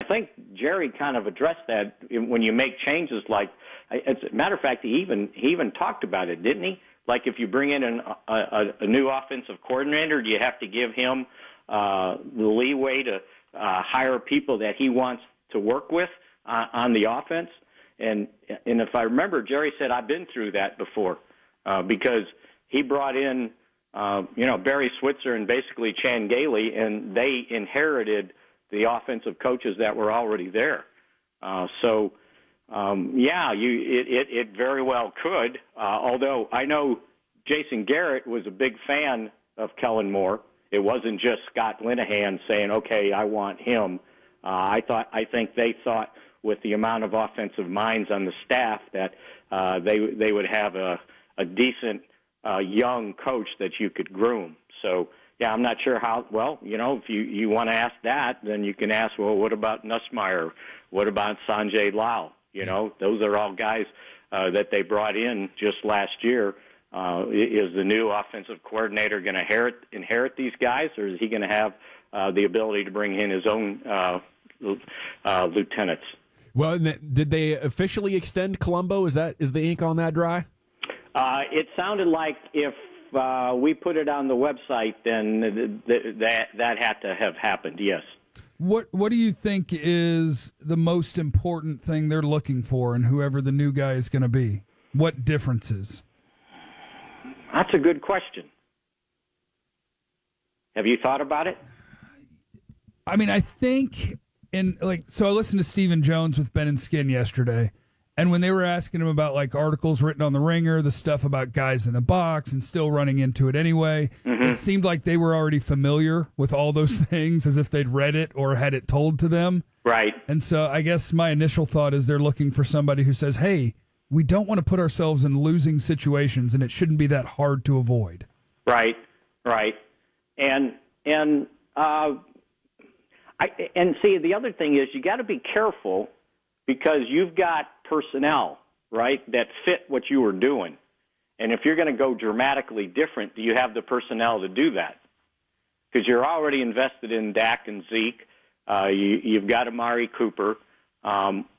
think Jerry kind of addressed that when you make changes. Like, as a matter of fact, he even talked about it, didn't he? Like, if you bring in a new offensive coordinator, do you have to give him the leeway to hire people that he wants to work with on the offense? And if I remember, Jerry said, I've been through that before because he brought in, Barry Switzer and basically Chan Gailey, and they inherited the offensive coaches that were already there. It very well could, although I know Jason Garrett was a big fan of Kellen Moore. It wasn't just Scott Linehan saying, okay, I want him. I think they thought with the amount of offensive minds on the staff that they would have a decent young coach that you could groom. So, yeah, I'm not sure how. Well, if you want to ask that, then you can ask, well, what about Nussmeier? What about Sanjay Lal? Those are all guys that they brought in just last year. Is the new offensive coordinator going to inherit these guys, or is he going to have the ability to bring in his own lieutenants? Well, did they officially extend Colombo? Is the ink on that dry? It sounded like if we put it on the website, then that had to have happened, yes. What do you think is the most important thing they're looking for in whoever the new guy is going to be? What differences? That's a good question. Have you thought about it? I mean, I think, so I listened to Stephen Jones with Ben and Skin yesterday, and when they were asking him about articles written on the Ringer, the stuff about guys in the box and still running into it anyway, It seemed like they were already familiar with all those things as if they'd read it or had it told to them. Right. And so I guess my initial thought is they're looking for somebody who says, hey, we don't want to put ourselves in losing situations, and it shouldn't be that hard to avoid. Right. And see, the other thing is you got to be careful because you've got personnel, right, that fit what you were doing. And if you're going to go dramatically different, do you have the personnel to do that? Because you're already invested in Dak and Zeke. You've got Amari Cooper.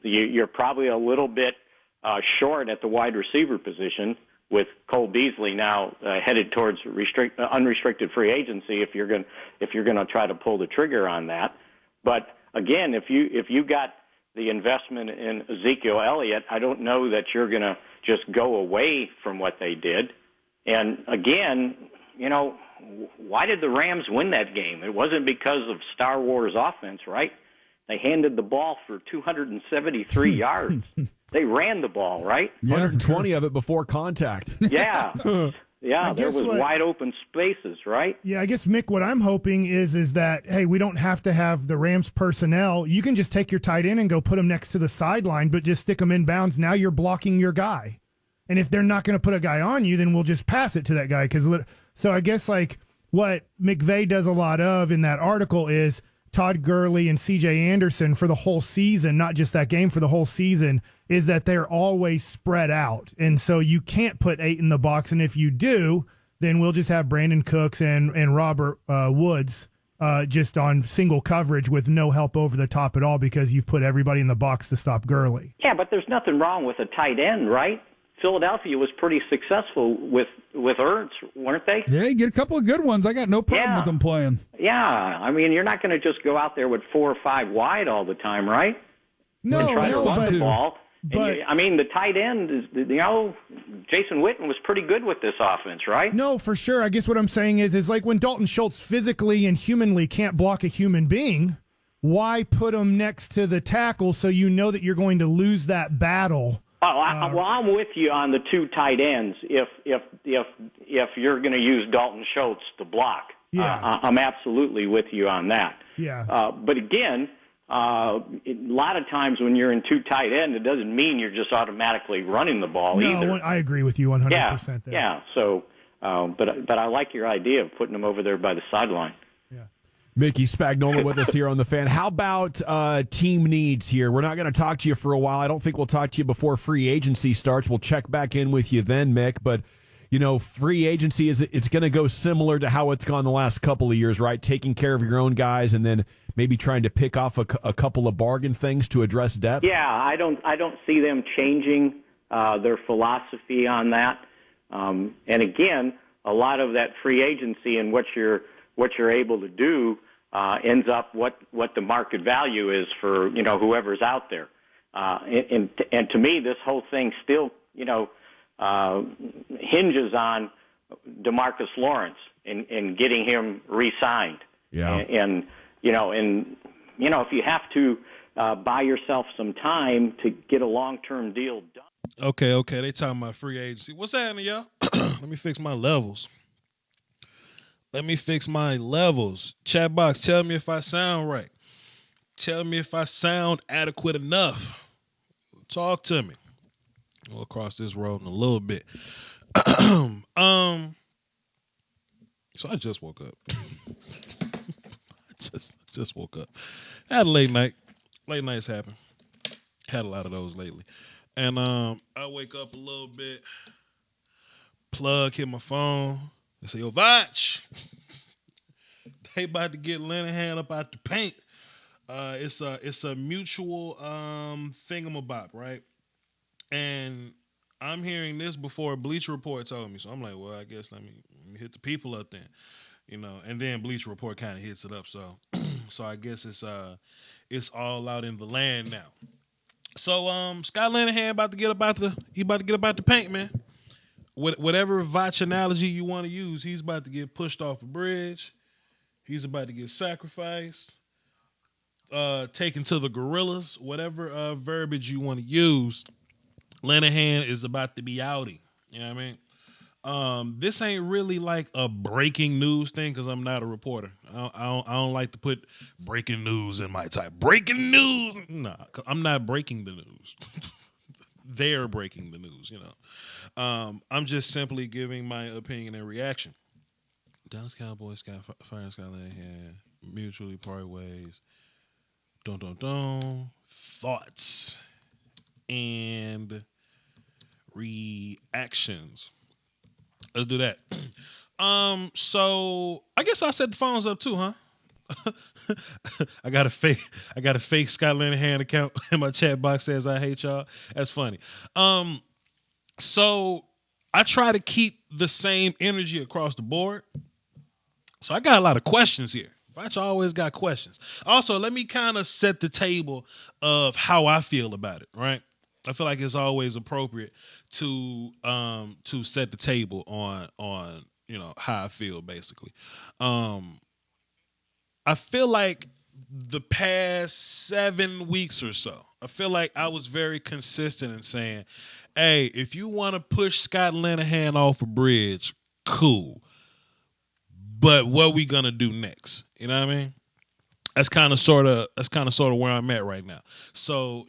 You're probably a little bit short at the wide receiver position with Cole Beasley now headed towards unrestricted free agency if you're going to try to pull the trigger on that. But again, if you got the investment in Ezekiel Elliott, I don't know that you're going to just go away from what they did. And again, why did the Rams win that game? It wasn't because of Star Wars offense, right? They handed the ball for 273 yards. They ran the ball, right? 120 of it before contact. Yeah. Yeah, there was wide open spaces, right? Yeah, I guess, Mick, what I'm hoping is that, hey, we don't have to have the Rams personnel. You can just take your tight end and go put him next to the sideline, but just stick him in bounds. Now you're blocking your guy. And if they're not going to put a guy on you, then we'll just pass it to that guy. So I guess what McVay does a lot of in that article is Todd Gurley and C.J. Anderson for the whole season, not just that game, for the whole season, is that they're always spread out. And so you can't put 8 in the box. And if you do, then we'll just have Brandon Cooks and Robert Woods just on single coverage with no help over the top at all because you've put everybody in the box to stop Gurley. Yeah, but there's nothing wrong with a tight end, right? Philadelphia was pretty successful with Ertz, weren't they? Yeah, you get a couple of good ones. I got no problem with them playing. Yeah, I mean, you're not going to just go out there with 4 or 5 wide all the time, right? No, and try to run the ball. But the tight end is, Jason Witten was pretty good with this offense, right? No, for sure. I guess what I'm saying is like when Dalton Schultz physically and humanly can't block a human being, why put him next to the tackle so you know that you're going to lose that battle? I'm with you on the 2 tight ends. If you're going to use Dalton Schultz to block, I'm absolutely with you on that. Yeah. But again, a lot of times when you're in 2 tight end, it doesn't mean you're just automatically running the ball either. No, I agree with you 100% there. Yeah. So, but I like your idea of putting them over there by the sideline. Mickey Spagnola with us here on The Fan. How about team needs here? We're not going to talk to you for a while. I don't think we'll talk to you before free agency starts. We'll check back in with you then, Mick. But free agency it's going to go similar to how it's gone the last couple of years, right? Taking care of your own guys and then maybe trying to pick off a couple of bargain things to address depth. Yeah, I don't see them changing their philosophy on that. And again, a lot of that free agency and what you're able to do ends up what the market value is for whoever's out there. And to me, this whole thing still hinges on DeMarcus Lawrence and getting him re-signed. Yeah. And if you have to buy yourself some time to get a long-term deal done. Okay. They talking about free agency. What's happening, y'all? Let me fix my levels. Chat box, tell me if I sound right. Tell me if I sound adequate enough. Talk to me. We'll cross this road in a little bit. So I just woke up. just woke up. Had a late night. Late nights happen. Had a lot of those lately. And I wake up a little bit, hit my phone, and say, yo, Voch, they about to get Linehan up out the paint. It's a mutual thingamabob, right? And I'm hearing this before Bleacher Report told me. So I'm like, well, I guess let me hit the people up then. And then Bleacher Report kind of hits it up. So so I guess it's all out in the land now. So Scott Linehan about to get about the paint, man. Whatever Voch analogy you want to use, he's about to get pushed off a bridge. He's about to get sacrificed, taken to the gorillas, whatever verbiage you want to use. Linehan is about to be outie. You know what I mean? This ain't really like a breaking news thing because I'm not a reporter. I don't like to put breaking news in my type. Breaking news? Nah, I'm not breaking the news. They're breaking the news, I'm just simply giving my opinion and reaction. Dallas Cowboys firing Scott Linehan, mutually part ways. Thoughts and reactions. Let's do that. So I guess I set the phones up too, huh? I got a fake Scott Linehan account in my chat box says I hate y'all. That's funny. So I try to keep the same energy across the board. So I got a lot of questions here. Voch always got questions. Also, let me kind of set the table of how I feel about it, right? I feel like it's always appropriate to set the table on how I feel basically. I feel like the past 7 weeks or so, I feel like I was very consistent in saying, hey, if you want to push Scott Linehan off a bridge, cool. But what we gonna do next? You know what I mean? That's kind of sort of where I'm at right now. So,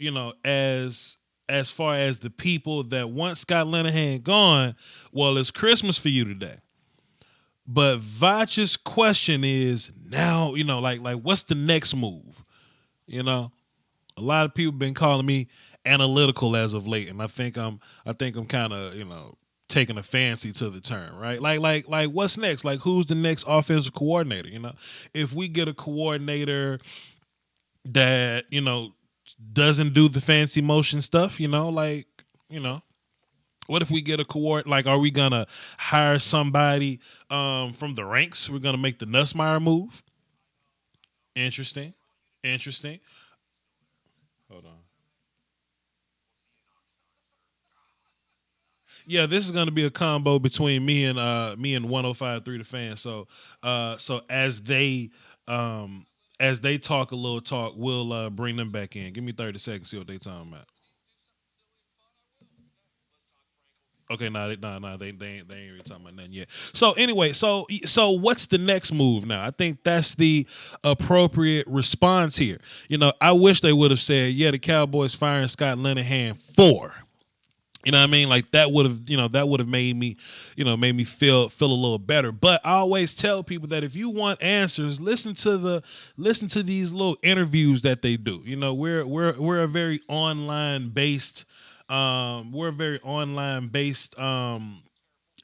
as far as the people that want Scott Linehan gone, well, it's Christmas for you today. But Voch's question is now, like what's the next move? A lot of people been calling me analytical as of late, and I think I'm kind of, taking a fancy to the term, right? Like what's next? Like who's the next offensive coordinator? If we get a coordinator that, doesn't do the fancy motion stuff, what if we get a coordinator? Like, are we gonna hire somebody from the ranks? We're gonna make the Nussmeier move. Interesting. Hold on. Yeah, this is gonna be a combo between me and 105.3 The Fan. So as they talk a little talk, we'll bring them back in. Give me 30 seconds, see what they talking about. Okay, they ain't really talking about nothing yet. So anyway, so what's the next move now? I think that's the appropriate response here. I wish they would have said, yeah, the Cowboys firing Scott Linehan for. You know what I mean? Like that would have made me feel a little better. But I always tell people that if you want answers, listen to these little interviews that they do. We're a very online based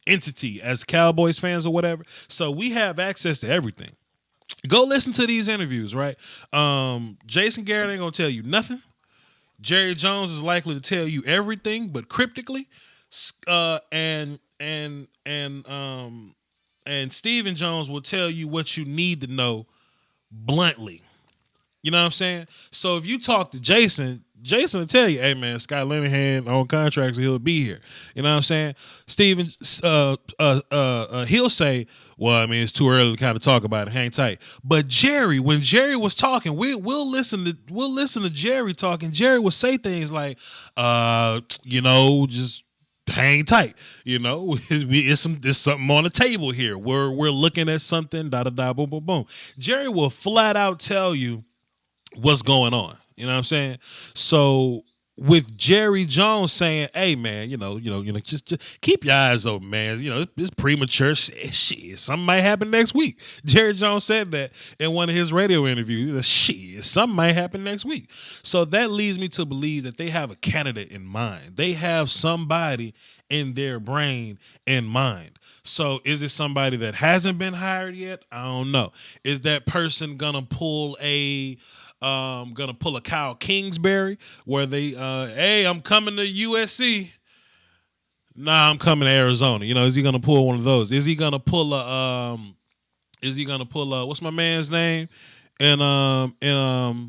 entity as Cowboys fans or whatever. So we have access to everything. Go listen to these interviews, right? Jason Garrett ain't gonna tell you nothing. Jerry Jones is likely to tell you everything, but cryptically. And Stephen Jones will tell you what you need to know bluntly. You know what I'm saying? So if you talk to Jason will tell you, hey man, Scott Linehan on contract, so he'll be here. You know what I'm saying? Stephen, he'll say, well, I mean, it's too early to kind of talk about it. Hang tight. But Jerry, when Jerry was talking, we'll listen to Jerry talking. Jerry will say things like, just hang tight. It's something on the table here. We're looking at something. Da da da. Boom boom boom. Jerry will flat out tell you what's going on. You know what I'm saying? So with Jerry Jones saying, hey man, just keep your eyes open, man. It's premature. Shit, something might happen next week. Jerry Jones said that in one of his radio interviews. Shit, something might happen next week. So that leads me to believe that they have a candidate in mind. They have somebody in their brain in mind. So is it somebody that hasn't been hired yet? I don't know. Is that person gonna pull a Kyle Kingsbury where they hey, I'm coming to USC. Nah, I'm coming to Arizona. Is he gonna pull one of those? Is he gonna pull a what's my man's name? And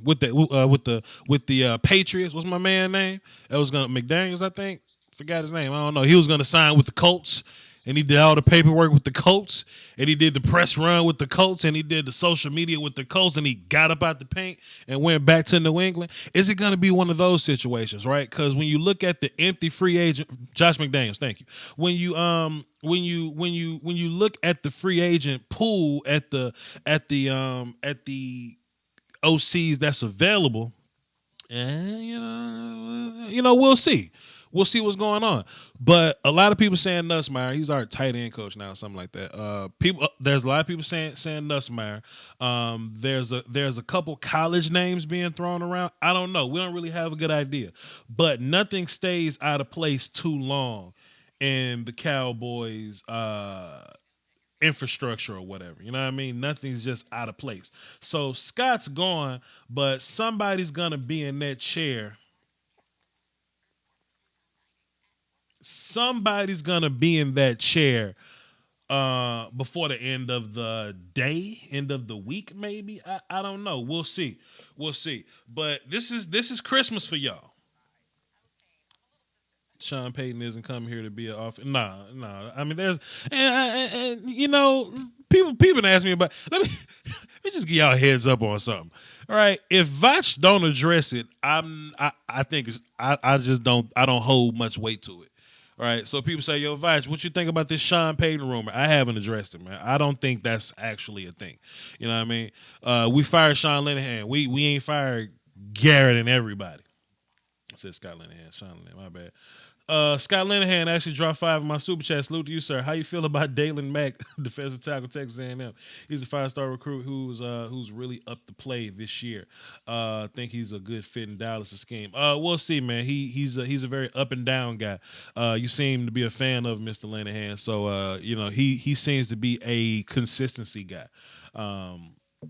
with the Patriots, what's my man's name? That was gonna McDaniels, I think. Forgot his name. I don't know. He was gonna sign with the Colts. And he did all the paperwork with the Colts, and he did the press run with the Colts, and he did the social media with the Colts, and he got up out the paint and went back to New England. Is it going to be one of those situations, right? Because when you look at the empty free agent, Josh McDaniels, thank you. When you look at the free agent pool at the OCs that's available, and we'll see. We'll see what's going on. But a lot of people saying Nussmeier. He's our tight end coach now, something like that. There's a lot of people saying Nussmeier. There's a couple college names being thrown around. I don't know. We don't really have a good idea. But nothing stays out of place too long in the Cowboys infrastructure or whatever. You know what I mean? Nothing's just out of place. So Scott's gone, but somebody's gonna be in that chair. Somebody's gonna be in that chair before the end of the day, end of the week, maybe. I don't know. We'll see. But this is Christmas for y'all. Sean Payton isn't coming here to be an offense. Nah. I mean, there's and people been asking me about. Let me just give y'all a heads up on something. All right, if Voch don't address it, I think I don't hold much weight to it. All right, so people say, yo, Voch, what you think about this Sean Payton rumor? I haven't addressed it, man. I don't think that's actually a thing. You know what I mean? We fired Sean Linehan. We ain't fired Garrett and everybody. I said Scott Linehan, Sean Linehan, my bad. Scott Linehan actually dropped 5 in my super chat. Salute to you, sir. How you feel about Dalen Mack, defensive tackle, Texas A&M? He's a 5-star recruit who's really up to play this year. I think he's a good fit in Dallas' scheme. We'll see, man. He's a very up and down guy. You seem to be a fan of Mr. Linehan, so he seems to be a consistency guy.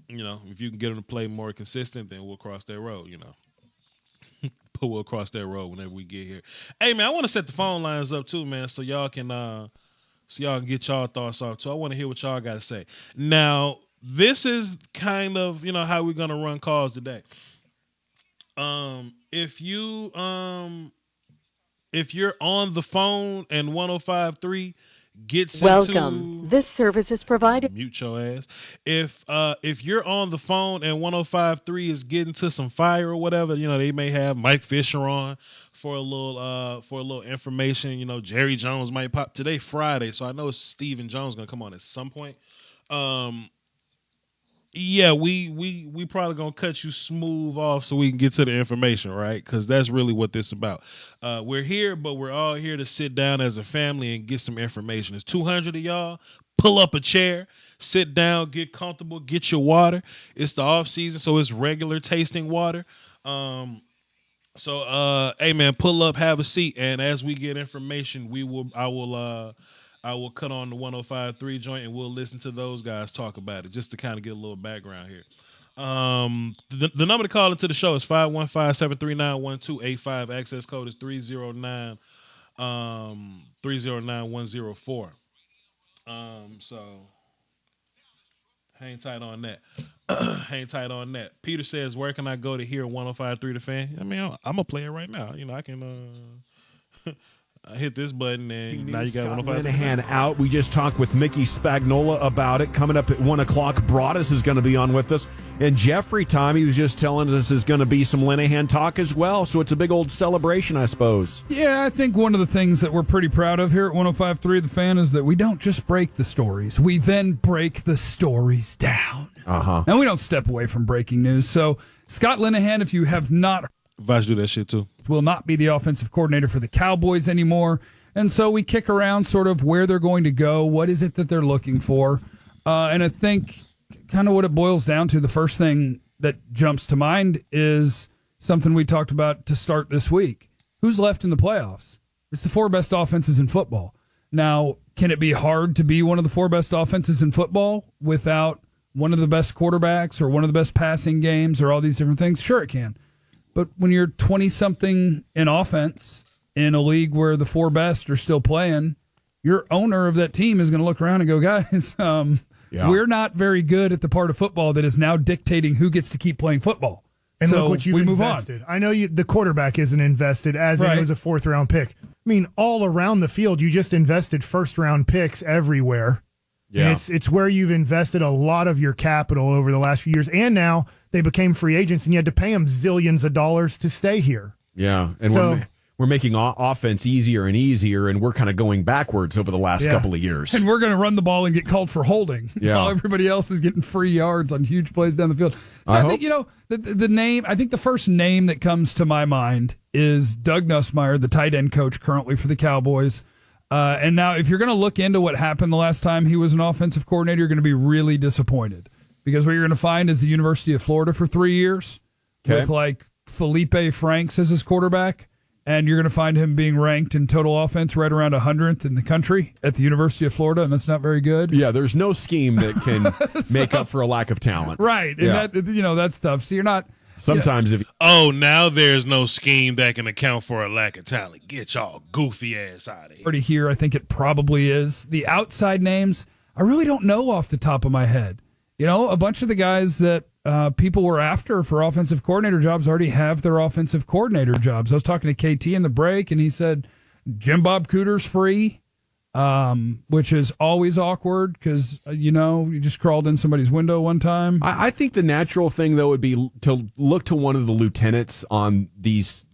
If you can get him to play more consistent, then we'll cross that road. But we'll cross that road whenever we get here. Hey man, I want to set the phone lines up too, man, so y'all can get y'all thoughts off too. I want to hear what y'all got to say. Now, this is kind of how we're gonna run calls today. If you're on the phone and 105.3 gets welcome. This service is provided. Mute your ass. If you're on the phone and 105.3 is getting to some fire or whatever, they may have Mike Fisher on for a little information. Jerry Jones might pop today, Friday, so I know Stephen Jones gonna come on at some point. Yeah, we probably gonna cut you smooth off so we can get to the information, right? Because that's really what this is about. We're here, but we're all here to sit down as a family and get some information. There's 200 of y'all. Pull up a chair, sit down, get comfortable, get your water. It's the off season, so it's regular tasting water. Hey man, pull up, have a seat, and as we get information, I I will cut on the 105.3 joint and we'll listen to those guys talk about it just to kind of get a little background here. The number to call into the show is 515-739-1285. Access code is 309-104. So hang tight on that. Hang tight on that. Peter says, where can I go to hear 105.3 The Fan? I mean, I'm going to play it right now. You know, I can I hit this button and now you got Scott 105.3 Linehan out. We just talked with Mickey Spagnola about it. Coming up at 1 o'clock, Broadus is going to be on with us. And Jeffrey time, he was just telling us is going to be some Linehan talk as well. So it's a big old celebration, I suppose. Yeah, I think one of the things that we're pretty proud of here at 105.3 The Fan is that we don't just break the stories. We then break the stories down. And we don't step away from breaking news. So Scott Linehan, if you have not Voch do that shit too. will not be the offensive coordinator for the Cowboys anymore. And so we kick around sort of where they're going to go. What is it that they're looking for? And I think kind of what it boils down to, the first thing that jumps to mind is something we talked about to start this week. Who's left in the playoffs? It's the 4 best offenses in football. Now, can it be hard to be one of the 4 best offenses in football without one of the best quarterbacks or one of the best passing games or all these different things? Sure, it can. But when you're 20-something in offense in a league where the 4 best are still playing, your owner of that team is going to look around and go, guys, we're not very good at the part of football that is now dictating who gets to keep playing football. And so look what you've invested. I know the quarterback isn't invested, as in it was a 4th-round pick. I mean, all around the field, you just invested first-round picks everywhere. Yeah. And it's where you've invested a lot of your capital over the last few years. And now they became free agents, and you had to pay them zillions of dollars to stay here. Yeah, and so, we're making offense easier and easier, and we're kind of going backwards over the last couple of years. And we're going to run the ball and get called for holding while everybody else is getting free yards on huge plays down the field. So I think, the name, I think the first name that comes to my mind is Doug Nussmeier, the tight end coach currently for the Cowboys. And now if you're going to look into what happened the last time he was an offensive coordinator, you're going to be really disappointed. Because what you're going to find is the University of Florida for 3 years with like Felipe Franks as his quarterback. And you're going to find him being ranked in total offense right around 100th in the country at the University of Florida, and that's not very good. Yeah, there's no scheme that can make up for a lack of talent. Right, and that's tough. So you're not... Sometimes now there's no scheme that can account for a lack of talent. Get y'all goofy ass out of here. Already here, I think it probably is. The outside names, I really don't know off the top of my head. A bunch of the guys that people were after for offensive coordinator jobs already have their offensive coordinator jobs. I was talking to KT in the break, and he said Jim Bob Cooter's free, which is always awkward because, you just crawled in somebody's window one time. I think the natural thing, though, would be to look to one of the lieutenants on these,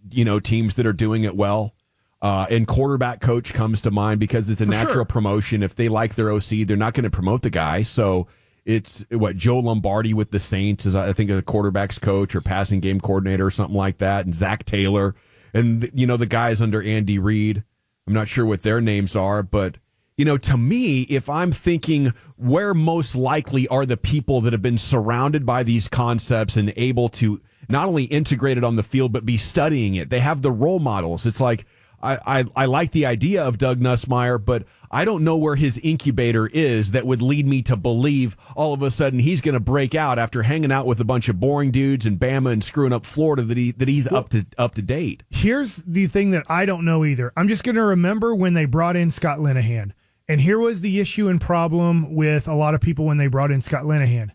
teams that are doing it well. And quarterback coach comes to mind because it's a natural promotion. If they like their OC, they're not going to promote the guy. So it's Joe Lombardi with the Saints is, I think, a quarterback's coach or passing game coordinator or something like that. And Zach Taylor and, the guys under Andy Reid. I'm not sure what their names are, but, to me, if I'm thinking where most likely are the people that have been surrounded by these concepts and able to not only integrate it on the field, but be studying it, they have the role models. It's like, I like the idea of Doug Nussmeier, but I don't know where his incubator is that would lead me to believe all of a sudden he's going to break out after hanging out with a bunch of boring dudes in Bama and screwing up Florida that he's up to date. Here's the thing that I don't know either. I'm just going to remember when they brought in Scott Linehan. And here was the issue and problem with a lot of people when they brought in Scott Linehan.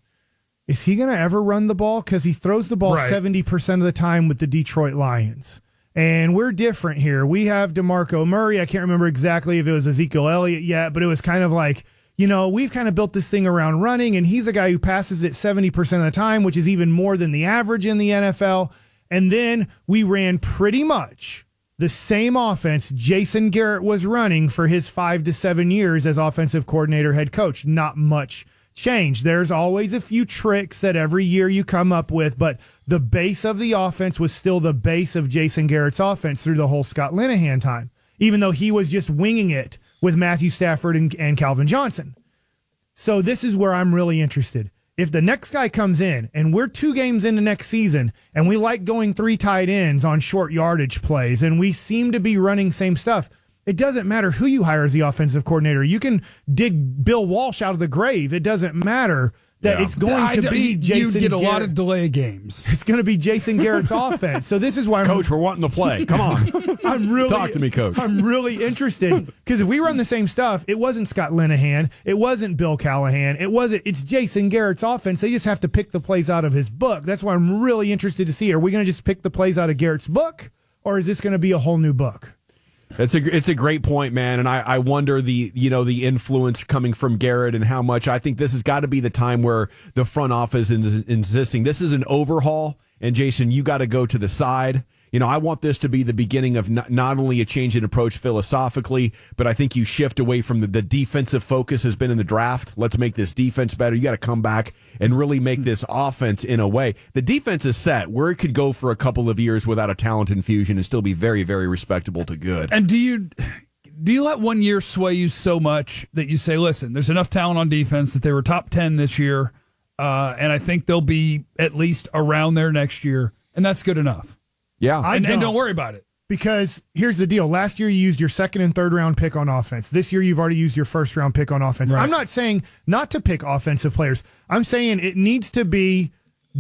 Is he going to ever run the ball? Because he throws the ball 70% of the time with the Detroit Lions. And we're different here. We have DeMarco Murray. I can't remember exactly if it was Ezekiel Elliott yet, but it was kind of like, we've kind of built this thing around running, and he's a guy who passes it 70% of the time, which is even more than the average in the NFL. And then we ran pretty much the same offense Jason Garrett was running for his 5 to 7 years as offensive coordinator, head coach. Not much change. There's always a few tricks that every year you come up with, but the base of the offense was still the base of Jason Garrett's offense through the whole Scott Linehan time, even though he was just winging it with Matthew Stafford and Calvin Johnson. So this is where I'm really interested. If the next guy comes in and we're 2 games into next season and we like going 3 tight ends on short yardage plays and we seem to be running same stuff, It doesn't matter who you hire as the offensive coordinator. You can dig Bill Walsh out of the grave. It doesn't matter that it's going to be Jason You get a Garrett. lot of delay games. It's going to be Jason Garrett's offense. So this is why Coach, we're wanting to play. Come on. I'm really Talk to me, Coach. I'm really interested because if we run the same stuff, it wasn't Scott Linehan, it wasn't Bill Callahan, it's Jason Garrett's offense. They just have to pick the plays out of his book. That's why I'm really interested to see, are we going to just pick the plays out of Garrett's book, or is this going to be a whole new book? It's a great point, man, and I wonder the influence coming from Garrett and how much. I think this has got to be the time where the front office is insisting this is an overhaul, and Jason, you got to go to the side. I want this to be the beginning of not only a change in approach philosophically, but I think you shift away from the defensive focus has been in the draft. Let's make this defense better. You got to come back and really make this offense in a way. The defense is set where it could go for a couple of years without a talent infusion and still be very, very respectable to good. And do you let 1 year sway you so much that you say, listen, there's enough talent on defense that they were top 10 this year, and I think they'll be at least around there next year, and that's good enough? Yeah. And don't worry about it. Because here's the deal. Last year, you used your second and third round pick on offense. This year, you've already used your first round pick on offense. Right. I'm not saying not to pick offensive players. I'm saying it needs to be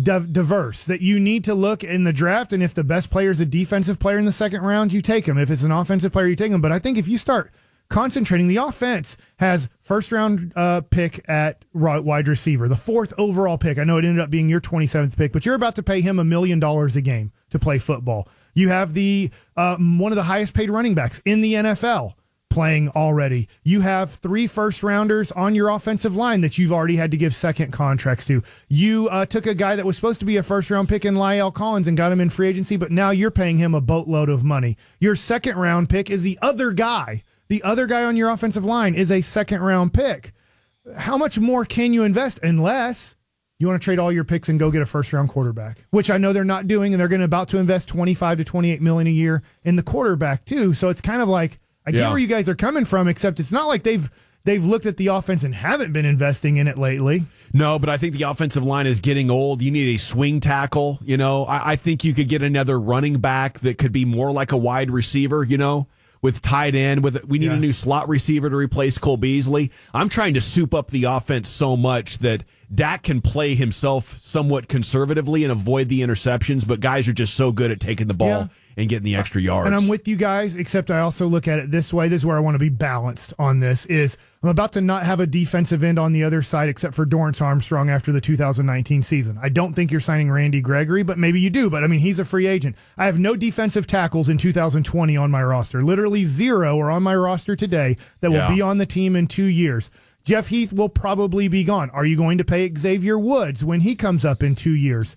diverse, that you need to look in the draft, and if the best player is a defensive player in the second round, you take him. If it's an offensive player, you take him. But I think if you start concentrating, the offense has first round pick at wide receiver, the 4th overall pick. I know it ended up being your 27th pick, but you're about to pay him $1 million a game to play football. You have the one of the highest paid running backs in the NFL playing already. You have 3 first rounders on your offensive line that you've already had to give second contracts to. You took a guy that was supposed to be a first round pick in La'el Collins and got him in free agency, but now you're paying him a boatload of money. Your second round pick is the other guy. The other guy on your offensive line is a second round pick. How much more can you invest unless you want to trade all your picks and go get a first round quarterback, which I know they're not doing, and they're going to about to invest $25 to $28 million a year in the quarterback too. So it's kind of like, I get where you guys are coming from, except it's not like they've looked at the offense and haven't been investing in it lately. No, but I think the offensive line is getting old. You need a swing tackle. I think you could get another running back that could be more like a wide receiver, with tight end. We need a new slot receiver to replace Cole Beasley. I'm trying to soup up the offense so much that Dak can play himself somewhat conservatively and avoid the interceptions, but guys are just so good at taking the ball and getting the extra yards. And I'm with you guys, except I also look at it this way. This is where I want to be balanced on this, is I'm about to not have a defensive end on the other side except for Dorrance Armstrong after the 2019 season. I don't think you're signing Randy Gregory, but maybe you do. But, I mean, he's a free agent. I have no defensive tackles in 2020 on my roster. Literally 0 are on my roster today that will be on the team in 2 years. Jeff Heath will probably be gone. Are you going to pay Xavier Woods when he comes up in 2 years?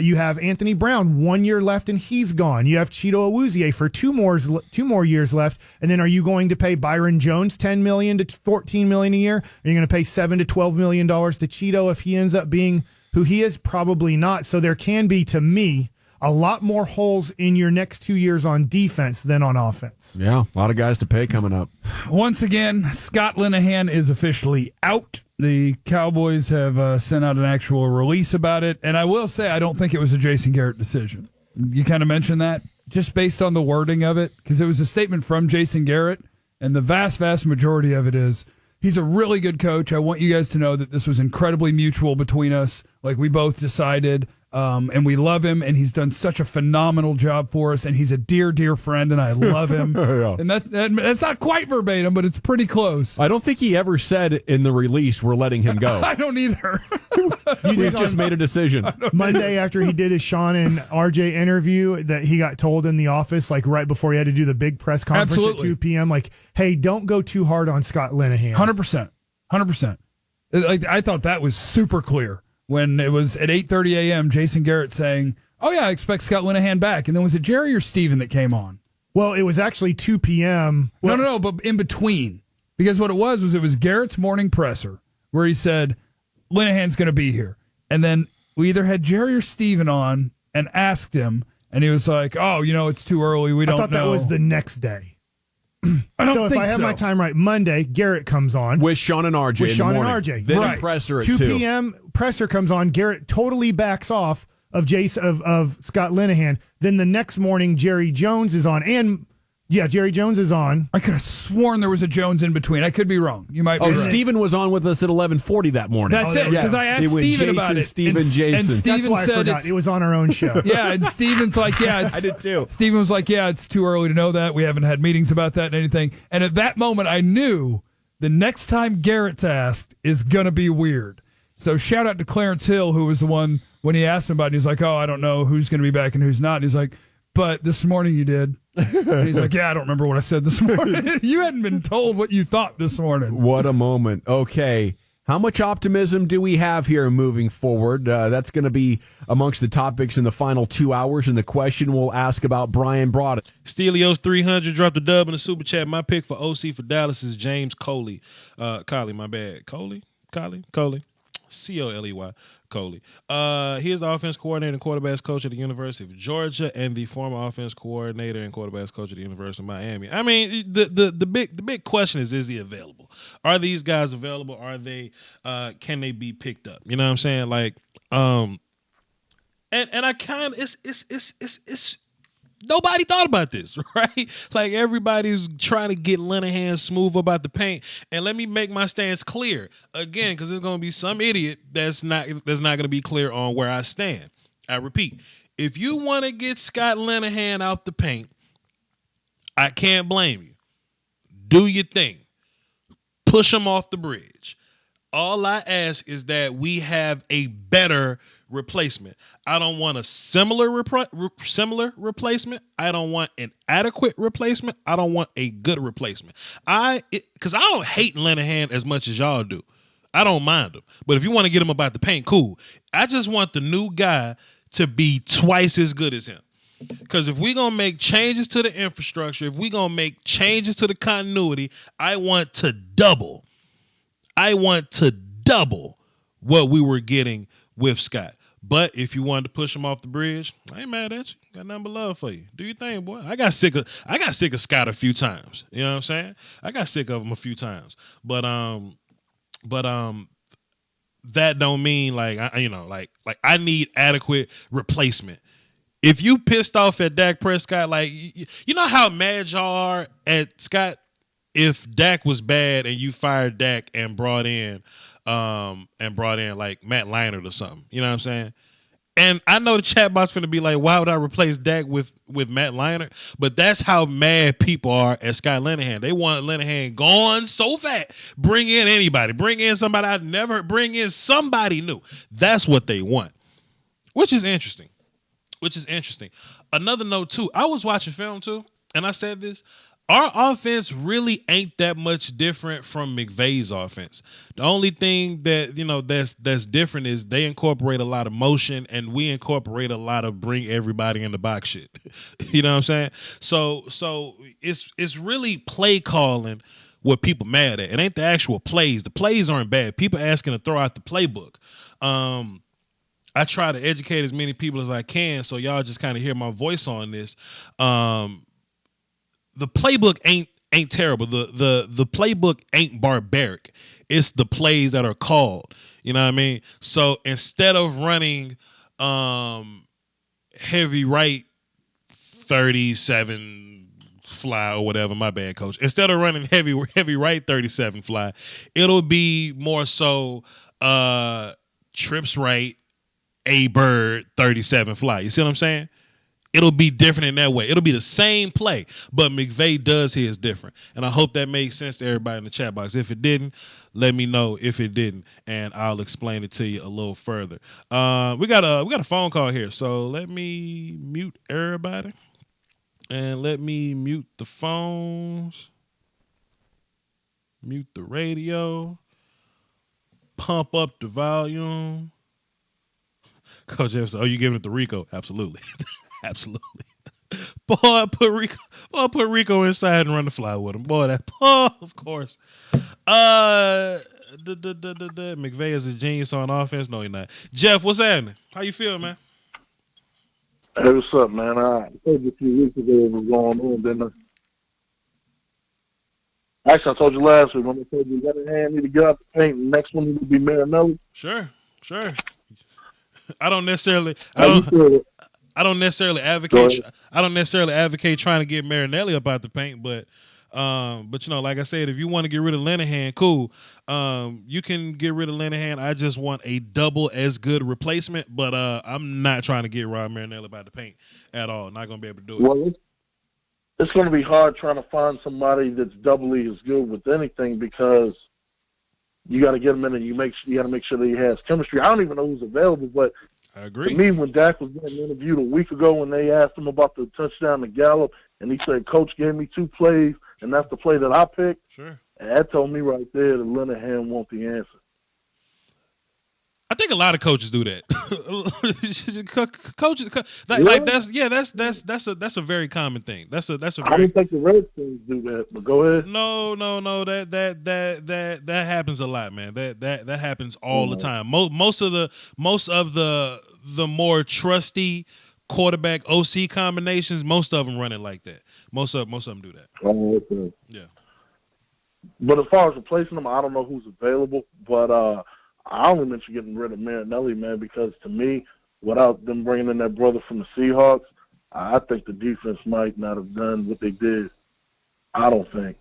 You have Anthony Brown, 1 year left, and he's gone. You have Cheeto Awuzie for two more years left. And then are you going to pay Byron Jones $10 million to $14 million a year? Are you going to pay $7 to $12 million to Cheeto if he ends up being who he is? Probably not. So there can be, to me, a lot more holes in your next 2 years on defense than on offense. Yeah, a lot of guys to pay coming up. Once again, Scott Linehan is officially out. The Cowboys have sent out an actual release about it. And I will say, I don't think it was a Jason Garrett decision. You kind of mentioned that just based on the wording of it, because it was a statement from Jason Garrett. And the vast, vast majority of it is, he's a really good coach. I want you guys to know that this was incredibly mutual between us. Like, we both decided, and we love him, and he's done such a phenomenal job for us, and he's a dear, dear friend, and I love him. And that's not quite verbatim, but it's pretty close. I don't think he ever said in the release, we're letting him go. I don't either. We've just made a decision. Monday after he did his Sean and RJ interview that he got told in the office, like right before he had to do the big press conference at 2 p.m., like, hey, don't go too hard on Scott Linehan. 100%. Like, I thought that was super clear. When it was at 8:30 a.m., Jason Garrett saying, oh, yeah, I expect Scott Linehan back. And then was it Jerry or Steven that came on? Well, it was actually 2 p.m. Well, No, but in between. Because what it was Garrett's morning presser where he said, Linehan's going to be here. And then we either had Jerry or Steven on and asked him, and he was like, oh, it's too early. We don't know. I thought that was the next day. I don't so if think I have my time right, Monday, Garrett comes on. With Sean and RJ. With in Sean the and morning. RJ. Then right. presser at 2 2 p.m. presser comes on. Garrett totally backs off of Scott Linehan. Then the next morning, Jerry Jones is on. And Yeah, Jerry Jones is on. I could have sworn there was a Jones in between. I could be wrong. You might be right. Steven was on with us at 11:40 that morning. That's it, because I asked Steven about it. Jason. And Steven That's why said I forgot. It was on our own show. Yeah, and Steven's like, yeah, it's, I did too. Steven was like, yeah, it's too early to know that. We haven't had meetings about that and anything. And at that moment, I knew the next time Garrett's asked is going to be weird. So shout out to Clarence Hill, who was the one when he asked him about it. He's like, oh, I don't know who's going to be back and who's not. And he's like, but this morning you did. And he's like, yeah, I don't remember what I said this morning. You hadn't been told what you thought this morning. What a moment. Okay. How much optimism do we have here moving forward? That's going to be amongst the topics in the final 2 hours, and the question we'll ask about Brian Broadus. Steelios 300 dropped a dub in the super chat. My pick for OC for Dallas is James Coley. Coley, my bad. Coley? Coley. C-O-L-E-Y. Coley. He is the offense coordinator and quarterbacks coach at the University of Georgia and the former offense coordinator and quarterbacks coach at the University of Miami. I mean, the big question is he available? Are these guys available? Are they can they be picked up? You know what I'm saying? Like, and I kind of it's nobody thought about this, right? Like, everybody's trying to get Linehan smooth about the paint. And let me make my stance clear again, because there's going to be some idiot that's not going to be clear on where I stand. I repeat, if you want to get Scott Linehan out the paint, I can't blame you. Do your thing. Push him off the bridge. All I ask is that we have a better replacement. I don't want a similar replacement. I don't want an adequate replacement. I don't want a good replacement. Because I don't hate Linehan as much as y'all do. I don't mind him. But if you want to get him about the paint, cool. I just want the new guy to be twice as good as him. Because if we're going to make changes to the infrastructure, if we're going to make changes to the continuity, I want to double what we were getting with Scott. But if you wanted to push him off the bridge, I ain't mad at you. Got nothing but love for you. Do your thing, boy. I got sick of Scott a few times. You know what I'm saying? I got sick of him a few times. But that don't mean like I need adequate replacement. If you pissed off at Dak Prescott, like, you know how mad y'all are at Scott if Dak was bad and you fired Dak and brought in like Matt Leinart or something. You know what I'm saying? And I know the chat box finna be like, why would I replace Dak with Matt Leinart? But that's how mad people are at Scott Linehan. They want Linehan gone so fast. Bring in anybody. Bring in somebody I'd never. Bring in somebody new. That's what they want, which is interesting. Another note, too. I was watching film, too, and I said this. Our offense really ain't that much different from McVay's offense. The only thing that, that's different is they incorporate a lot of motion and we incorporate a lot of bring everybody in the box shit. You know what I'm saying? So it's really play calling what people mad at. It ain't the actual plays. The plays aren't bad. People asking to throw out the playbook. I try to educate as many people as I can, so y'all just kind of hear my voice on this. The playbook ain't terrible. The playbook ain't barbaric. It's the plays that are called. You know what I mean? So instead of running heavy right 37 fly or whatever, my bad, coach. Instead of running heavy right 37 fly, it'll be more so trips right a bird 37 fly. You see what I'm saying? It'll be different in that way. It'll be the same play, but McVay does his different. And I hope that makes sense to everybody in the chat box. If it didn't, let me know if it didn't, and I'll explain it to you a little further. We got a phone call here, so let me mute everybody. And let me mute the phones. Mute the radio. Pump up the volume. Coach Jefferson, you giving it to Rico? Absolutely. Absolutely. Boy, put Rico inside and run the fly with him. Boy, of course. McVay is a genius on offense. No, he's not. Jeff, what's happening? How you feel, man? Hey, what's up, man? I told you a few weeks ago what was going on, didn't I? Actually, I told you last week when I told you Linehan need to get out the paint. The next one need to be Marinelli. Sure. I don't I don't necessarily advocate. I don't necessarily advocate trying to get Marinelli up out the paint, but like I said, if you want to get rid of Linehan, cool. You can get rid of Linehan. I just want a double as good replacement, but I'm not trying to get Rod Marinelli up out the paint at all. Not going to be able to do it. Well, it's going to be hard trying to find somebody that's doubly as good with anything because you got to get him in and you got to make sure that he has chemistry. I don't even know who's available, but I agree. To me, when Dak was getting interviewed a week ago when they asked him about the touchdown to Gallup, and he said, Coach gave me 2 plays, and that's the play that I picked, sure. And that told me right there that Linehan wants the answer. I think a lot of coaches do that. Coaches, that's a very common thing. That's a very. I didn't think the Redskins do that, but go ahead. No. That happens a lot, man. That happens all the time. Most of the more trusty quarterback OC combinations, most of them run it like that. Most of them do that. Oh, okay. Yeah. But as far as replacing them, I don't know who's available, but. I only mentioned getting rid of Marinelli, man, because to me, without them bringing in that brother from the Seahawks, I think the defense might not have done what they did. I don't think.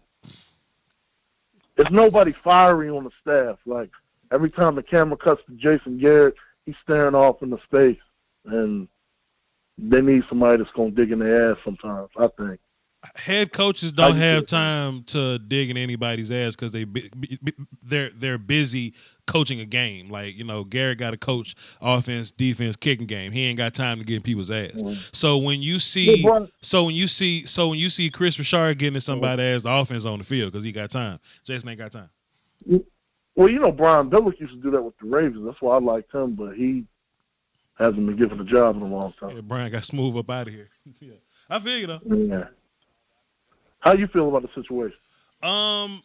There's nobody fiery on the staff. Like, every time the camera cuts to Jason Garrett, he's staring off into space. And they need somebody that's going to dig in their ass sometimes, I think. Head coaches don't have time to dig in anybody's ass because they're busy coaching a game. Like, Garrett got to coach offense, defense, kicking game. He ain't got time to get in people's ass. Mm-hmm. So when you see Chris Richard getting in somebody's ass, the offense on the field because he got time. Jason ain't got time. Well, Brian Billick used to do that with the Ravens. That's why I liked him, but he hasn't been given a job in a long time. Yeah, Brian got smooth up out of here. Yeah, I feel you though. Yeah. How you feel about the situation? You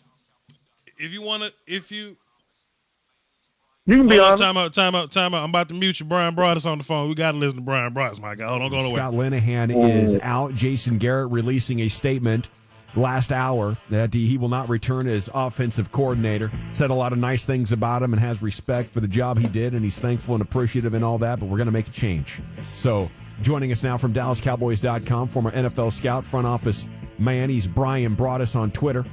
can be honest. Time out. I'm about to mute you, Brian Broadus on the phone. We got to listen to Brian Broadus, my guy. Hold on, go away. Scott Linehan is out. Jason Garrett releasing a statement last hour that he will not return as offensive coordinator. Said a lot of nice things about him and has respect for the job he did, and he's thankful and appreciative and all that, but we're going to make a change. So joining us now from DallasCowboys.com, former NFL scout, front office man. He's Brian Broadus on Twitter.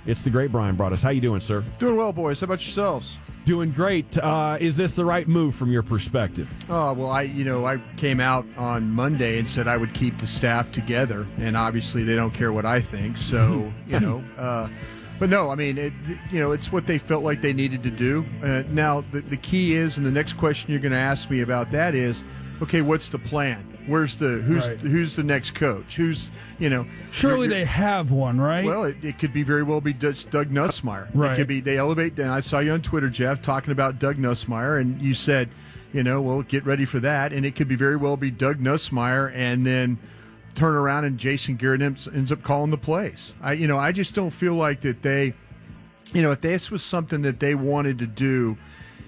It's the great Brian Broadus. How you doing, sir? Doing well, boys. How about yourselves? Doing great. Is this the right move from your perspective? Oh, well, I came out on Monday and said I would keep the staff together, and obviously they don't care what I think. So, but no, I mean, it's what they felt like they needed to do. Now, the key is, and the next question you're going to ask me about that is, okay, what's the plan? Who's the next coach? Surely they have one, right? Well, it could be very well be Doug Nussmeier. Right. It could be they elevate. And I saw you on Twitter, Jeff, talking about Doug Nussmeier, and you said, well, get ready for that. And it could be very well be Doug Nussmeier, and then turn around and Jason Garrett ends up calling the plays. I just don't feel like that they, if this was something that they wanted to do.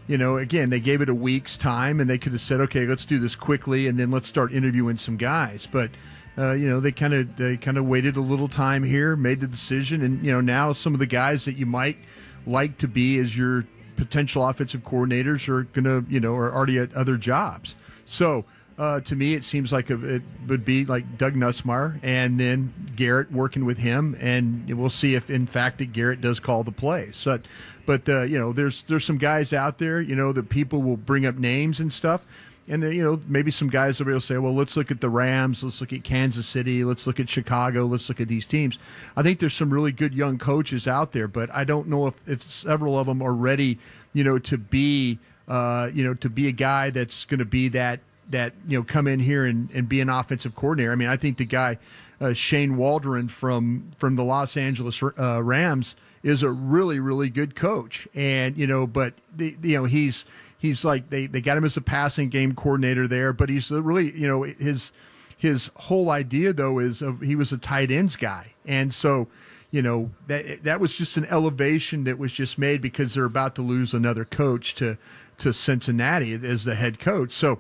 Again, they gave it a week's time, and they could have said, okay, let's do this quickly, and then let's start interviewing some guys. But, they kind of waited a little time here, made the decision, and, now some of the guys that you might like to be as your potential offensive coordinators are going to, are already at other jobs. So, to me, it seems like it would be like Doug Nussmeier and then Garrett working with him, and we'll see if, in fact, that Garrett does call the plays. So, but there's some guys out there, that people will bring up names and stuff, and maybe some guys will say, well, let's look at the Rams, let's look at Kansas City, let's look at Chicago, let's look at these teams. I think there's some really good young coaches out there, but I don't know if several of them are ready, to be a guy that's going to be that come in here and be an offensive coordinator. I mean, I think the guy Shane Waldron from the Los Angeles Rams is a really, really good coach, and but he's like they got him as a passing game coordinator there, but he's really his whole idea though is he was a tight ends guy, and so that was just an elevation that was just made because they're about to lose another coach to Cincinnati as the head coach. So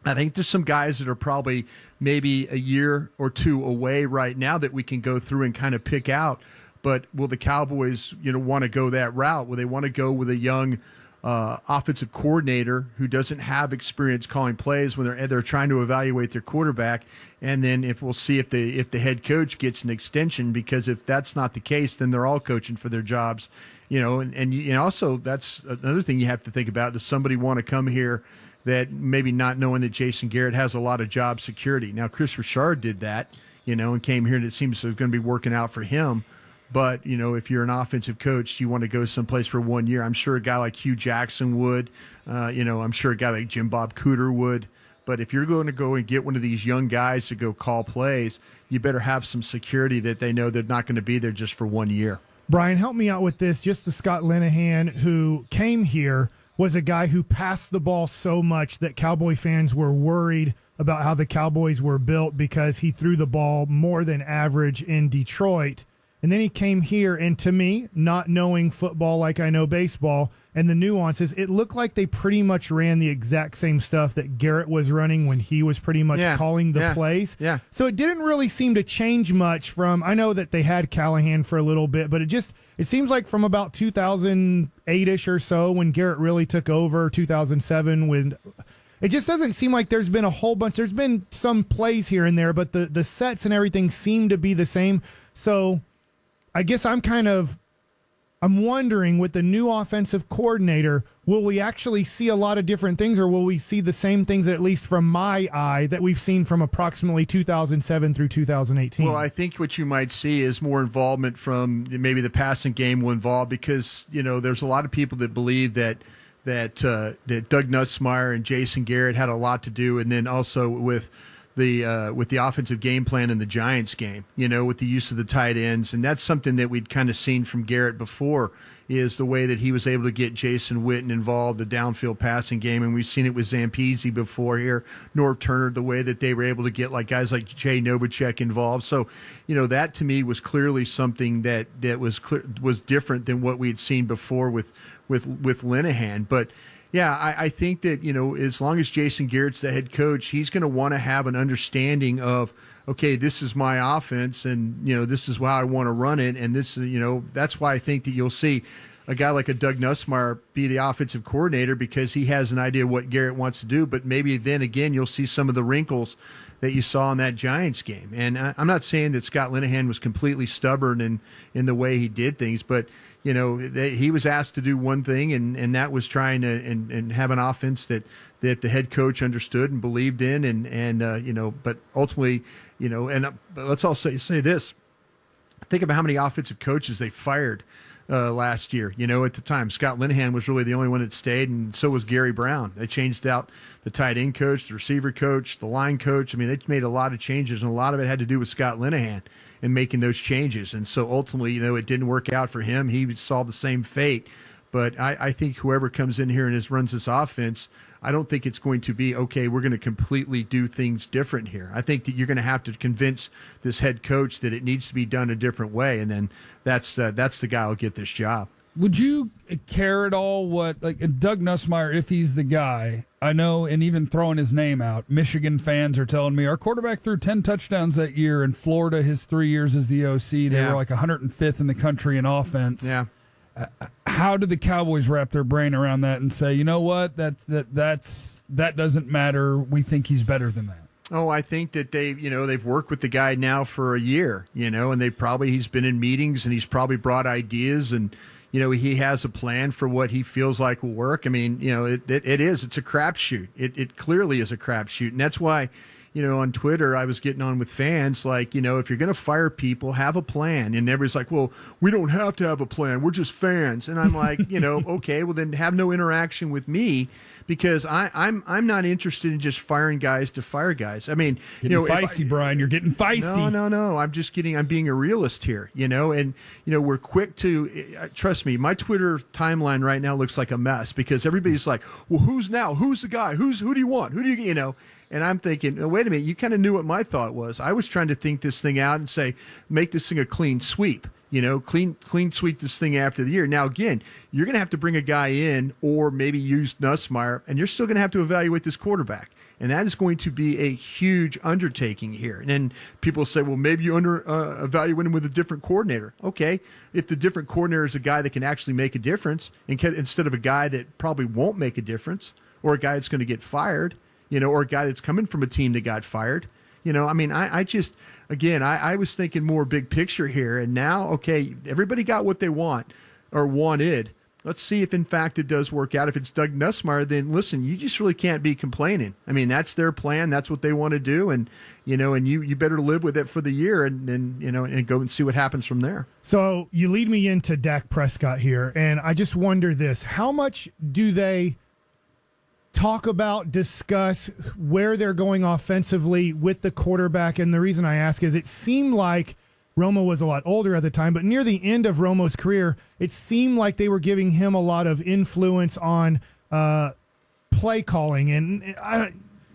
I think there's some guys that are probably maybe a year or two away right now that we can go through and kind of pick out. But will the Cowboys, want to go that route? Will they want to go with a young offensive coordinator who doesn't have experience calling plays when they're trying to evaluate their quarterback, and then we'll see if the head coach gets an extension, because if that's not the case, then they're all coaching for their jobs, and also that's another thing you have to think about. Does somebody want to come here that maybe not knowing that Jason Garrett has a lot of job security? Now, Chris Richard did that, and came here, and it seems it's going to be working out for him. But, if you're an offensive coach, you want to go someplace for 1 year. I'm sure a guy like Hugh Jackson would. I'm sure a guy like Jim Bob Cooter would. But if you're going to go and get one of these young guys to go call plays, you better have some security that they know they're not going to be there just for 1 year. Brian, help me out with this. Just the Scott Linehan who came here was a guy who passed the ball so much that Cowboy fans were worried about how the Cowboys were built because he threw the ball more than average in Detroit. And then he came here, and to me, not knowing football like I know baseball and the nuances, it looked like they pretty much ran the exact same stuff that Garrett was running when he was pretty much calling the plays. Yeah. So it didn't really seem to change much from, I know that they had Callahan for a little bit, but it seems like from about 2008-ish or so when Garrett really took over, 2007 when... It just doesn't seem like there's been a whole bunch. There's been some plays here and there, but the sets and everything seem to be the same. So... I guess I'm wondering, with the new offensive coordinator, will we actually see a lot of different things, or will we see the same things, at least from my eye, that we've seen from approximately 2007 through 2018? Well, I think what you might see is more involvement from maybe the passing game will involve, because, there's a lot of people that believe that Doug Nussmeier and Jason Garrett had a lot to do, and then also with the offensive game plan in the Giants game, with the use of the tight ends. And that's something that we'd kind of seen from Garrett before, is the way that he was able to get Jason Witten involved, the downfield passing game. And we've seen it with Zampese before here, Norv Turner, the way that they were able to get guys like Jay Novacek involved. So, that to me was clearly something that was different than what we had seen before with Linehan. But yeah, I think that, as long as Jason Garrett's the head coach, he's going to want to have an understanding of, okay, this is my offense, and, this is how I want to run it. And this, that's why I think that you'll see a guy like a Doug Nussmeier be the offensive coordinator, because he has an idea what Garrett wants to do. But maybe then again, you'll see some of the wrinkles that you saw in that Giants game. And I'm not saying that Scott Linehan was completely stubborn in the way he did things, but he was asked to do one thing, and that was trying to and have an offense that the head coach understood and believed in, and but ultimately, but let's all say this: think about how many offensive coaches they fired last year. At the time, Scott Linehan was really the only one that stayed, and so was Gary Brown. They changed out the tight end coach, the receiver coach, the line coach. I mean, they made a lot of changes, and a lot of it had to do with Scott Linehan and making those changes. And so ultimately, it didn't work out for him. He saw the same fate. But I think whoever comes in here and runs this offense, I don't think it's going to be, okay, we're going to completely do things different here. I think that you're going to have to convince this head coach that it needs to be done a different way, and then that's the guy who'll get this job. Would you care at all what, Doug Nussmeier, if he's the guy? I know, and even throwing his name out, Michigan fans are telling me our quarterback threw 10 touchdowns that year. In Florida, his 3 years as the OC, they were 105th in the country in offense. Yeah. How do the Cowboys wrap their brain around that and say, you know what, that doesn't matter. We think he's better than that. Oh, I think that they've worked with the guy now for a year, and he's been in meetings, and he's probably brought ideas, and he has a plan for what he feels like will work. I mean, it's a crapshoot. It clearly is a crapshoot. And that's why, on Twitter, I was getting on with fans if you're going to fire people, have a plan. And everybody's like, well, we don't have to have a plan. We're just fans. And I'm like, okay, well then have no interaction with me, because I'm not interested in just firing guys to fire guys. I mean, getting feisty, Brian, you're getting feisty. No. I'm being a realist here, and we're quick to trust me. My Twitter timeline right now looks like a mess, because everybody's like, well, who's the guy? Who do you want? Who do you. And I'm thinking, oh, wait a minute, you kind of knew what my thought was. I was trying to think this thing out and say, make this thing a clean sweep. Clean sweep this thing after the year. Now, again, you're going to have to bring a guy in, or maybe use Nussmeier, and you're still going to have to evaluate this quarterback. And that is going to be a huge undertaking here. And then people say, well, maybe you evaluate him with a different coordinator. Okay, if the different coordinator is a guy that can actually make a difference instead of a guy that probably won't make a difference, or a guy that's going to get fired, or a guy that's coming from a team that got fired. I was thinking more big picture here. And now, okay, everybody got what they want or wanted. Let's see if, in fact, it does work out. If it's Doug Nussmeier, then listen, you just really can't be complaining. I mean, that's their plan. That's what they want to do. And, you better live with it for the year and go and see what happens from there. So you lead me into Dak Prescott here. And I just wonder this, how much do they talk about, discuss where they're going offensively with the quarterback? And the reason I ask is it seemed like Romo was a lot older at the time, but near the end of Romo's career, it seemed like they were giving him a lot of influence on play calling. And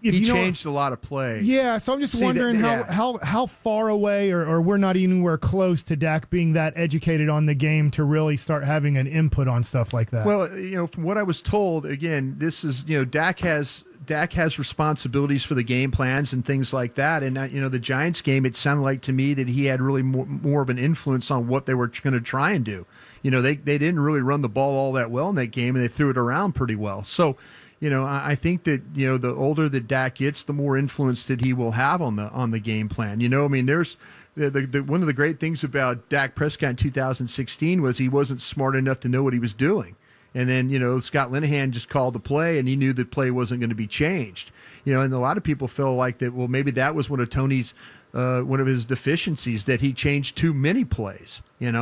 he changed a lot of plays. Yeah, so I'm just wondering how far away or we're not anywhere close to Dak being that educated on the game to really start having an input on stuff like that. Well, from what I was told, again, this is, Dak has responsibilities for the game plans and things like that. And, the Giants game, it sounded like to me that he had really more of an influence on what they were going to try and do. They didn't really run the ball all that well in that game, and they threw it around pretty well. So, I think that, the older that Dak gets, the more influence that he will have on the game plan. There's one of the great things about Dak Prescott in 2016 was he wasn't smart enough to know what he was doing. And then, Scott Linehan just called the play, and he knew the play wasn't going to be changed. And a lot of people feel like that, well, maybe that was one of Tony's, one of his deficiencies, that he changed too many plays.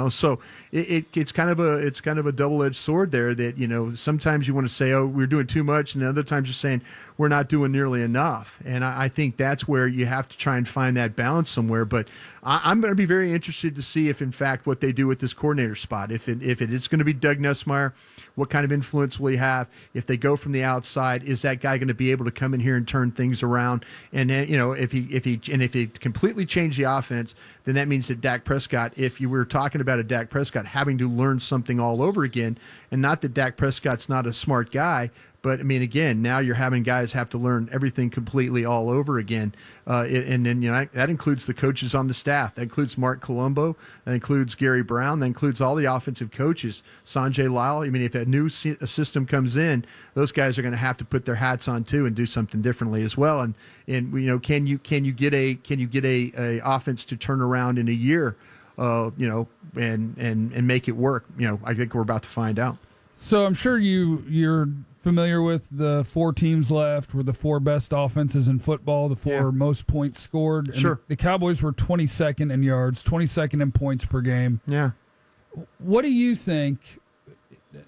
So it's kind of a double-edged sword there that, sometimes you want to say, oh, we're doing too much, and other times you're saying we're not doing nearly enough. And I think that's where you have to try and find that balance somewhere. But I'm going to be very interested to see if, in fact, what they do with this coordinator spot. If it is going to be Doug Nussmeier, what kind of influence will he have? If they go from the outside, is that guy going to be able to come in here and turn things around? And then, if he completely changed the offense, then that means that Dak Prescott, if you were talking about a Dak Prescott having to learn something all over again, and not that Dak Prescott's not a smart guy, but again, now you're having guys have to learn everything completely all over again. And then, that includes the coaches on the staff. That includes Mark Colombo. That includes Gary Brown. That includes all the offensive coaches. Sanjay Lyle. If a new system comes in, those guys are going to have to put their hats on too and do something differently as well. And can you get a offense to turn around in a year, and make it work? I think we're about to find out. So I'm sure you're familiar with the 4 teams left were the 4 best offenses in football, the 4 most points scored. And sure. The Cowboys were 22nd in yards, 22nd in points per game. Yeah. What do you think,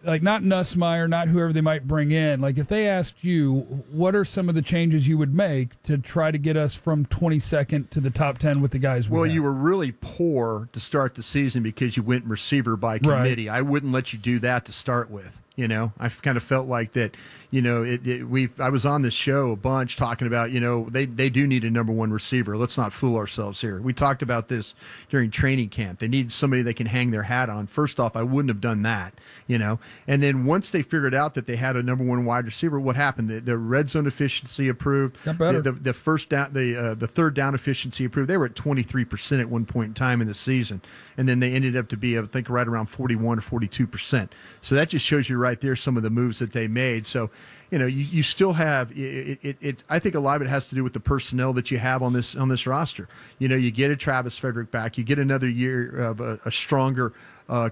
like not Nussmeier, not whoever they might bring in, like if they asked you, what are some of the changes you would make to try to get us from 22nd to the top 10 with the guys we have? You were really poor to start the season because you went receiver by committee. Right. I wouldn't let you do that to start with. I kind of felt like that, I was on this show a bunch talking about, they do need a number 1 receiver. Let's not fool ourselves here. We talked about this during training camp. They need somebody they can hang their hat on. First off, I wouldn't have done that, and then once they figured out that they had a number 1 wide receiver, what happened? The red zone efficiency improved. Got better. The first down, the third down efficiency improved. They were at 23% at one point in time in the season. And then they ended up to be, I think, right around 41 or 42%. So that just shows you right there some of the moves that they made. So, you still have it. I think a lot of it has to do with the personnel that you have on this roster. You get a Travis Frederick back, you get another year of a stronger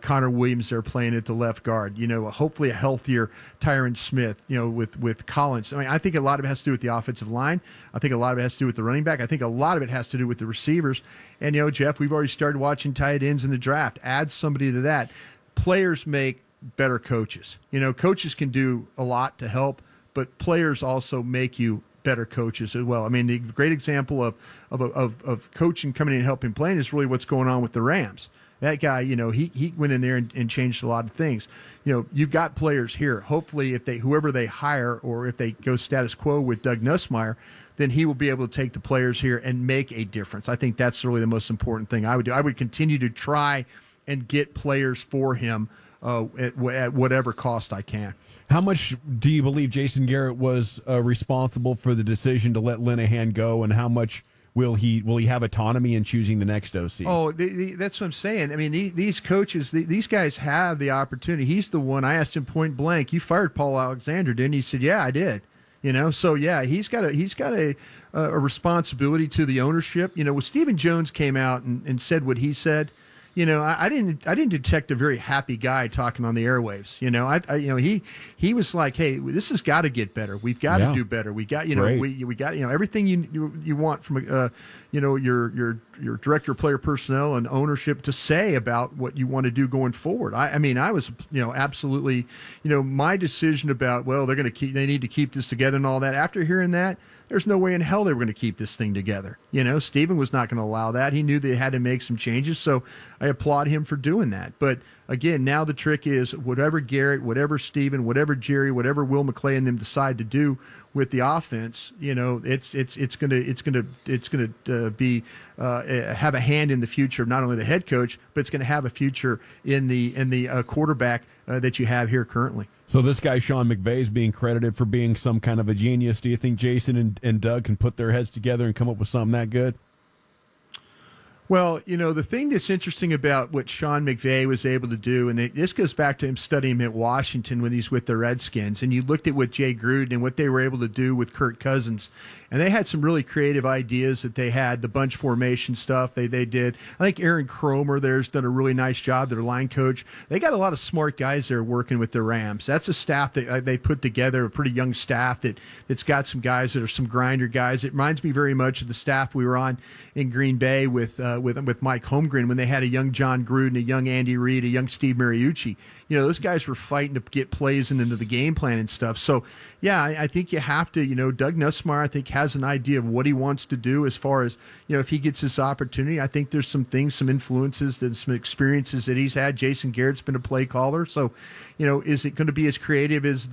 Connor Williams there playing at the left guard. Hopefully a healthier Tyron Smith. With Collins. I think a lot of it has to do with the offensive line. I think a lot of it has to do with the running back. I think a lot of it has to do with the receivers. And Jeff, we've already started watching tight ends in the draft. Add somebody to that. Players make better coaches. Coaches can do a lot to help, but players also make you better coaches as well. The great example of coaching coming in and helping playing is really what's going on with the Rams. That guy, he went in there and changed a lot of things. You've got players here. Hopefully, whoever they hire, or if they go status quo with Doug Nussmeier, then he will be able to take the players here and make a difference. I think that's really the most important thing I would do. I would continue to try and get players for him at whatever cost I can. How much do you believe Jason Garrett was responsible for the decision to let Linehan go, and how much will he have autonomy in choosing the next OC? Oh, that's what I'm saying. I mean, these coaches, these guys have the opportunity. He's the one. I asked him point blank, "You fired Paul Alexander, didn't you?" He said, "Yeah, I did." So yeah, he's got a responsibility to the ownership. When Stephen Jones came out and said what he said, I didn't detect a very happy guy talking on the airwaves. He was like, "Hey, this has got to get better. We've got to do better. We got we got everything you want from your director of player personnel and ownership to say about what you want to do going forward." I was absolutely my decision about they need to keep this together and all that. After hearing that, there's no way in hell they were going to keep this thing together. Stephen was not going to allow that. He knew they had to make some changes, so I applaud him for doing that. But again, now the trick is whatever Garrett, whatever Stephen, whatever Jerry, whatever Will McClay and them decide to do with the offense, it's going to be have a hand in the future of not only the head coach, but it's going to have a future in the quarterback that you have here currently. So this guy Sean McVay is being credited for being some kind of a genius. Do you think Jason and Doug can put their heads together and come up with something that good? Well, the thing that's interesting about what Sean McVay was able to do, and this goes back to him studying at Washington when he's with the Redskins, and you looked at what Jay Gruden and what they were able to do with Kirk Cousins, and they had some really creative ideas that they had, the bunch formation stuff they did. I think Aaron Cromer there's done a really nice job, their line coach. They got a lot of smart guys there working with the Rams. That's a staff that they put together, a pretty young staff that's got some guys that are some grinder guys. It reminds me very much of the staff we were on in Green Bay with Mike Holmgren when they had a young John Gruden, a young Andy Reid, a young Steve Mariucci. Those guys were fighting to get plays into the game plan and stuff. So, yeah, I think you have to, Doug Nussmeier, I think, has an idea of what he wants to do as far as, if he gets this opportunity. I think there's some things, some influences, and some experiences that he's had. Jason Garrett's been a play caller. So, is it going to be as creative as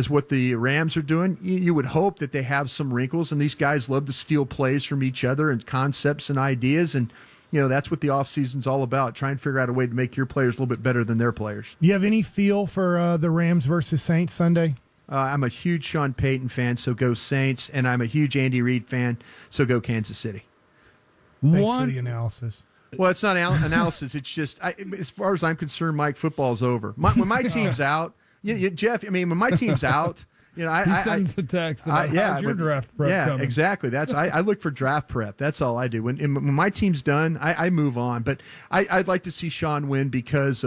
what the Rams are doing? You would hope that they have some wrinkles, and these guys love to steal plays from each other and concepts and ideas, and that's what the offseason's all about, trying to figure out a way to make your players a little bit better than their players. Do you have any feel for the Rams versus Saints Sunday? I'm a huge Sean Payton fan, so go Saints, and I'm a huge Andy Reid fan, so go Kansas City. Thanks for the analysis. Well, it's not analysis. It's just, as far as I'm concerned, Mike, football's over. When my team's out, Jeff, when my team's out, he sends a text about how's your draft prep coming? Exactly. I look for draft prep. That's all I do. When my team's done, I move on. But I'd like to see Sean win because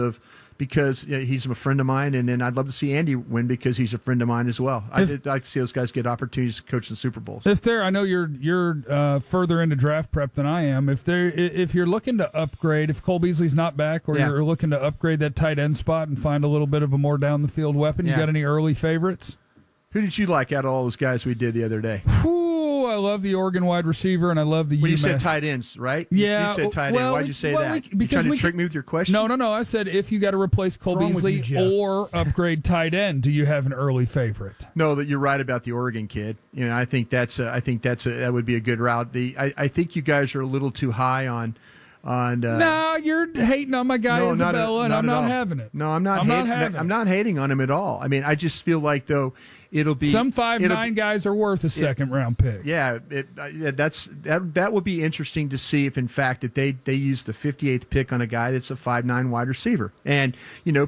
he's a friend of mine, and then I'd love to see Andy win because he's a friend of mine as well. I'd like to see those guys get opportunities to coach the Super Bowls. I know you're further into draft prep than I am. If you're looking to upgrade, if Cole Beasley's not back, or you're looking to upgrade that tight end spot and find a little bit of a more down the field weapon, you got any early favorites? Who did you like out of all those guys we did the other day? I love the Oregon wide receiver, and I love the UMass. You said tight ends, right? Yeah. You said tight end. Why'd you say that? You trying to trick me with your question? No. I said if you got to replace Cole Beasley or upgrade tight end, do you have an early favorite? No, that you're right about the Oregon kid. I think that would be a good route. I think you guys are a little too high on. No, you're hating on my guy Isabella, and I'm not having it. No, I'm not hating on him at all. I just feel like though it'll be some 5'9" guys are worth a second round pick. Yeah, that would be interesting to see if in fact that they use the 58th pick on a guy that's a 5'9" wide receiver, and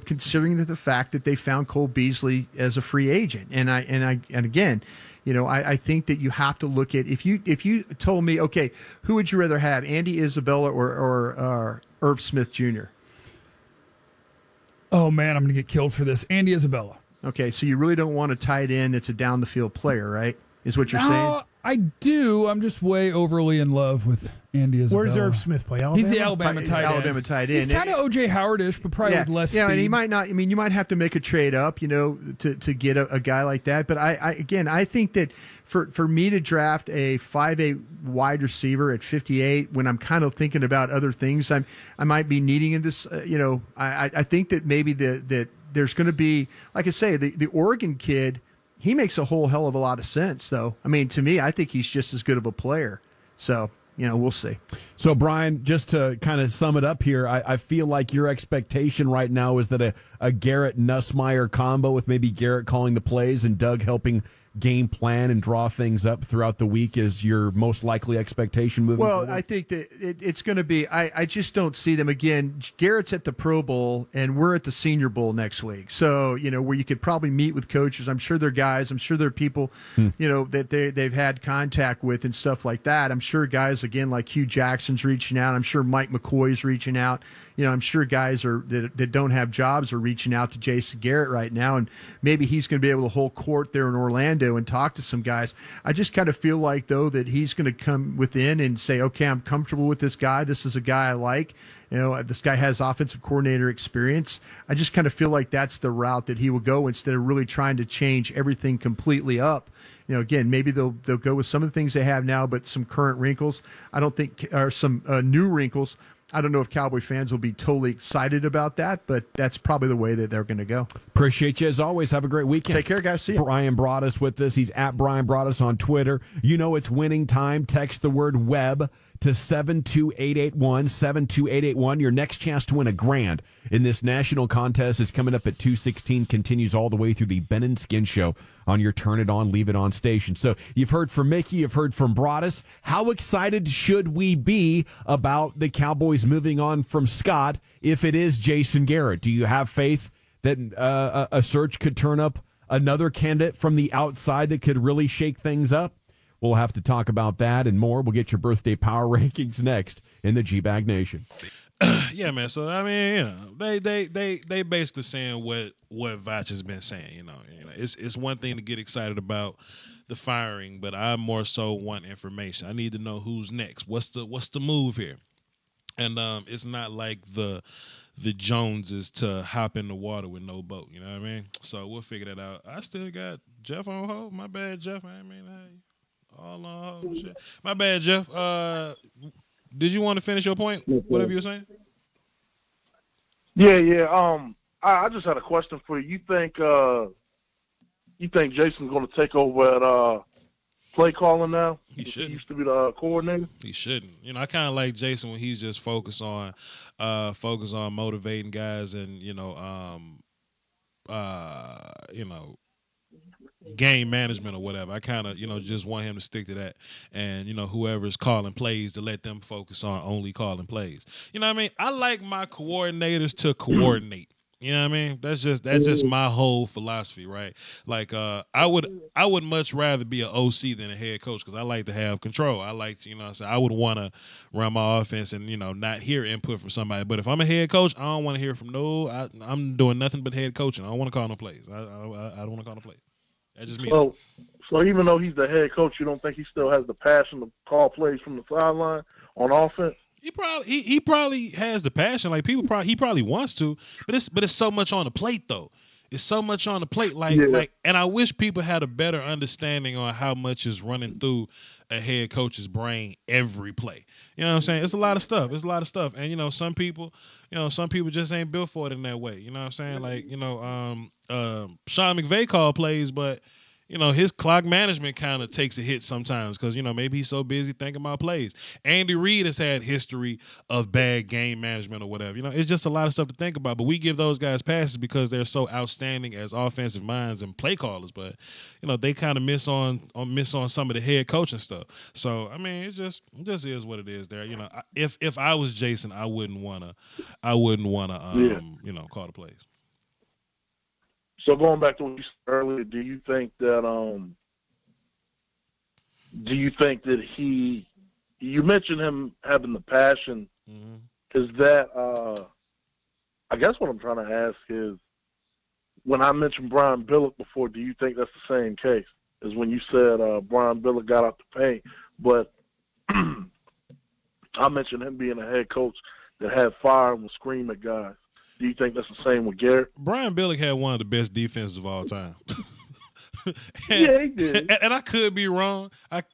considering the fact that they found Cole Beasley as a free agent, and again. I think that you have to look at if you told me, okay, who would you rather have, Andy Isabella or Irv Smith Jr.? Oh man, I'm going to get killed for this. Andy Isabella. Okay, so you really don't want a tight end that's a down the field player, right? Is what you're saying? I do. I'm just way overly in love with Andy Isabella. Where does Irv Smith play? Alabama? He's the Alabama tight end. Alabama tight end. He's kind of O.J. Howard-ish, but probably with less speed. Yeah, and he might not. You might have to make a trade up, to get a guy like that. But I think that for me to draft a 5'8" wide receiver at 58, when I'm kind of thinking about other things, I might be needing in this. I think that maybe that there's going to be, like I say, the Oregon kid. He makes a whole hell of a lot of sense, though. To me, I think he's just as good of a player. So, we'll see. So, Brian, just to kind of sum it up here, I feel like your expectation right now is that a Garrett Nussmeier combo with maybe Garrett calling the plays and Doug helping game plan and draw things up throughout the week is your most likely expectation moving forward? I think that it's going to be – I just don't see them. Again, Garrett's at the Pro Bowl, and we're at the Senior Bowl next week. So, where you could probably meet with coaches. I'm sure they're guys. I'm sure they're people, that they've had contact with and stuff like that. I'm sure guys, again, like Hugh Jackson's reaching out. I'm sure Mike McCoy's reaching out. I'm sure guys that don't have jobs are reaching out to Jason Garrett right now, and maybe he's going to be able to hold court there in Orlando and talk to some guys. I just kind of feel like, though, that he's going to come within and say, okay, I'm comfortable with this guy. This is a guy I like. This guy has offensive coordinator experience. I just kind of feel like that's the route that he will go instead of really trying to change everything completely up. Again, maybe they'll go with some of the things they have now, but some current wrinkles. I don't think, or some new wrinkles. I don't know if Cowboy fans will be totally excited about that, but that's probably the way that they're going to go. Appreciate you as always. Have a great weekend. Take care, guys. See you. Brian Broadus with us. He's at Brian Broadus on Twitter. It's winning time. Text the word web to 72881, 72881. Your next chance to win $1,000 in this national contest is coming up at 2:16, continues all the way through the Ben and Skin Show on your Turn It On, Leave It On station. So you've heard from Mickey, you've heard from Broadus. How excited should we be about the Cowboys moving on from Scott if it is Jason Garrett? Do you have faith that a search could turn up another candidate from the outside that could really shake things up? We'll have to talk about that and more. We'll get your birthday power rankings next in the G-Bag Nation. Yeah, man. So I mean, they basically saying what Voch has been saying. It's one thing to get excited about the firing, but I more so want information. I need to know who's next. What's the move here? And it's not like the Joneses to hop in the water with no boat. You know what I mean? So we'll figure that out. I still got Jeff on hold. My bad, Jeff. All on hold. Shit. My bad, Jeff. Did you want to finish your point? Whatever you were saying. Yeah. I just had a question for you. You think Jason's going to take over at play calling now? He shouldn't. He used to be the coordinator. He shouldn't. I kind of like Jason when he's just focused on motivating guys and game management or whatever. I kind of just want him to stick to that, and whoever's calling plays to let them focus on only calling plays. You know what I mean? I like my coordinators to coordinate. You know what I mean? That's just my whole philosophy, right? Like I would much rather be an OC than a head coach because I like to have control. I like to, I would want to run my offense and not hear input from somebody. But if I'm a head coach, I don't want to hear from I'm doing nothing but head coaching. I don't want to call no plays. I don't want to call no plays. That's just me. So even though he's the head coach, you don't think he still has the passion to call plays from the sideline on offense? He probably has the passion. Like he probably wants to, but it's so much on the plate though. It's so much on the plate. And I wish people had a better understanding on how much is running through a head coach's brain every play. You know what I'm saying? It's a lot of stuff. And some people just ain't built for it in that way. You know what I'm saying? Like Sean McVay called plays, but his clock management kind of takes a hit sometimes because, maybe he's so busy thinking about plays. Andy Reid has had history of bad game management or whatever. It's just a lot of stuff to think about. But we give those guys passes because they're so outstanding as offensive minds and play callers. But, they kind of miss on some of the head coaching stuff. So, I mean, it just is what it is there. If I was Jason, I wouldn't want to call the plays. So going back to what you said earlier, do you think that you mentioned him having the passion? Mm-hmm. Is that I guess what I'm trying to ask is, when I mentioned Brian Billick before, do you think that's the same case as when you said Brian Billick got out the paint? But I mentioned him being a head coach that had fire and would scream at guys. Do you think that's the same with Garrett? Brian Billick had one of the best defenses of all time. Yeah, he did. And I could be wrong. But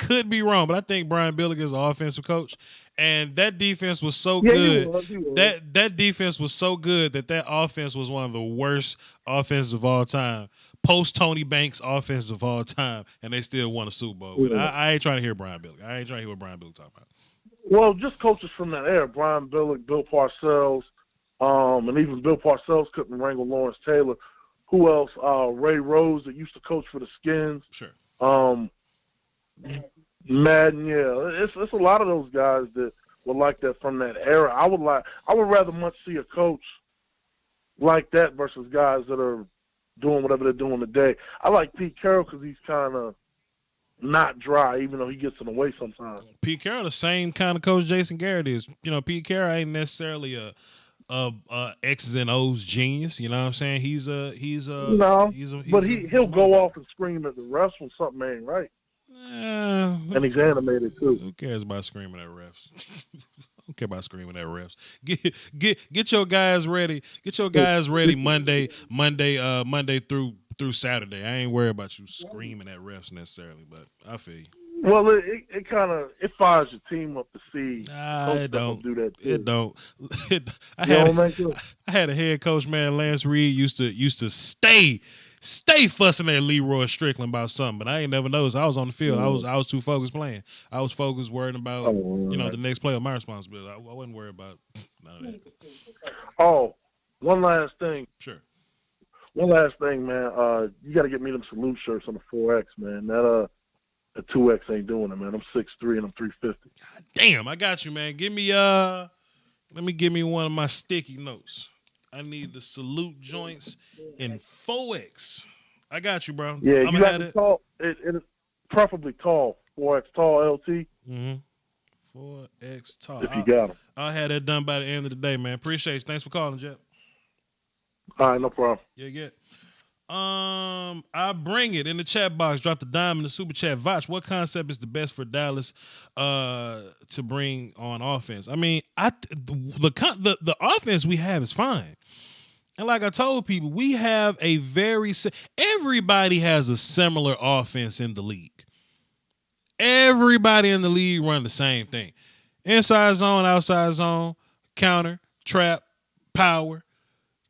I think Brian Billick is an offensive coach. And that defense was so good. He was. That defense was so good that offense was one of the worst offenses of all time. Post Tony Banks offense of all time. And they still won a Super Bowl. I ain't trying to hear Brian Billick. I ain't trying to hear what Brian Billick talking about. Well, just coaches from that era, Brian Billick, Bill Parcells, and even Bill Parcells couldn't wrangle Lawrence Taylor. Who else? Ray Rose that used to coach for the Skins. Sure. Madden, yeah. It's a lot of those guys that were like that from that era. I would rather much see a coach like that versus guys that are doing whatever they're doing today. I like Pete Carroll because he's kind of not dry, even though he gets in the way sometimes. Pete Carroll, the same kind of coach Jason Garrett is. Pete Carroll ain't necessarily a X's and O's genius. You know what I'm saying? He'll go off and scream at the refs when something ain't right. And he's animated too. Who cares about screaming at refs? Don't care about screaming at refs. Get your guys ready. Get your guys ready Monday through Saturday. I ain't worried about you screaming at refs necessarily, but I feel you. Well, it kind of fires your team up to see. It don't do that. Too. It don't. I had a head coach, man. Lance Reed used to stay fussing at Leroy Strickland about something, but I ain't never noticed. I was on the field. I was too focused playing. I was focused worrying about the next play of my responsibility. I wasn't worried about none of that. Oh, one last thing. Sure. One last thing, man. You got to get me them salute shirts on the 4X, man. The 2X ain't doing it, man. I'm 6'3" and I'm 350. God damn, I got you, man. Give me let me give me one of my sticky notes. I need the salute joints in 4X. I got you, bro. Yeah, you have it tall. It preferably tall. 4X tall LT. 4X tall. If you got them. I'll have that done by the end of the day, man. Appreciate you. Thanks for calling, Jeff. All right, no problem. Yeah. I bring it in the chat box. Drop the dime in the super chat. Voch, what concept is the best for Dallas to bring on offense? I mean, the offense we have is fine. And like I told people, we have everybody has a similar offense in the league. Everybody in the league run the same thing. Inside zone, outside zone, counter, trap, power,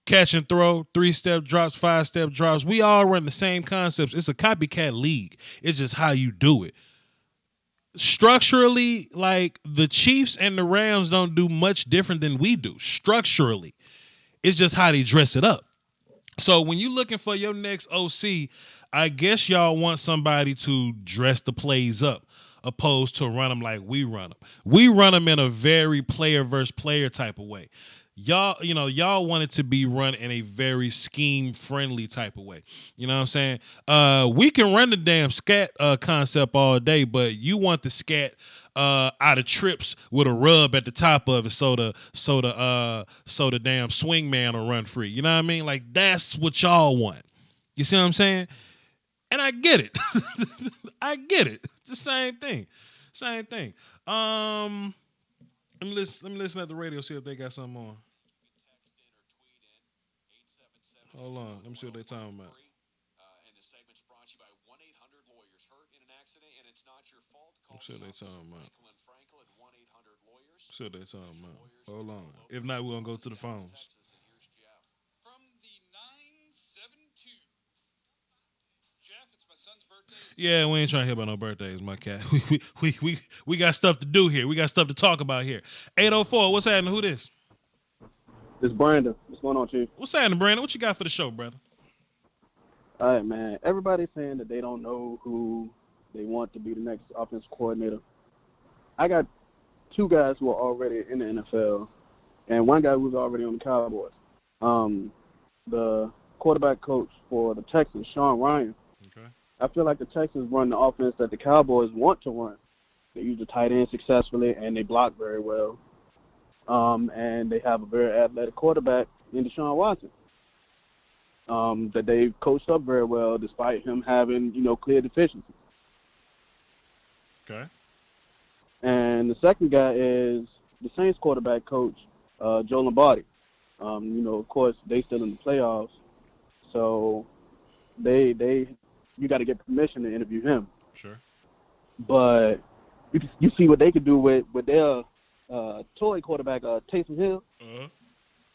catch and throw, 3-step drops, 5-step drops. We all run the same concepts. It's a copycat league. It's just how you do it. Structurally, like the Chiefs and the Rams don't do much different than we do. Structurally, it's just how they dress it up. So when you're looking for your next OC, I guess y'all want somebody to dress the plays up opposed to run them like we run them. We run them in a very player versus player type of way. Y'all want it to be run in a very scheme-friendly type of way. You know what I'm saying? We can run the damn scat concept all day, but you want the scat out of trips with a rub at the top of it, so the damn swing man will run free. You know what I mean? Like that's what y'all want. You see what I'm saying? And I get it. I get it. It's the same thing. Same thing. Let me listen at the radio, see if they got something on. Hold on. Let me see what they're talking about. And the segment's brought to you by 1-800-LAWYERS. Hurt in an accident and it's not your fault. Call the office of Frankel and Frankel at 1-800-LAWYERS. See what they're talking about. Hold on. If not, we're going to go to the phones. From the 972. Jeff, it's my son's birthday. Yeah, we ain't trying to hear about no birthdays, my cat. We got stuff to do here. We got stuff to talk about here. 804, what's happening? Who this? It's Brandon. What's going on, Chief? What's happening, Brandon? What you got for the show, brother? All right, man. Everybody's saying that they don't know who they want to be the next offensive coordinator. I got two guys who are already in the NFL, and one guy who's already on the Cowboys. The quarterback coach for the Texans, Sean Ryan. Okay. I feel like the Texans run the offense that the Cowboys want to run. They use the tight end successfully, and they block very well. And they have a very athletic quarterback in Deshaun Watson that they've coached up very well despite him having, clear deficiencies. Okay. And the second guy is the Saints quarterback coach, Joe Lombardi. Of course, they still in the playoffs, so you got to get permission to interview him. Sure. But you see what they could do with their toy quarterback, Taysom Hill. Uh-huh.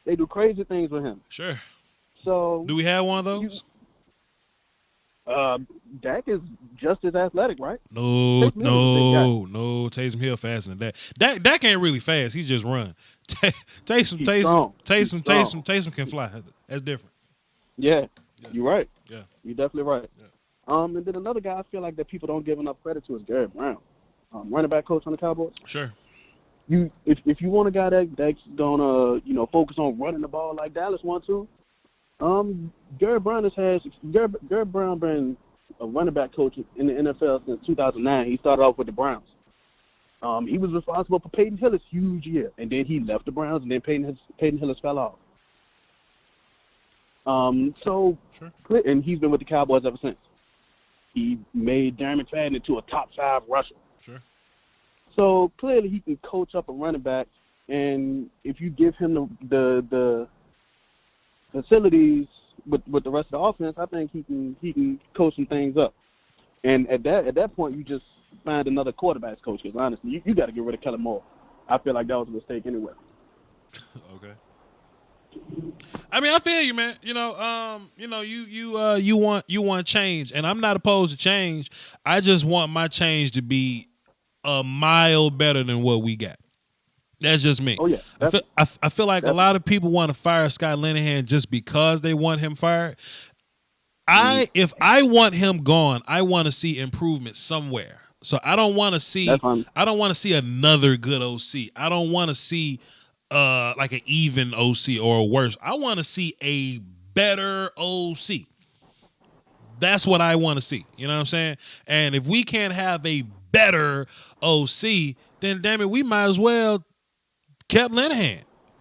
They do crazy things with him. Sure. So do we have one of those? Dak is just as athletic, right? No. Taysom Hill faster than Dak. Dak ain't really fast. He just run. Taysom can fly. That's different. Yeah, you're right. Yeah, you're definitely right. Yeah. And then another guy I feel like that people don't give enough credit to is Garrett Brown, running back coach on the Cowboys. Sure. If you want a guy that's gonna focus on running the ball like Dallas wants to, Garrett Brown been a running back coach in the NFL since 2009. He started off with the Browns. He was responsible for Peyton Hillis' huge year, and then he left the Browns, and then Peyton Hillis fell off. Sure. And he's been with the Cowboys ever since. He made Darren McFadden into a top 5 rusher. Sure. So clearly he can coach up a running back, and if you give him the facilities with the rest of the offense, I think he can coach some things up. And at that point, you just find another quarterbacks coach. Because honestly, you got to get rid of Kellen Moore. I feel like that was a mistake anyway. Okay. I mean, I feel you, man. You want change, and I'm not opposed to change. I just want my change to be a mile better than what we got. That's just me. Oh yeah. I feel like a lot of people want to fire Scott Linehan just because they want him fired. If I want him gone, I want to see improvement somewhere. So I don't want to see another good OC. I don't want to see like an even OC or a worse. I want to see a better OC. That's what I want to see. You know what I'm saying? And if we can't have a better OC, then damn it, we might as well kept Linehan.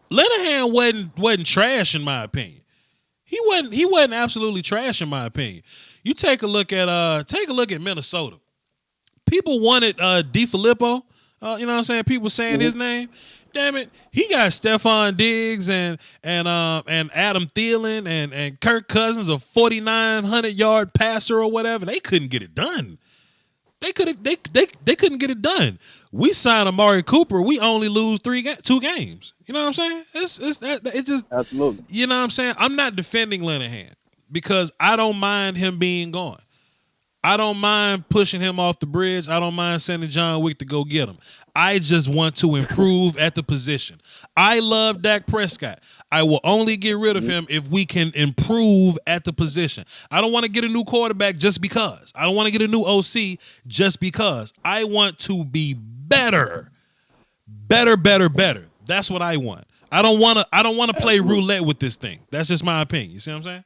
Linehan wasn't trash in my opinion. He wasn't absolutely trash in my opinion. You take a look at Minnesota. People wanted DeFilippo. You know what I'm saying? People saying his name. Damn it, he got Stephon Diggs and Adam Thielen and Kirk Cousins, a 4,900-yard passer or whatever. They couldn't get it done. They couldn't get it done. We signed Amari Cooper. We only lose 2 games. You know what I'm saying? It just absolutely. You know what I'm saying? I'm not defending Linehan because I don't mind him being gone. I don't mind pushing him off the bridge. I don't mind sending John Wick to go get him. I just want to improve at the position. I love Dak Prescott. I will only get rid of him if we can improve at the position. I don't want to get a new quarterback just because. I don't want to get a new OC just because. I want to be better. Better. That's what I want. I don't want to play roulette with this thing. That's just my opinion. You see what I'm saying?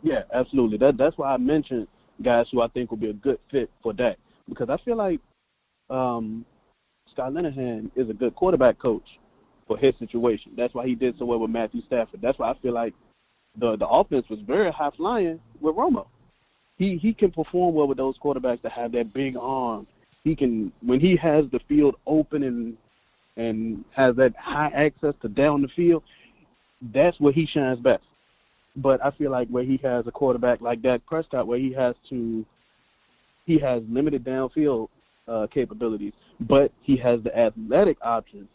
Yeah, absolutely. That's why I mentioned guys who I think will be a good fit for Dak, because I feel like Scott Linehan is a good quarterback coach for his situation. That's why he did so well with Matthew Stafford. That's why I feel like the offense was very high flying with Romo. He can perform well with those quarterbacks that have that big arm. He can, when he has the field open and has that high access to down the field, that's where he shines best. But I feel like where he has a quarterback like Dak Prescott, where he has limited downfield capabilities, but he has the athletic options,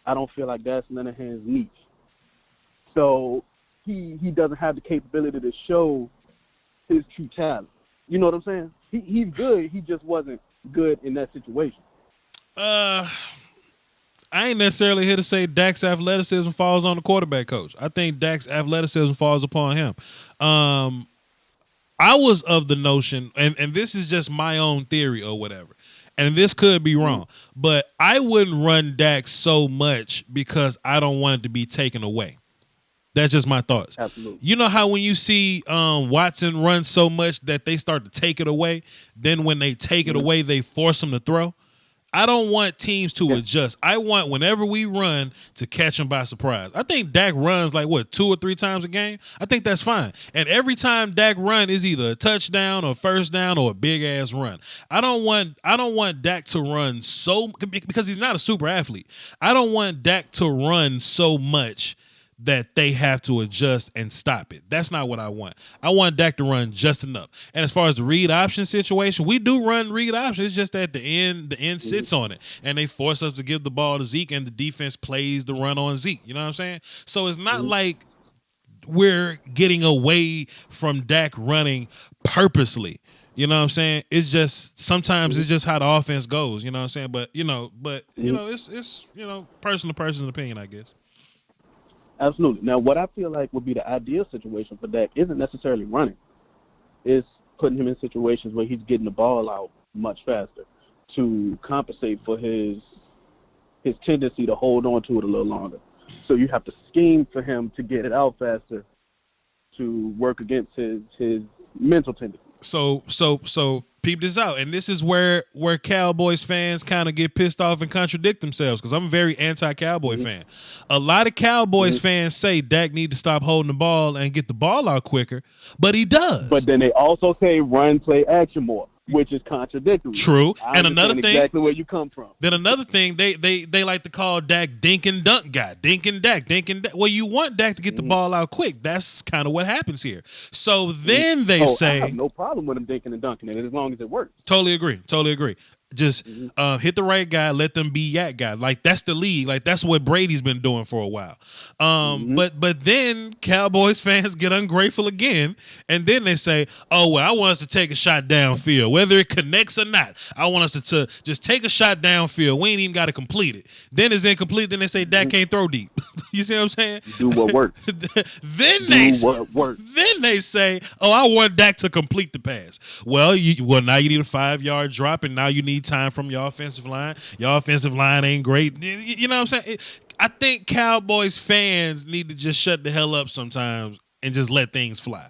I don't feel like that's Linehan's niche. So he doesn't have the capability to show his true talent. You know what I'm saying? He's good. He just wasn't good in that situation. I ain't necessarily here to say Dak's athleticism falls on the quarterback coach. I think Dak's athleticism falls upon him. I was of the notion, and this is just my own theory or whatever, and this could be wrong, but I wouldn't run Dak so much because I don't want it to be taken away. That's just my thoughts. Absolutely. You know how when you see Watson run so much that they start to take it away, then when they take it away, they force him to throw? I don't want teams to adjust. I want whenever we run to catch them by surprise. I think Dak runs like 2 or 3 times a game. I think that's fine. And every time Dak run is either a touchdown or first down or a big ass run. I don't want Dak to run because he's not a super athlete. I don't want Dak to run so much that they have to adjust and stop it. That's not what I want. I want Dak to run just enough. And as far as the read option situation, we do run read options. It's just that the end sits on it. And they force us to give the ball to Zeke, and the defense plays the run on Zeke. You know what I'm saying? So it's not like we're getting away from Dak running purposely. You know what I'm saying? It's just sometimes it's just how the offense goes. You know what I'm saying? But it's person to person's opinion, I guess. Absolutely. Now, what I feel like would be the ideal situation for Dak isn't necessarily running. It's putting him in situations where he's getting the ball out much faster to compensate for his tendency to hold on to it a little longer. So you have to scheme for him to get it out faster to work against his mental tendency. So peep this out, and this is where Cowboys fans kind of get pissed off and contradict themselves, because I'm a very anti-Cowboy fan. A lot of Cowboys fans say Dak need to stop holding the ball and get the ball out quicker, but he does. But then they also say run, play, action more, which is contradictory. True. I And another thing, exactly where you come from. Then another thing, they like to call Dak dink and dunk guy. Dink and Dak. Well, you want Dak to get the ball out quick. That's kind of what happens here. So then they say, I have no problem with him dinking and dunking it as long as it works. Totally agree. Just hit the right guy, let them be yak guy. Like, that's the league. Like, that's what Brady's been doing for a while. But then Cowboys fans get ungrateful again, and then they say, oh, well, I want us to take a shot downfield, whether it connects or not. I want us to just take a shot downfield. We ain't even got to complete it. Then it's incomplete. Then they say Dak can't throw deep. You see what I'm saying? Do what works. Then they say, oh, I want Dak to complete the pass. Well, now you need a 5-yard drop, and now you need time from your offensive line. Your offensive line ain't great. You know what I'm saying? I think Cowboys fans need to just shut the hell up sometimes and just let things fly.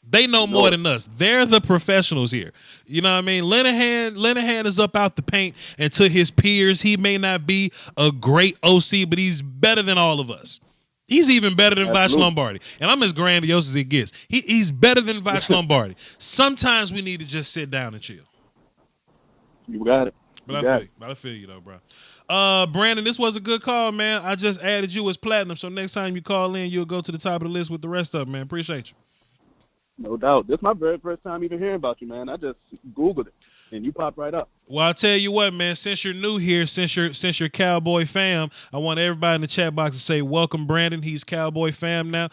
They know more than us. They're the professionals here. You know what I mean? Linehan is up out the paint, and to his peers, he may not be a great OC, but he's better than all of us. He's even better than Voch Lombardi. And I'm as grandiose as it gets. He's better than Voch Lombardi. Sometimes we need to just sit down and chill. You got it. But I feel you though, bro. Brandon, this was a good call, man. I just added you as platinum, so next time you call in, you'll go to the top of the list with the rest of them, man. Appreciate you. No doubt. This is my very first time even hearing about you, man. I just Googled it, and you popped right up. Well, I'll tell you what, man. Since you're new here, since you're Cowboy fam, I want everybody in the chat box to say welcome, Brandon. He's Cowboy fam now.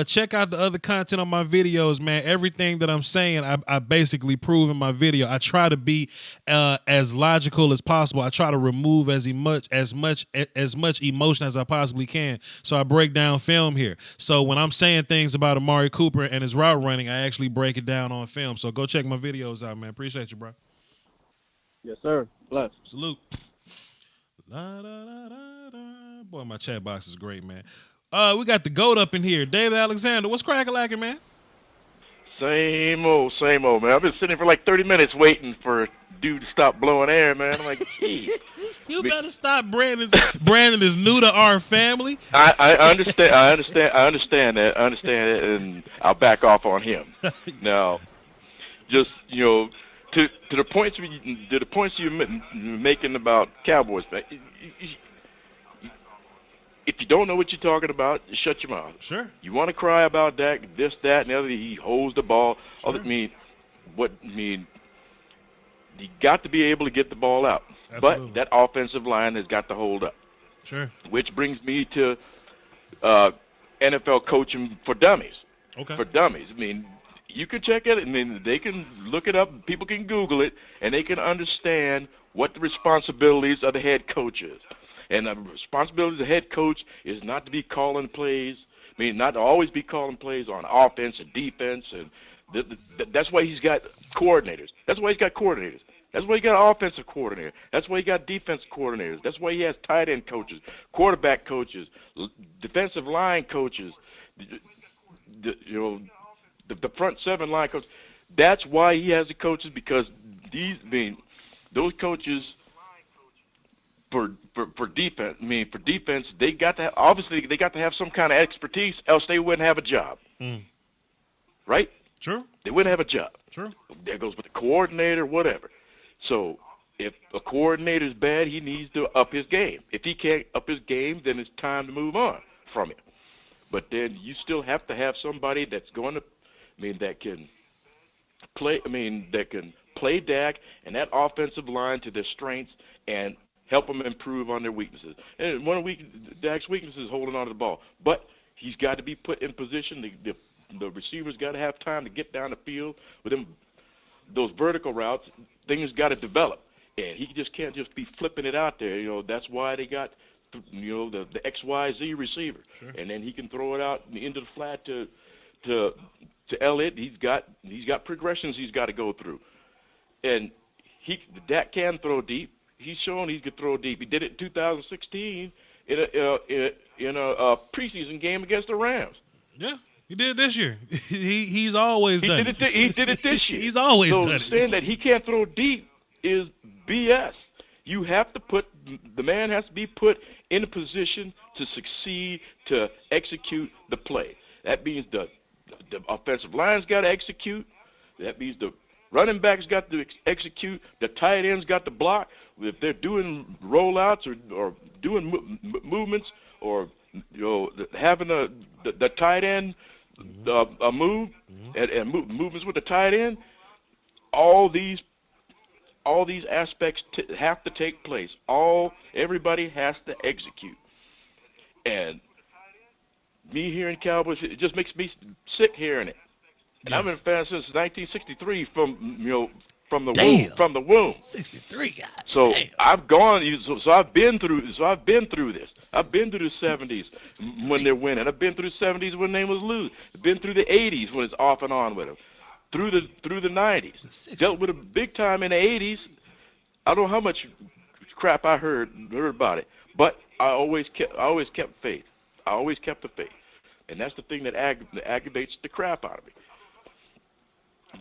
Check out the other content on my videos, man. Everything that I'm saying, I basically prove in my video. I try to be as logical as possible. I try to remove as much emotion as I possibly can. So I break down film here. So when I'm saying things about Amari Cooper and his route running, I actually break it down on film. So go check my videos out, man. Appreciate you, bro. Yes, sir. Bless. Salute. La, da, da, da, da. Boy, my chat box is great, man. We got the GOAT up in here. David Alexander. What's crack-a-lacking, man? Same old, man. I've been sitting for like 30 minutes waiting for a dude to stop blowing air, man. I'm like, gee. You better stop. Brandon is new to our family. I understand that, and I'll back off on him. Now, just, to the points you're making about Cowboys, if you don't know what you're talking about, shut your mouth. Sure. You want to cry about Dak, this, that, and the other. He holds the ball. Sure. You got to be able to get the ball out. Absolutely. But that offensive line has got to hold up. Sure. Which brings me to NFL coaching for dummies. Okay. For dummies. You can check it. They can look it up. People can Google it, and they can understand what the responsibilities of the head coach is. And the responsibility of the head coach is not to be calling plays. Not to always be calling plays on offense and defense. And that's why he's got coordinators. That's why he got offensive coordinator. That's why he got defensive coordinators. That's why he has tight end coaches, quarterback coaches, defensive line coaches. The front seven line coach. That's why he has the coaches, because those coaches for defense. For defense, they got to have some kind of expertise, else they wouldn't have a job. Right? Sure. They wouldn't have a job. Sure. There goes with the coordinator, whatever. So if a coordinator is bad, he needs to up his game. If he can't up his game, then it's time to move on from it. But then you still have to have somebody that's going to. That can play Dak and that offensive line to their strengths and help them improve on their weaknesses. And one of Dak's weaknesses is holding on to the ball. But He's got to be put in position. The receivers got to have time to get down the field with them. Those vertical routes, things got to develop, and he just can't just be flipping it out there. That's why they got, the XYZ receiver, sure. And then he can throw it out into the flat to Elliott. He's got progressions he's got to go through, and Dak can throw deep. He's shown he could throw deep. He did it in 2016 in a preseason game against the Rams. Yeah. He did it this year. He's always done it. He did it this year. He's always done it. So saying that he can't throw deep is BS. You have to the man has to be put in a position to succeed, to execute the play. That means the offensive line's got to execute. That means the running back's got to execute. The tight end's got to block. If they're doing rollouts or doing movements or having the tight end a move and movements with the tight end, all these aspects have to take place. Everybody has to execute. And me hearing Cowboys, it just makes me sick hearing it. And I've been a fan since 1963 from the womb. 63. God so damn. I've gone. So I've been through this. I've been through the 70s when they're winning. I've been through the 70s when they was losing. I've been through the 80s when it's off and on with them. Through the 90s. Dealt with them big time in the 80s. I don't know how much crap I heard about it, but I always kept faith. I always kept the faith, and that's the thing that aggravates the crap out of me.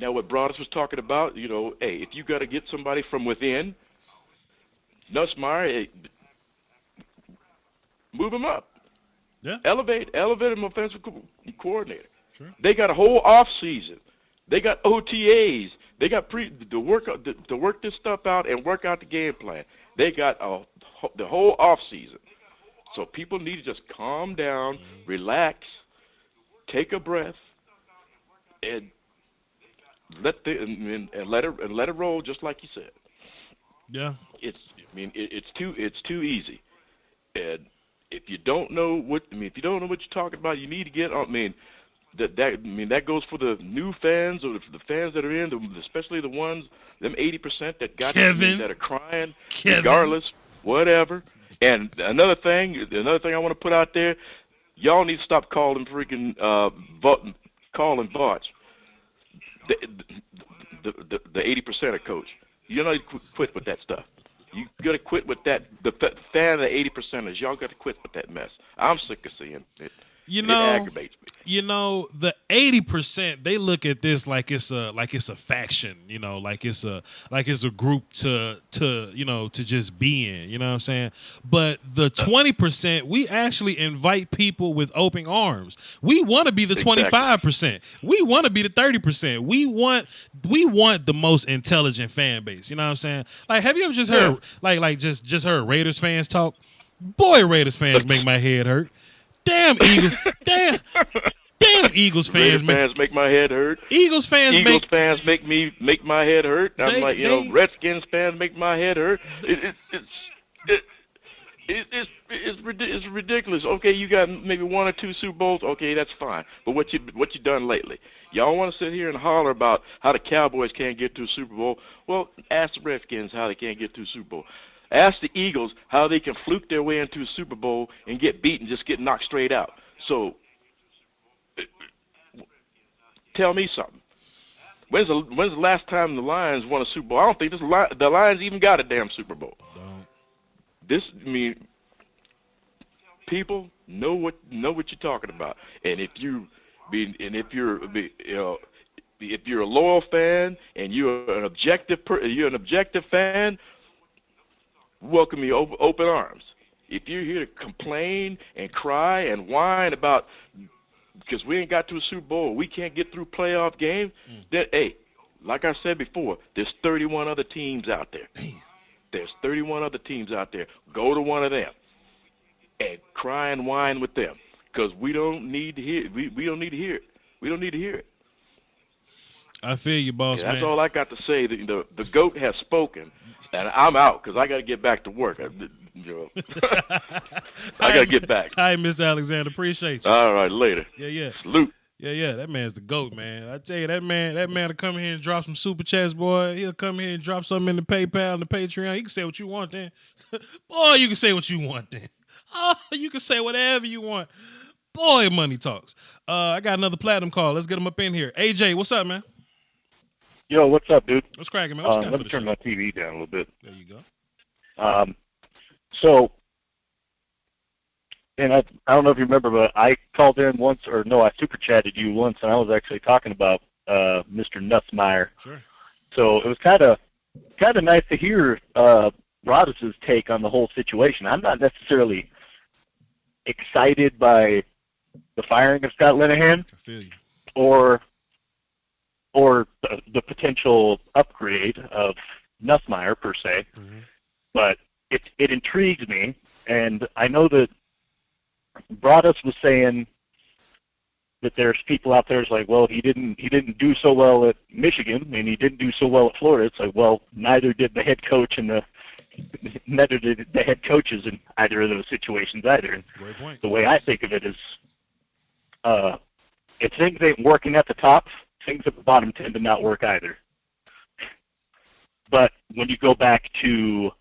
Now, what Broadus was talking about, hey, if you got to get somebody from within, Nussmeier, move him up. Yeah. Elevate him offensive coordinator. Sure. They got a whole off season. They got OTAs. They got to work this stuff out and work out the game plan. They got the whole off season. So people need to just calm down, relax, take a breath, and let it roll, just like you said. Yeah. It's too easy. And if you don't know what you're talking about, you need to get on. That goes for the new fans or the fans that are in, especially the ones, them 80% that got that are crying, regardless, whatever. And another thing I want to put out there, y'all need to stop calling freaking Voch the 80%er coach. You know, quit with that stuff. You got to quit with that. The fan of the 80%ers, y'all got to quit with that mess. I'm sick of seeing it. It aggravates me. The 80%, they look at this like it's a faction, like it's a group to just be in, you know what I'm saying? But the 20%, we actually invite people with open arms. We want to be the 25%. We want to be the 30%. We want the most intelligent fan base, you know what I'm saying? Like, have you ever just heard just heard Raiders fans talk? Boy, Raiders fans make my head hurt. Damn Eagles! damn Eagles fans make my head hurt. Eagles fans make my head hurt. Redskins fans make my head hurt. It's ridiculous. Okay, you got maybe one or two Super Bowls. Okay, that's fine. But what you done lately? Y'all want to sit here and holler about how the Cowboys can't get to a Super Bowl? Well, ask the Redskins how they can't get to a Super Bowl. Ask the Eagles how they can fluke their way into a Super Bowl and get beaten, just get knocked straight out. So, tell me something. When's the last time the Lions won a Super Bowl? I don't think the Lions even got a damn Super Bowl. People know what you're talking about, and if you're a loyal fan and you're an objective fan. Welcome you open arms. If you're here to complain and cry and whine about because we ain't got to a Super Bowl, we can't get through playoff games, then, hey, like I said before, there's 31 other teams out there. There's 31 other teams out there. Go to one of them and cry and whine with them because we don't need to hear. We don't need to hear it. We don't need to hear it. I feel you, boss man. That's all I got to say. The GOAT has spoken, and I'm out because I got to get back to work. Joe. I gotta get back. Hi, Mr. Alexander. Appreciate you. All right, later. Yeah. Salute. Yeah. That man's the GOAT, man. I tell you, that man will come here and drop some super chats, boy. He'll come here and drop something in the PayPal and the Patreon. You can say what you want then. Boy, you can say what you want then. Oh, you can say whatever you want. Boy, money talks. I got another platinum call. Let's get him up in here. AJ, what's up, man? Yo, what's up, dude? What's cracking, man? What you got let for me the turn show? my TV down a little bit. There you go. And I don't know if you remember, but I called in once, or no, I super chatted you once, and I was actually talking about Mr. Nussmeier. Sure. So it was kind of nice to hear Broadus's take on the whole situation. I'm not necessarily excited by the firing of Scott Linehan, I feel you. or the potential upgrade of Nussmeier per se, but it intrigues me, and I know that Broadus was saying that there's people out there who's like, well, he didn't do so well at Michigan, and he didn't do so well at Florida. It's like, well, neither did the head coach neither did the head coaches in either of those situations either. And great point. the way I think of it is, if things ain't working at the top, things at the bottom tend to not work either. But when you go back to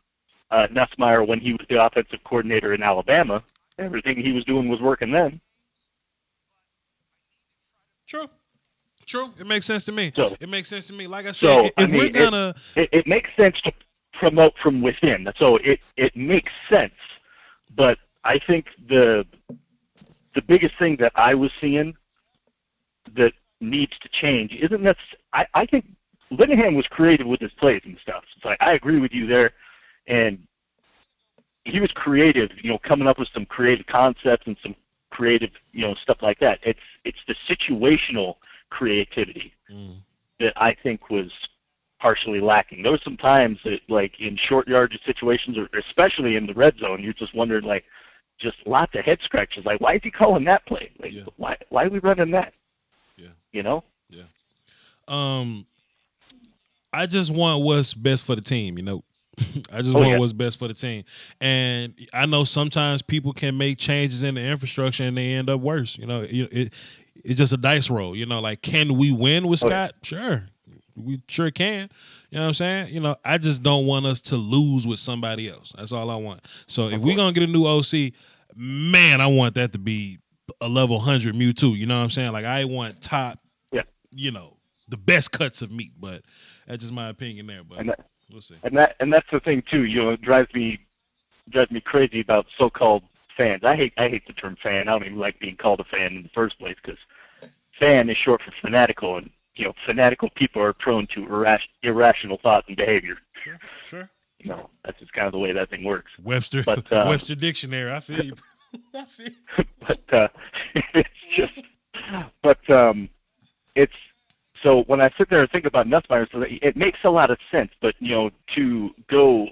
Nussmeier when he was the offensive coordinator in Alabama, everything he was doing was working then. True. It makes sense to me. So, it makes sense to me. Like I said, we're gonna, it makes sense to promote from within. So it makes sense. But I think the biggest thing that I was seeing that needs to change isn't that I think Linehan was creative with his plays and stuff. So I agree with you there, and he was creative, coming up with some creative concepts and some creative, stuff like that. It's the situational creativity that I think was partially lacking. There were some times that, like, in short yardage situations, or especially in the red zone, you're just wondering, like, just lots of head scratches. Like, why is he calling that play? Like, why are we running that? Yeah. Yeah. I just want what's best for the team, I just want what's best for the team. And I know sometimes people can make changes in the infrastructure and they end up worse. It's just a dice roll. Like, can we win with Scott? Sure. We sure can. You know what I'm saying? I just don't want us to lose with somebody else. That's all I want. So if we're going to get a new OC, man, I want that to be a level 100 Mewtwo. You know what I'm saying? Like, I want top, the best cuts of meat. But that's just my opinion there. But we'll see. And that's the thing too. It drives me crazy about so-called fans. I hate the term fan. I don't even like being called a fan in the first place, because fan is short for fanatical, and fanatical people are prone to irrational thoughts and behavior. Sure. That's just kind of the way that thing works. Webster Dictionary. I feel you. It's so when I sit there and think about Nussmeier, so it makes a lot of sense. But to go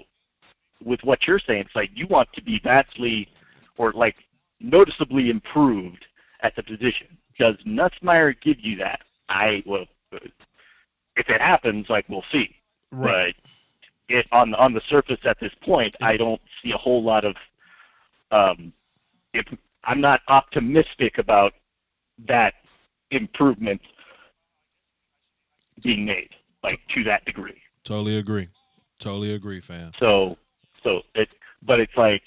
with what you're saying, it's like you want to be vastly or like noticeably improved at the position. Does Nussmeier give you that? If it happens, like, we'll see. Right. But on the surface at this point, I don't see a whole lot of. If I'm not optimistic about that improvement being made, like, to that degree. Totally agree, fam. But it's like,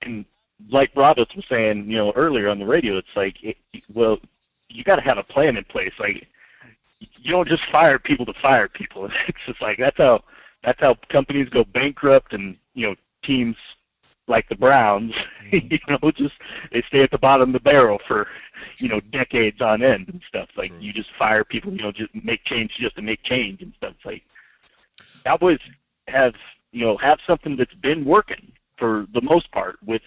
and like Broadus was saying, earlier on the radio, it's like, you got to have a plan in place. Like, you don't just fire people to fire people. It's just like that's how companies go bankrupt, and teams like the Browns, just they stay at the bottom of the barrel for decades on end and stuff. Like, you just fire people, just make change just to make change and stuff. It's like Cowboys have something that's been working for the most part, with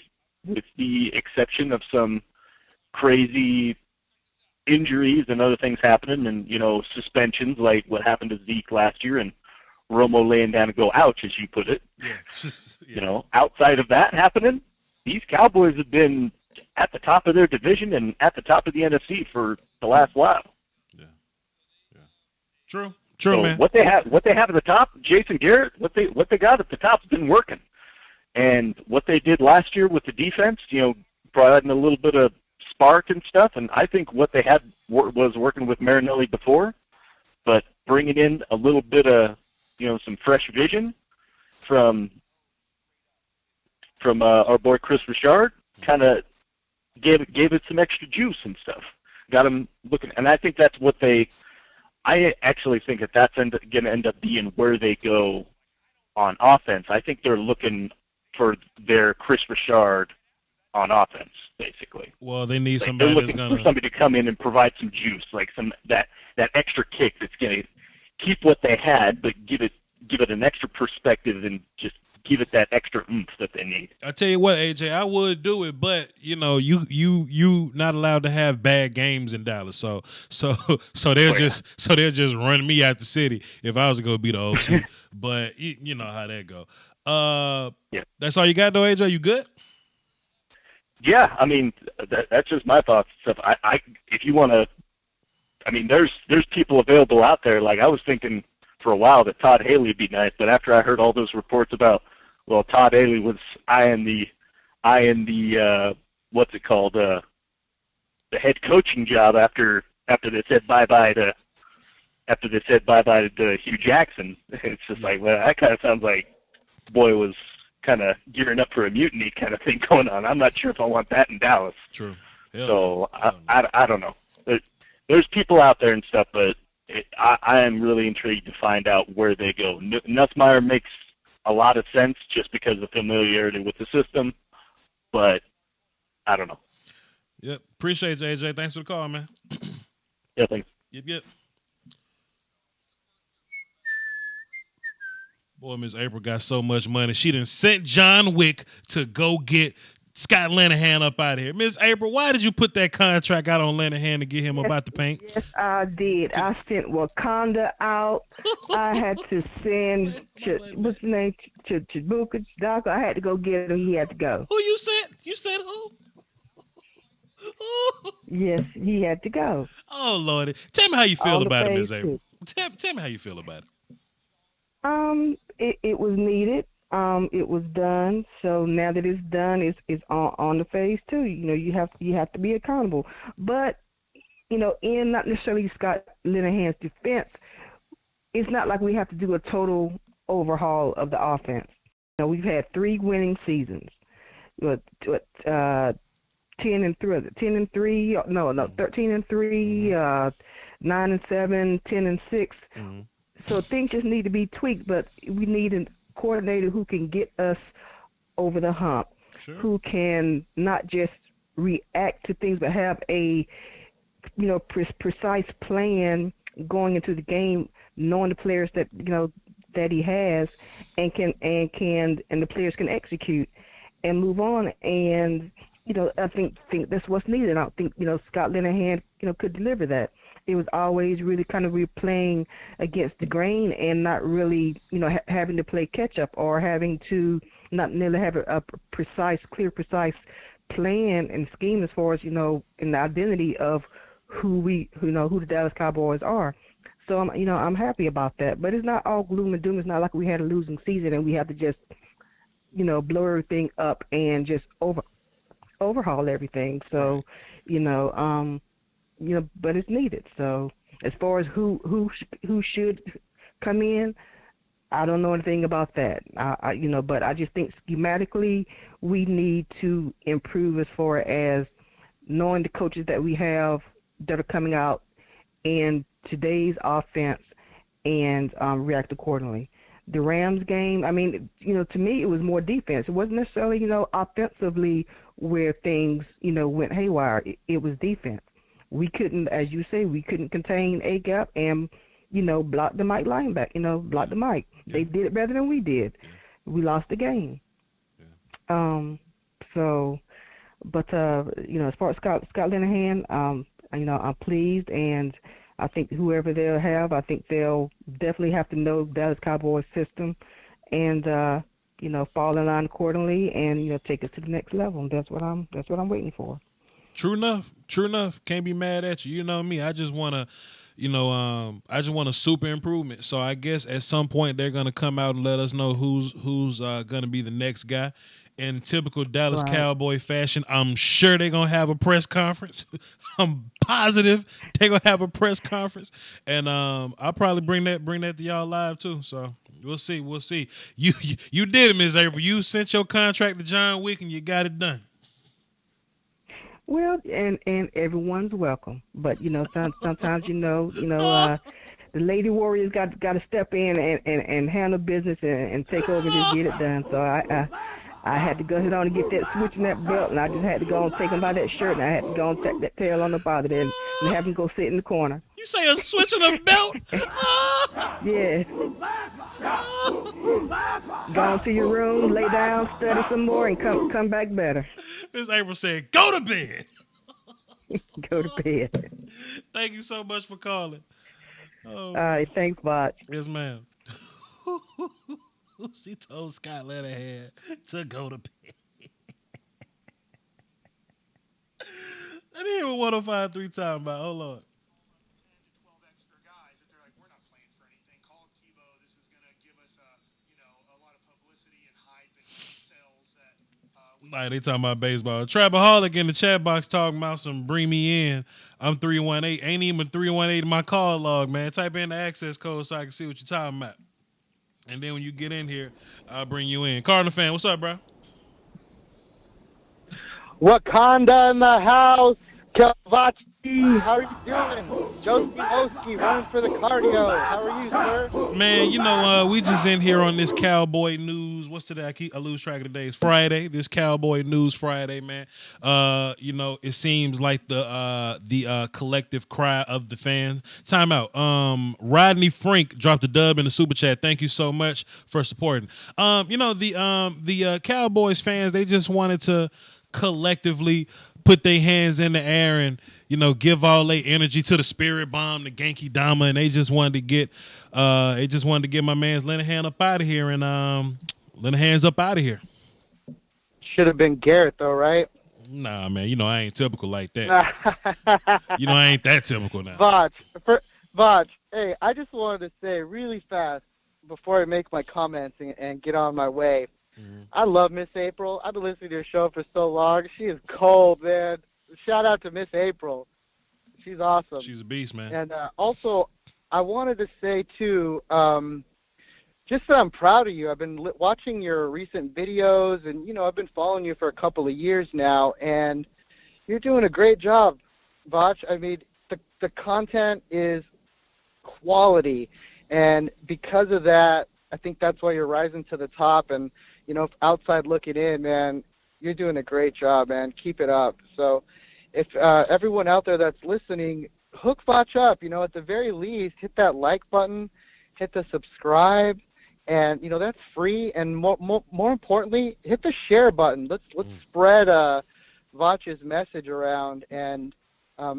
the exception of some crazy injuries and other things happening, and suspensions like what happened to Zeke last year, and Romo laying down to go ouch, as you put it. Outside of that happening, these Cowboys have been at the top of their division and at the top of the NFC for the last while. True, so man. What they have at the top, Jason Garrett, what they got at the top's been working. And what they did last year with the defense, brought in a little bit of spark and stuff. And I think what they had was working with Marinelli before, but bringing in a little bit of, some fresh vision from our boy Chris Richard, kind of gave it some extra juice and stuff. Got him looking, and I think that's what I actually think that's going to end up being where they go on offense. I think they're looking for their Chris Richard on offense, basically. Well, they need somebody that's going for somebody to come in and provide some juice, like that extra kick that's going to keep what they had, but give it an extra perspective and just give it that extra oomph that they need. I tell you what, AJ, I would do it, but you not allowed to have bad games in Dallas. So they'll just run me out the city if I was going to be the OC. But you know how that go. Yeah. That's all you got though, AJ? You good? Yeah, I mean that's just my thoughts and stuff. If you want to, I mean, there's people available out there. Like I was thinking for a while that Todd Haley would be nice, but after I heard all those reports about, well, Todd Haley was eyeing the what's it called, the head coaching job after they said bye bye to Hugh Jackson. It's just like, well, that kind of sounds like boy was kind of gearing up for a mutiny kind of thing going on. I'm not sure if I want that in Dallas. True. So I don't know. There's people out there and stuff, but I am really intrigued to find out where they go. Nussmeier makes a lot of sense just because of familiarity with the system, but I don't know. Yep. Appreciate you, AJ. Thanks for the call, man. Yeah, thanks. Yep. Boy, Miss April got so much money. She done sent John Wick to go get Scott Linehan up out of here. Miss April, why did you put that contract out on Linehan to get him about the paint? Yes, I did. I sent Wakanda out. I had to send, what's the name, Chibuka, Doctor. I had to go get him. He had to go. Who you said? You said who? Yes, he had to go. Oh, Lordy. Tell me how you feel about it, Miss April. Tell me how you feel about it. It was needed. It was done. So now that it's done, it's on the phase 2. You have to be accountable. But in not necessarily Scott Linehan's defense, it's not like we have to do a total overhaul of the offense. We've had 3 winning seasons. 10-3. No, 13-3. 9-7. 10-6. Mm-hmm. So things just need to be tweaked, but we need a coordinator who can get us over the hump, sure, who can not just react to things, but have a precise plan going into the game, knowing the players that that he has, and the players can execute and move on. And I think that's what's needed. I don't think Scott Linehan could deliver that. It was always really kind of playing against the grain and not really, having to play catch up or having to not nearly have a precise plan and scheme as far as, in the identity of who the Dallas Cowboys are. So I'm happy about that, but it's not all gloom and doom. It's not like we had a losing season and we have to just, blow everything up and just overhaul everything. So, but it's needed. So as far as who should come in, I don't know anything about that. But I just think schematically we need to improve as far as knowing the coaches that we have that are coming out in today's offense and react accordingly. The Rams game, I mean, to me it was more defense. It wasn't necessarily, offensively where things, went haywire. It was defense. We couldn't, as you say, contain a gap and, block the Mike linebacker, block the Mike. Yeah. They did it better than we did. Yeah. We lost the game. Yeah. As far as Scott Linehan, I'm pleased, and I think whoever they'll have, I think they'll definitely have to know Dallas Cowboys system and, fall in line accordingly and, take us to the next level. And that's what I'm waiting for. True enough. Can't be mad at you. You know me. I just want to, I just want a super improvement. So I guess at some point they're gonna come out and let us know who's gonna be the next guy. In typical Dallas Cowboy fashion, I'm sure they're gonna have a press conference. I'm positive they're gonna have a press conference, and I'll probably bring that to y'all live too. So we'll see. You did it, Ms. April. You sent your contract to John Wick and you got it done. Well, and everyone's welcome, but sometimes the Lady Warriors got to step in and handle business and take over and just get it done. So I had to go ahead on and get that switch in that belt, and I just had to go and take him by that shirt, and I had to go and take that tail on the bottom there and have him go sit in the corner. You say a switch in the belt? Yeah. Go on to your room, lay down, study some more, and come back better. Miss April said, "Go to bed." Go to bed. Thank you so much for calling. Oh. All right, thanks, Voch. Yes, ma'am. She told Scott Linehan to go to bed. Let me hear what 105.3 talking about. Hold on. 10 to 12 extra guys that they're like, we're not playing for anything. Call up Tebow. This is going to give us a lot of publicity and hype and sales that They talking about baseball. Trapaholic in the chat box talking about some bring me in. I'm 318. Ain't even 318 in my call log, man. Type in the access code so I can see what you're talking about. And then when you get in here, I'll bring you in. Cardinal fan, what's up, bro? Wakanda in the house. Kavachi, how are you doing? Joski running for the cardio. How are you, sir? Man, we just in here on this Cowboy News. What's today? I lose track of the days. Friday. This Cowboy News Friday, man. It seems like the collective cry of the fans. Time out. Rodney Frank dropped a dub in the super chat. Thank you so much for supporting. The Cowboys fans, they just wanted to collectively put their hands in the air and give all their energy to the Spirit Bomb, the Genki Dama, and they just wanted to get my man's Linehan up out of here, and Linehan's up out of here. Should have been Garrett though, right? Nah, man, I ain't typical like that. I ain't that typical now. Voch, hey, I just wanted to say really fast before I make my comments and get on my way. I love Miss April. I've been listening to her show for so long. She is cold, man. Shout out to Miss April. She's awesome. She's a beast, man. And also, I wanted to say, too, just that I'm proud of you. I've been watching your recent videos, and, I've been following you for a couple of years now, and you're doing a great job, Voch. I mean, the content is quality, and because of that, I think that's why you're rising to the top, and outside looking in, man, you're doing a great job, man. Keep it up. So if everyone out there that's listening, hook Voch up. At the very least, hit that like button, hit the subscribe, and, that's free. And more importantly, hit the share button. Let's spread Voch's message around and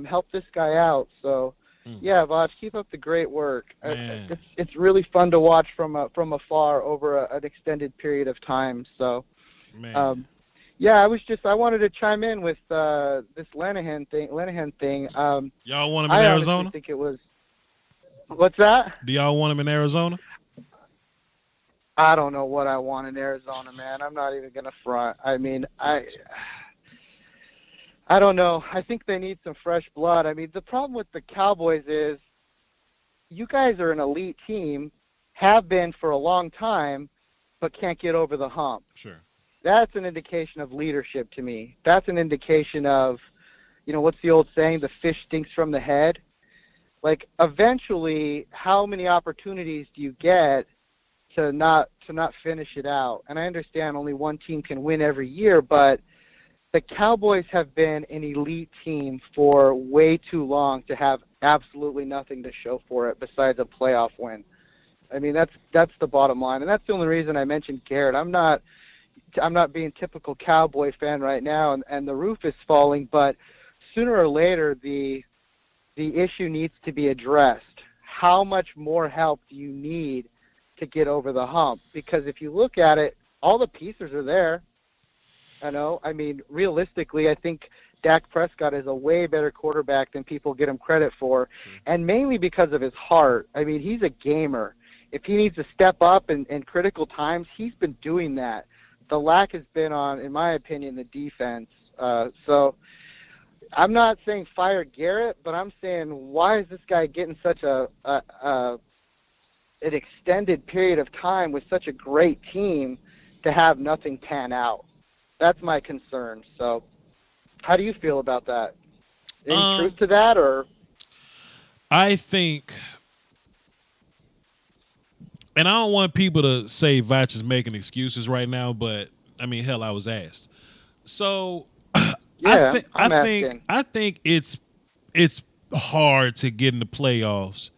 help this guy out. So, yeah, Voch, keep up the great work. It's really fun to watch from afar over an extended period of time. So, I wanted to chime in with this Linehan thing. Y'all want him in Arizona? I think it was. What's that? Do y'all want him in Arizona? I don't know what I want in Arizona, man. I'm not even gonna front. I mean, I don't know. I think they need some fresh blood. I mean, the problem with the Cowboys is you guys are an elite team, have been for a long time, but can't get over the hump. Sure. That's an indication of leadership to me. That's an indication of, what's the old saying? The fish stinks from the head. Like, eventually, how many opportunities do you get to not finish it out? And I understand only one team can win every year, but the Cowboys have been an elite team for way too long to have absolutely nothing to show for it besides a playoff win. I mean, that's the bottom line, and that's the only reason I mentioned Garrett. I'm not being typical Cowboy fan right now, and the roof is falling, but sooner or later the issue needs to be addressed. How much more help do you need to get over the hump? Because if you look at it, all the pieces are there. I mean, realistically, I think Dak Prescott is a way better quarterback than people get him credit for, and mainly because of his heart. I mean, he's a gamer. If he needs to step up in critical times, he's been doing that. The lack has been on, in my opinion, the defense. So I'm not saying fire Garrett, but I'm saying why is this guy getting such an extended period of time with such a great team to have nothing pan out? That's my concern. So how do you feel about that? Any truth to that, or? I think, and I don't want people to say Voch is making excuses right now, but I mean, hell, I was asked. So Yeah, I think it's hard to get in the playoffs,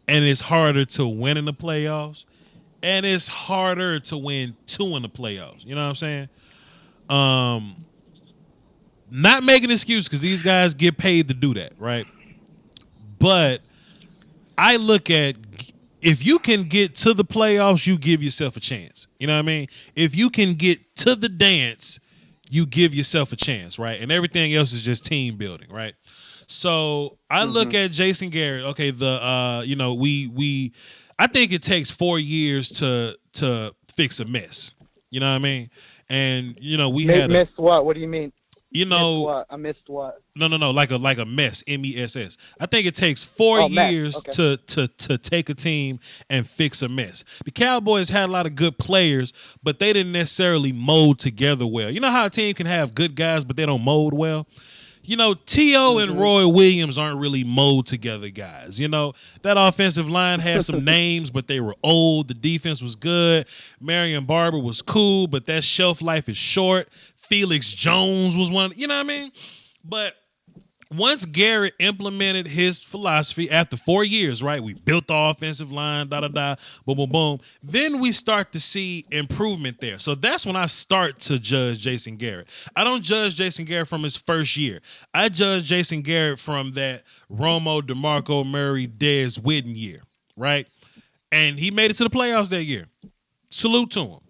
and it's harder to win in the playoffs, and it's harder to win 2 in the playoffs. You know what I'm saying? Not making excuses because these guys get paid to do that, right? But I look at, if you can get to the playoffs, you give yourself a chance. You know what I mean? If you can get to the dance, you give yourself a chance, right? And everything else is just team building, right? So I look at Jason Garrett. Okay, I think it takes 4 years to fix a mess. You know what I mean? And we had missed what? What do you mean? I missed what? No, like a mess, MESS. I think it takes 4 years to take a team and fix a mess. The Cowboys had a lot of good players, but they didn't necessarily mold together well. You know how a team can have good guys, but they don't mold well? T.O. and Roy Williams aren't really mold together guys. That offensive line had some names, but they were old. The defense was good. Marion Barber was cool, but that shelf life is short. Felix Jones was one. You know what I mean? But once Garrett implemented his philosophy after 4 years, right? We built the offensive line, boom, boom, boom. Then we start to see improvement there. So that's when I start to judge Jason Garrett. I don't judge Jason Garrett from his first year. I judge Jason Garrett from that Romo, DeMarco Murray, Dez Witten year, right? And he made it to the playoffs that year. Salute to him.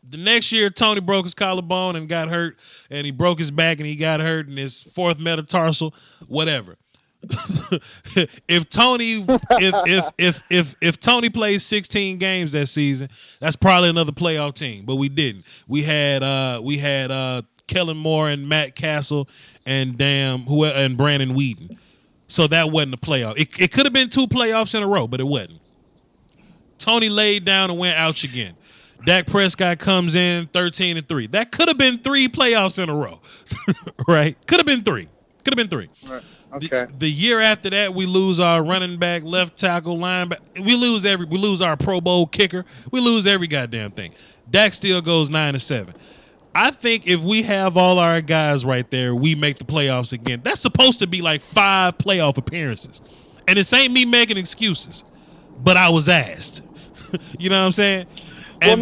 The next year, Tony broke his collarbone and got hurt, and he broke his back and he got hurt in his 4th metatarsal, whatever. if Tony plays 16 games that season, that's probably another playoff team, but we didn't. We had Kellen Moore and Matt Castle and Brandon Whedon. So that wasn't a playoff. It could have been 2 playoffs in a row, but it wasn't. Tony laid down and went ouch again. Dak Prescott comes in 13-3. That could have been 3 playoffs in a row, right? Could have been 3. Right. Okay. The year after that, we lose our running back, left tackle, linebacker. We lose our Pro Bowl kicker. We lose every goddamn thing. Dak still goes 9-7. I think if we have all our guys right there, we make the playoffs again. That's supposed to be like 5 playoff appearances, and this ain't me making excuses, but I was asked. You know what I'm saying? Here's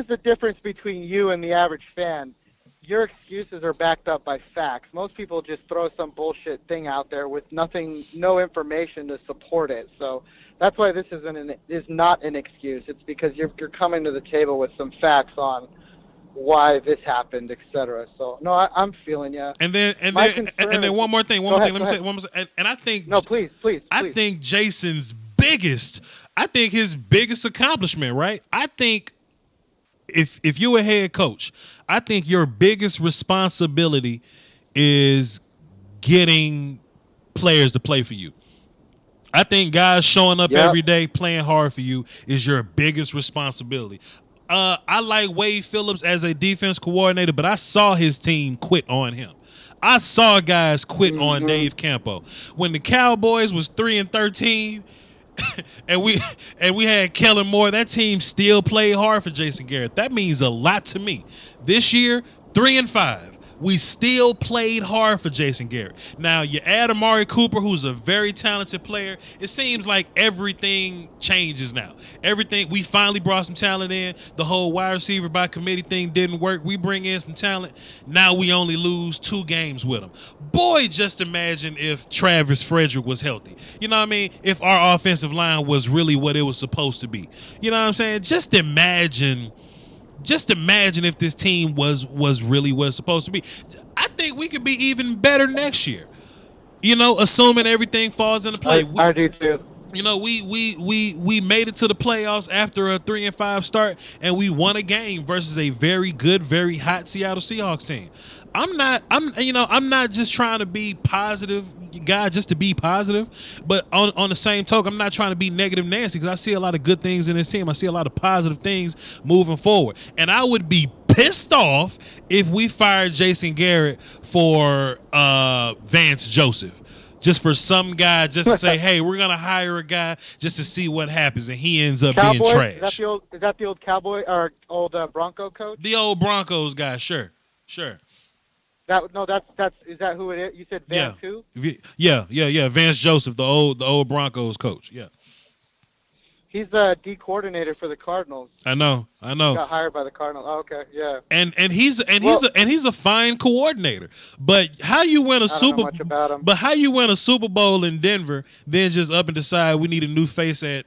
the difference between you and the average fan. Your excuses are backed up by facts. Most people just throw some bullshit thing out there with no information to support it. So that's why this is not an excuse. It's because you're coming to the table with some facts on why this happened, etc. So no, I'm feeling you. And then one more thing. Let me say one more. And I think please. I think Jason's his biggest accomplishment, right? I think if you're a head coach, I think your biggest responsibility is getting players to play for you. I think guys showing up every day, playing hard for you is your biggest responsibility. I like Wade Phillips as a defense coordinator, but I saw his team quit on him. I saw guys quit on Dave Campo. When the Cowboys was 3-13 and we had Kellen Moore, that team still played hard for Jason Garrett. That means a lot to me. This year, 3-5. We still played hard for Jason Garrett. Now, you add Amari Cooper, who's a very talented player. It seems like everything changes now. We finally brought some talent in. The whole wide receiver by committee thing didn't work. We bring in some talent. Now we only lose 2 games with them. Boy, just imagine if Travis Frederick was healthy. You know what I mean? If our offensive line was really what it was supposed to be. You know what I'm saying? Just imagine just imagine if this team was really what it's supposed to be. I think we could be even better next year. Assuming everything falls into play. I do too. We made it to the playoffs after a 3-5 start, and we won a game versus a very good, very hot Seattle Seahawks team. I'm not just trying to be positive guy just to be positive, but on the same token, I'm not trying to be negative Nancy, because I see a lot of good things in this team. I see a lot of positive things moving forward, and I would be pissed off if we fired Jason Garrett for Vance Joseph. Just for some guy, just to say, hey, we're gonna hire a guy just to see what happens, and he ends up being trash. Is that the old Cowboy or old Bronco coach? The old Broncos guy, sure. That's is that who it is? You said Vance too? Yeah. Vance Joseph, the old Broncos coach. Yeah. He's the D coordinator for the Cardinals. I know. He got hired by the Cardinals. Oh, okay, yeah. And he's a fine coordinator. But how you win a Super Bowl in Denver, then just up and decide we need a new face at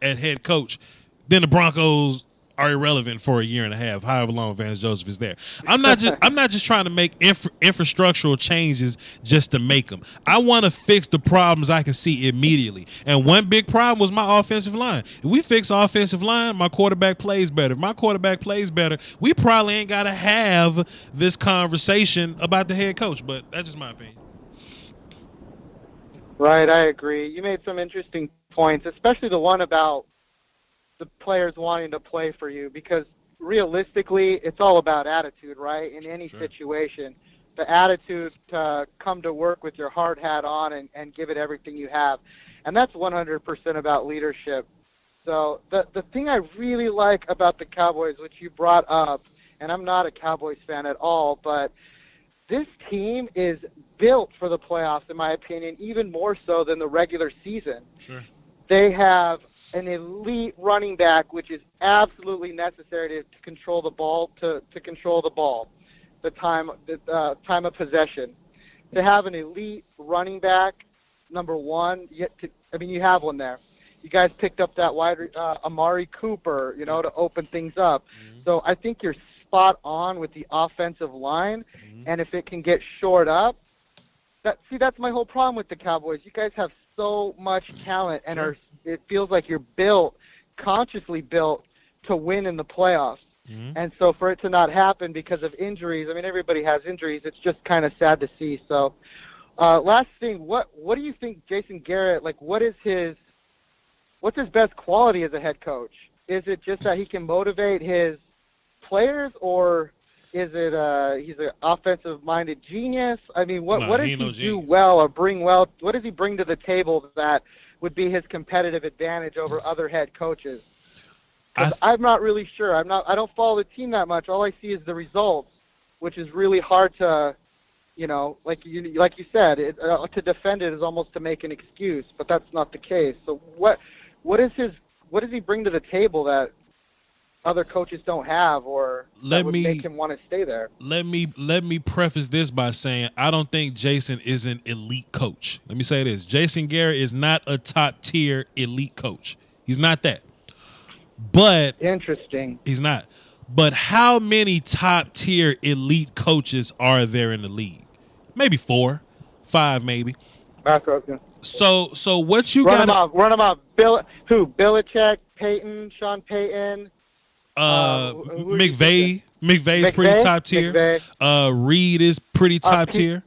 head coach, then the Broncos are irrelevant for a year and a half, however long Vance Joseph is there. I'm not just trying to make infrastructural changes just to make them. I want to fix the problems I can see immediately. And one big problem was my offensive line. If we fix offensive line, my quarterback plays better. If my quarterback plays better, we probably ain't got to have this conversation about the head coach. But that's just my opinion. Right, I agree. You made some interesting points, especially the one about the players wanting to play for you, because realistically, it's all about attitude, right? In any situation, the attitude to come to work with your hard hat on and give it everything you have. And that's 100% about leadership. So the thing I really like about the Cowboys, which you brought up, and I'm not a Cowboys fan at all, but this team is built for the playoffs, in my opinion, even more so than the regular season. Sure. They have an elite running back, which is absolutely necessary to control the ball, to control the ball, the time of possession. To have an elite running back, number one, you have one there. You guys picked up that Amari Cooper, to open things up. Mm-hmm. So I think you're spot on with the offensive line, and if it can get shored up, that's my whole problem with the Cowboys. You guys have so much talent, and it feels like you're consciously built to win in the playoffs. Mm-hmm. And so for it to not happen because of injuries, everybody has injuries. It's just kind of sad to see. So last thing, what do you think Jason Garrett, what's his best quality as a head coach? Is it just that he can motivate his players, or is it he's an offensive-minded genius? What does he do well or bring well? What does he bring to the table that would be his competitive advantage over other head coaches? I'm not really sure. I don't follow the team that much. All I see is the results, which is really hard to, like you said, to defend it is almost to make an excuse, but that's not the case. So what does he bring to the table that other coaches don't have, or that would make him want to stay there? Let me preface this by saying I don't think Jason is an elite coach. Let me say this. Jason Garrett is not a top-tier elite coach. He's not that. But interesting. He's not. But how many top-tier elite coaches are there in the league? Maybe 4, 5 maybe. That's okay. So what you got? Run them off. Belichick, Peyton, Sean Payton. McVay. McVay's pretty top tier. Reed is pretty top tier.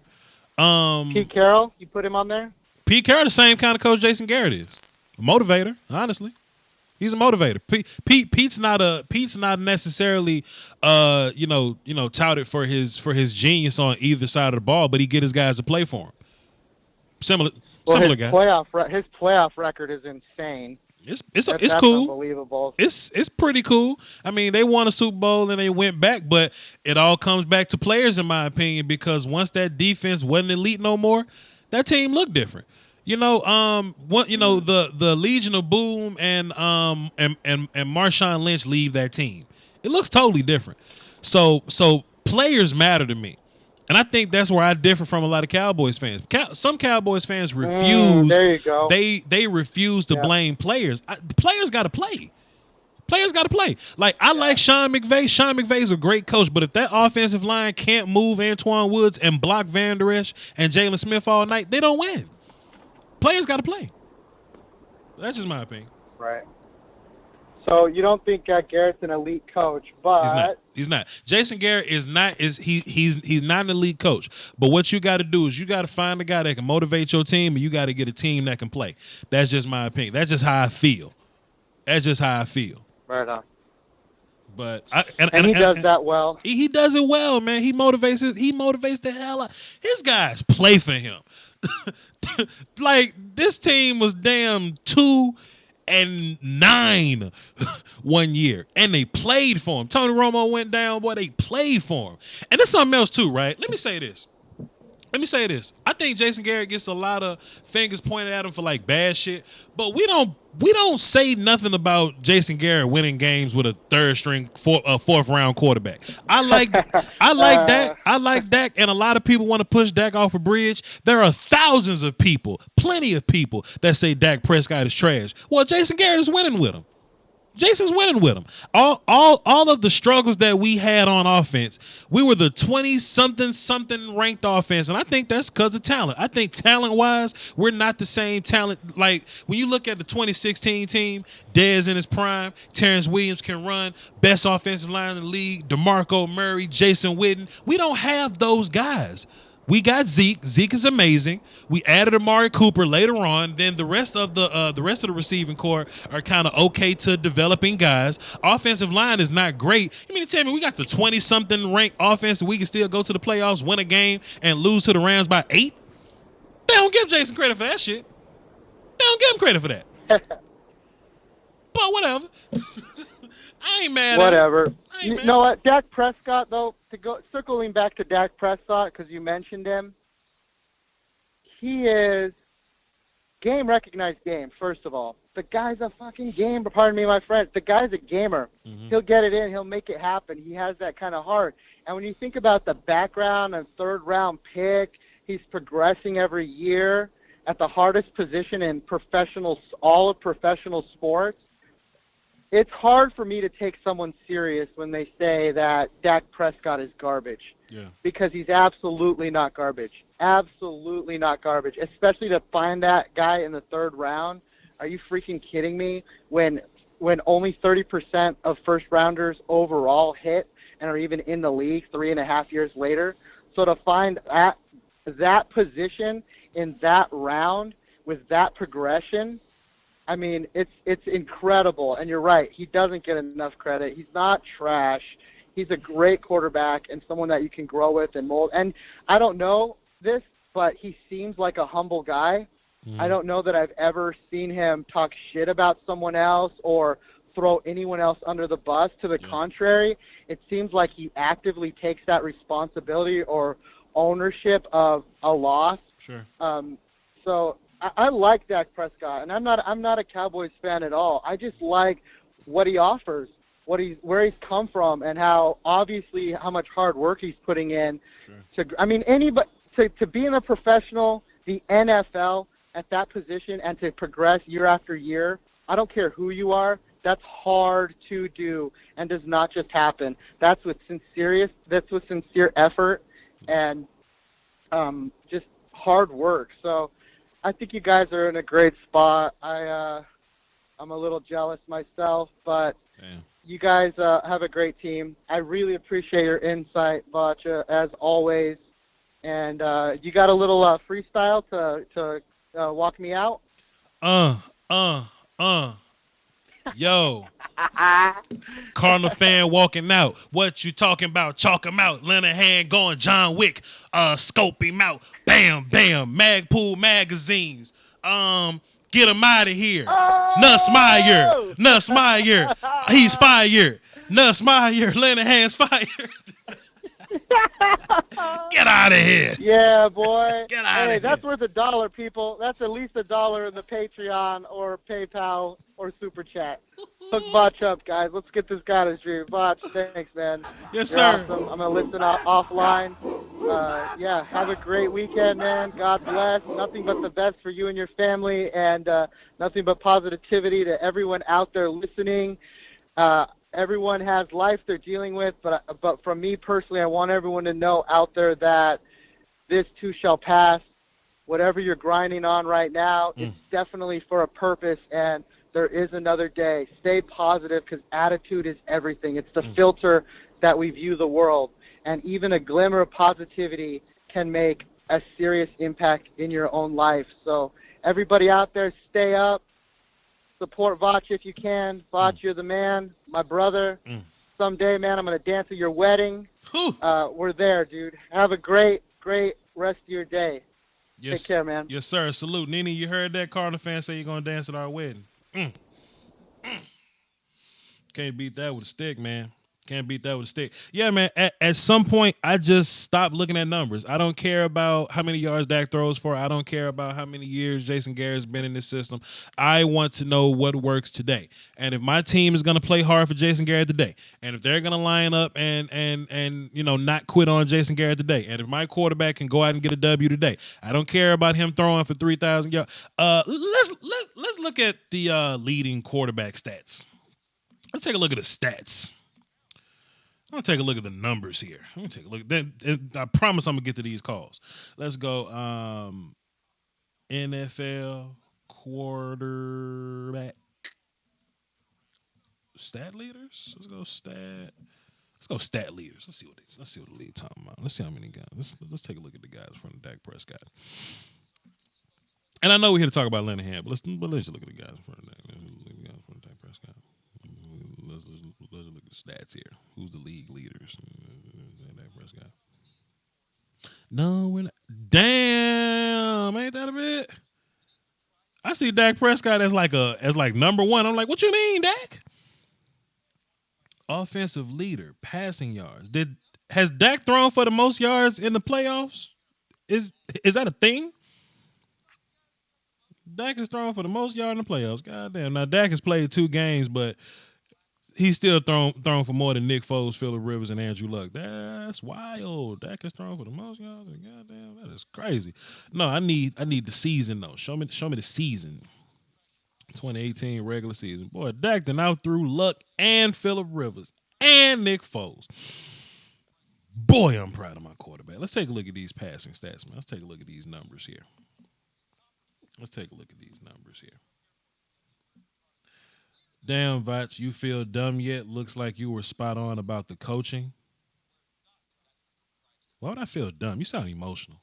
Pete Carroll, you put him on there? Pete Carroll, the same kind of coach Jason Garrett is. A motivator, honestly. He's a motivator. Pete's not necessarily touted for his genius on either side of the ball, but he get his guys to play for him. Similar guy. His playoff record is insane. It's cool. Unbelievable. It's pretty cool. They won a Super Bowl and they went back, but it all comes back to players, in my opinion, because once that defense wasn't elite no more, that team looked different. The Legion of Boom and Marshawn Lynch leave that team. It looks totally different. So players matter to me. And I think that's where I differ from a lot of Cowboys fans. Some Cowboys fans refuse. There you go. They refuse to blame players. Players got to play. Players got to play. Like, I like Sean McVay. Sean McVay's a great coach, but if that offensive line can't move Antoine Woods and block Van Der Esch and Jalen Smith all night, they don't win. Players got to play. That's just my opinion. Right. So you don't think Garrett's an elite coach, but he's not. Jason Garrett is not. He's not an elite coach. But what you got to do is you got to find a guy that can motivate your team, and you got to get a team that can play. That's just my opinion. That's just how I feel. Right on. But he does that well. He does it well, man. He motivates the hell out. His guys play for him. Like, this team was damn 2-9 1 year, and they played for him. Tony Romo went down, boy. They played for him. And there's something else too, right? Let me say this. I think Jason Garrett gets a lot of fingers pointed at him for like bad shit, but we don't say nothing about Jason Garrett winning games with a third string fourth round quarterback. I like Dak. I like Dak, and a lot of people want to push Dak off a bridge. There are thousands of people, plenty of people that say Dak Prescott is trash. Well, Jason Garrett is winning with him. Jason's winning with him. All of the struggles that we had on offense, we were the 20-something ranked offense, and I think that's because of talent. I think talent-wise, we're not the same talent. Like, when you look at the 2016 team, Dez in his prime, Terrence Williams can run, best offensive line in the league, DeMarco Murray, Jason Witten. We don't have those guys. We got Zeke. Zeke is amazing. We added Amari Cooper later on. Then the rest of the receiving core are kind of okay to developing guys. Offensive line is not great. You mean to tell me we got the 20-something ranked offense and we can still go to the playoffs, win a game, and lose to the Rams by 8? They don't give Jason credit for that shit. They don't give him credit for that. But whatever. I ain't mad Whatever. at him. You know what? Dak Prescott, though, circling back to Dak Prescott, because you mentioned him, he is recognized game, first of all. The guy's a fucking gamer. Pardon me, my friend. The guy's a gamer. Mm-hmm. He'll get it in. He'll make it happen. He has that kind of heart. And when you think about the background and third-round pick, he's progressing every year at the hardest position in all of professional sports. It's hard for me to take someone serious when they say that Dak Prescott is garbage. Yeah. Because he's absolutely not garbage. Absolutely not garbage. Especially to find that guy in the third round. Are you freaking kidding me? When only 30% of first rounders overall hit and are even in the league 3.5 years later. So to find that position in that round with that progression, I mean, it's incredible, and you're right. He doesn't get enough credit. He's not trash. He's a great quarterback and someone that you can grow with and mold. And I don't know this, but he seems like a humble guy. I don't know that I've ever seen him talk shit about someone else or throw anyone else under the bus. To the contrary, it seems like he actively takes that responsibility or ownership of a loss. Sure. So I like Dak Prescott, and I'm not a Cowboys fan at all. I just like what he offers, where he's come from, and how much hard work he's putting in. Sure. Anybody to be in a professional, the NFL at that position, and to progress year after year. I don't care who you are. That's hard to do, and does not just happen. That's with sincere effort and just hard work. So I think you guys are in a great spot. I'm a little jealous myself, but you guys have a great team. I really appreciate your insight, Voch, as always. And you got a little freestyle to walk me out? Yo. Cardinal fan walking out. What you talking about? Chalk him out. Linehan going John Wick. Scope him out. Bam, bam. Magpool magazines. Get him out of here. Nussmeyer. He's fired. Nussmeyer. Linehan's fired. Get out of here. Yeah, boy. Get out of here. That's worth $1, people. That's at least $1 in the Patreon or PayPal or Super Chat. Hook Voch up, guys. Let's get this guy to stream. Voch, thanks, man. Yes, You're sir. Awesome. I'm going to listen offline. Have a great weekend, man. God bless. Nothing but the best for you and your family, and nothing but positivity to everyone out there listening. Everyone has life they're dealing with, but from me personally, I want everyone to know out there that this too shall pass. Whatever you're grinding on right now, it's definitely for a purpose, and there is another day. Stay positive because attitude is everything. It's the filter that we view the world, and even a glimmer of positivity can make a serious impact in your own life. So everybody out there, stay up. Support Voch if you can. Voch, you're the man, my brother. Someday, man, I'm going to dance at your wedding. We're there, dude. Have a great rest of your day. Yes, Take care, man. Yes, sir. Salute. Nene, you heard that Cardinal fan say you're going to dance at our wedding. Can't beat that with a stick, man. Can't beat that with a stick. Yeah, man, at some point, I just stopped looking at numbers. I don't care about how many yards Dak throws for. I don't care about how many years Jason Garrett's been in this system. I want to know what works today. And if my team is going to play hard for Jason Garrett today, and if they're going to line up and not quit on Jason Garrett today, and if my quarterback can go out and get a W today, I don't care about him throwing for 3,000 yards. Let's look at the leading quarterback stats. Let's take a look at the stats. I'm going to take a look at the numbers here. I'm going to take a look. I promise I'm going to get to these calls. Let's go NFL quarterback stat leaders. Let's go stat leaders. Let's see what the league talking about. Let's see how many guys. Let's take a look at the guys from Dak Prescott. And I know we're here to talk about Linehan, but let's just look at the guys from Dak. Dak Prescott. Let's look at the stats here. Who's the league leaders? Dak Prescott. No, we're not. Damn, ain't that a bit? I see Dak Prescott as like number one. I'm like, what you mean, Dak? Offensive leader, passing yards. Has Dak thrown for the most yards in the playoffs? Is that a thing? Dak has thrown for the most yards in the playoffs. Goddamn. Now Dak has played 2 games, but he's still thrown for more than Nick Foles, Phillip Rivers, and Andrew Luck. That's wild. Dak has thrown for the most yards. Goddamn, that is crazy. No, I need the season though. Show me the season. 2018 regular season. Boy, Dak then out threw Luck and Phillip Rivers and Nick Foles. Boy, I'm proud of my quarterback. Let's take a look at these passing stats, man. Let's take a look at these numbers here. Damn, Voch, you feel dumb yet? Looks like you were spot on about the coaching. Why would I feel dumb? You sound emotional.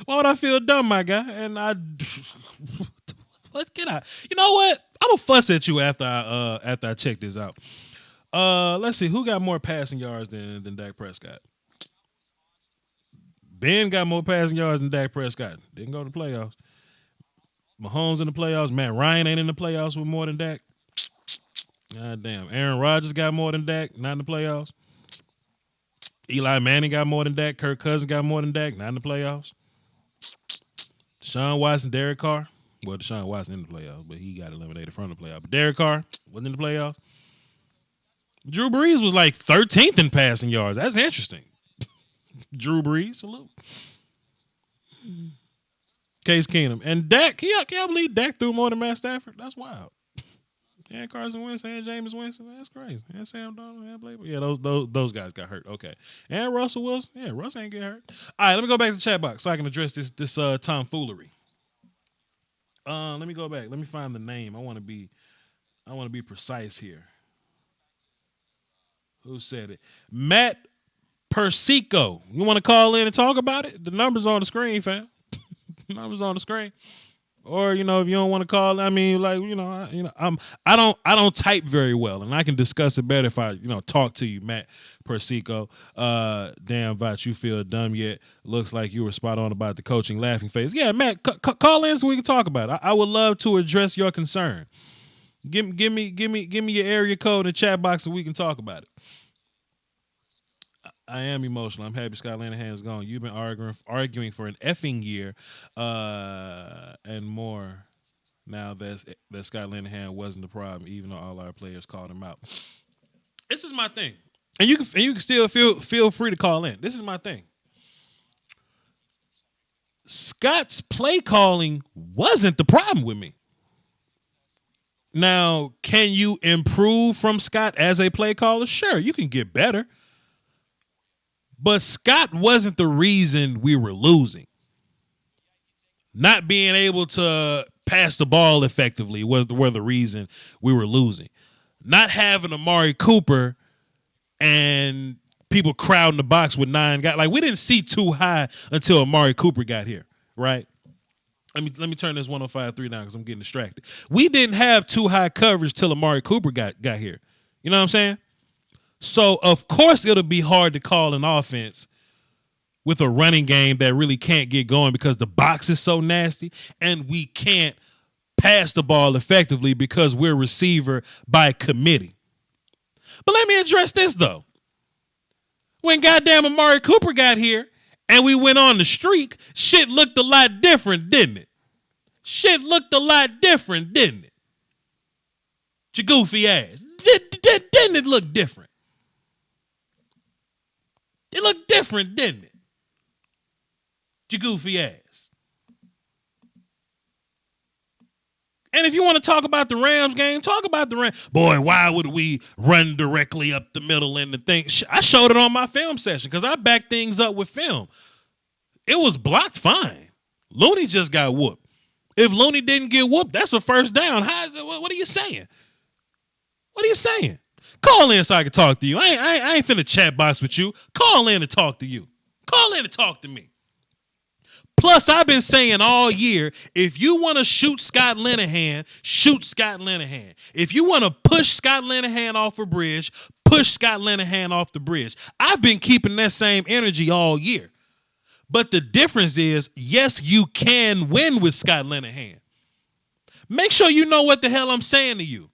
Why would I feel dumb, my guy? And let's get out. You know what? I'm gonna fuss at you after I check this out. Let's see who got more passing yards than Dak Prescott. Ben got more passing yards than Dak Prescott. Didn't go to the playoffs. Mahomes in the playoffs. Matt Ryan ain't in the playoffs with more than Dak. God damn. Aaron Rodgers got more than Dak, not in the playoffs. Eli Manning got more than Dak. Kirk Cousins got more than Dak, not in the playoffs. Deshaun Watson, Derek Carr. Well, Deshaun Watson in the playoffs, but he got eliminated from the playoffs. But Derek Carr wasn't in the playoffs. Drew Brees was like 13th in passing yards. That's interesting. Drew Brees, salute. Case Keenum. And Dak, can y'all believe Dak threw more than Matt Stafford? That's wild. And Carson Wentz and Jameis Winston. That's crazy. And Sam Darnold and Blake. Yeah, those guys got hurt. Okay. And Russell Wilson. Yeah, Russ ain't get hurt. All right, let me go back to the chat box so I can address this tomfoolery. Let me go back. Let me find the name. I want to be precise here. Who said it? Matt Persico. You want to call in and talk about it? The number's on the screen, fam. The number's on the screen. Or, if you don't want to call, I don't type very well, and I can discuss it better if I, talk to you, Matt Persico. Damn, Voch, you feel dumb yet? Looks like you were spot on about the coaching laughing face. Yeah, Matt, call in so we can talk about it. I would love to address your concern. Give me your area code in the chat box so we can talk about it. I am emotional. I'm happy Scott Linehan is gone. You've been arguing for an effing year and more now that Scott Linehan wasn't the problem, even though all our players called him out. This is my thing. And you can still feel free to call in. This is my thing. Scott's play calling wasn't the problem with me. Now, can you improve from Scott as a play caller? Sure, you can get better. But Scott wasn't the reason we were losing. Not being able to pass the ball effectively were the reason we were losing. Not having Amari Cooper and people crowding the box with 9 guys. Like, we didn't see too high until Amari Cooper got here, right? Let me turn this 105.3 down because I'm getting distracted. We didn't have too high coverage till Amari Cooper got here. You know what I'm saying? So, of course, it'll be hard to call an offense with a running game that really can't get going because the box is so nasty and we can't pass the ball effectively because we're receiver by committee. But let me address this, though. When goddamn Amari Cooper got here and we went on the streak, shit looked a lot different, didn't it? Shit looked a lot different, didn't it? Your goofy ass. Didn't it look different? It looked different, didn't it? Your goofy ass. And if you want to talk about the Rams game, talk about the Rams. Boy, why would we run directly up the middle in the thing? I showed it on my film session because I backed things up with film. It was blocked fine. Looney just got whooped. If Looney didn't get whooped, that's a first down. How is it? What are you saying? What are you saying? Call in so I can talk to you. I ain't finna chat box with you. Call in to talk to you. Call in to talk to me. Plus, I've been saying all year, if you want to shoot Scott Linehan, shoot Scott Linehan. If you want to push Scott Linehan off a bridge, push Scott Linehan off the bridge. I've been keeping that same energy all year. But the difference is, yes, you can win with Scott Linehan. Make sure you know what the hell I'm saying to you.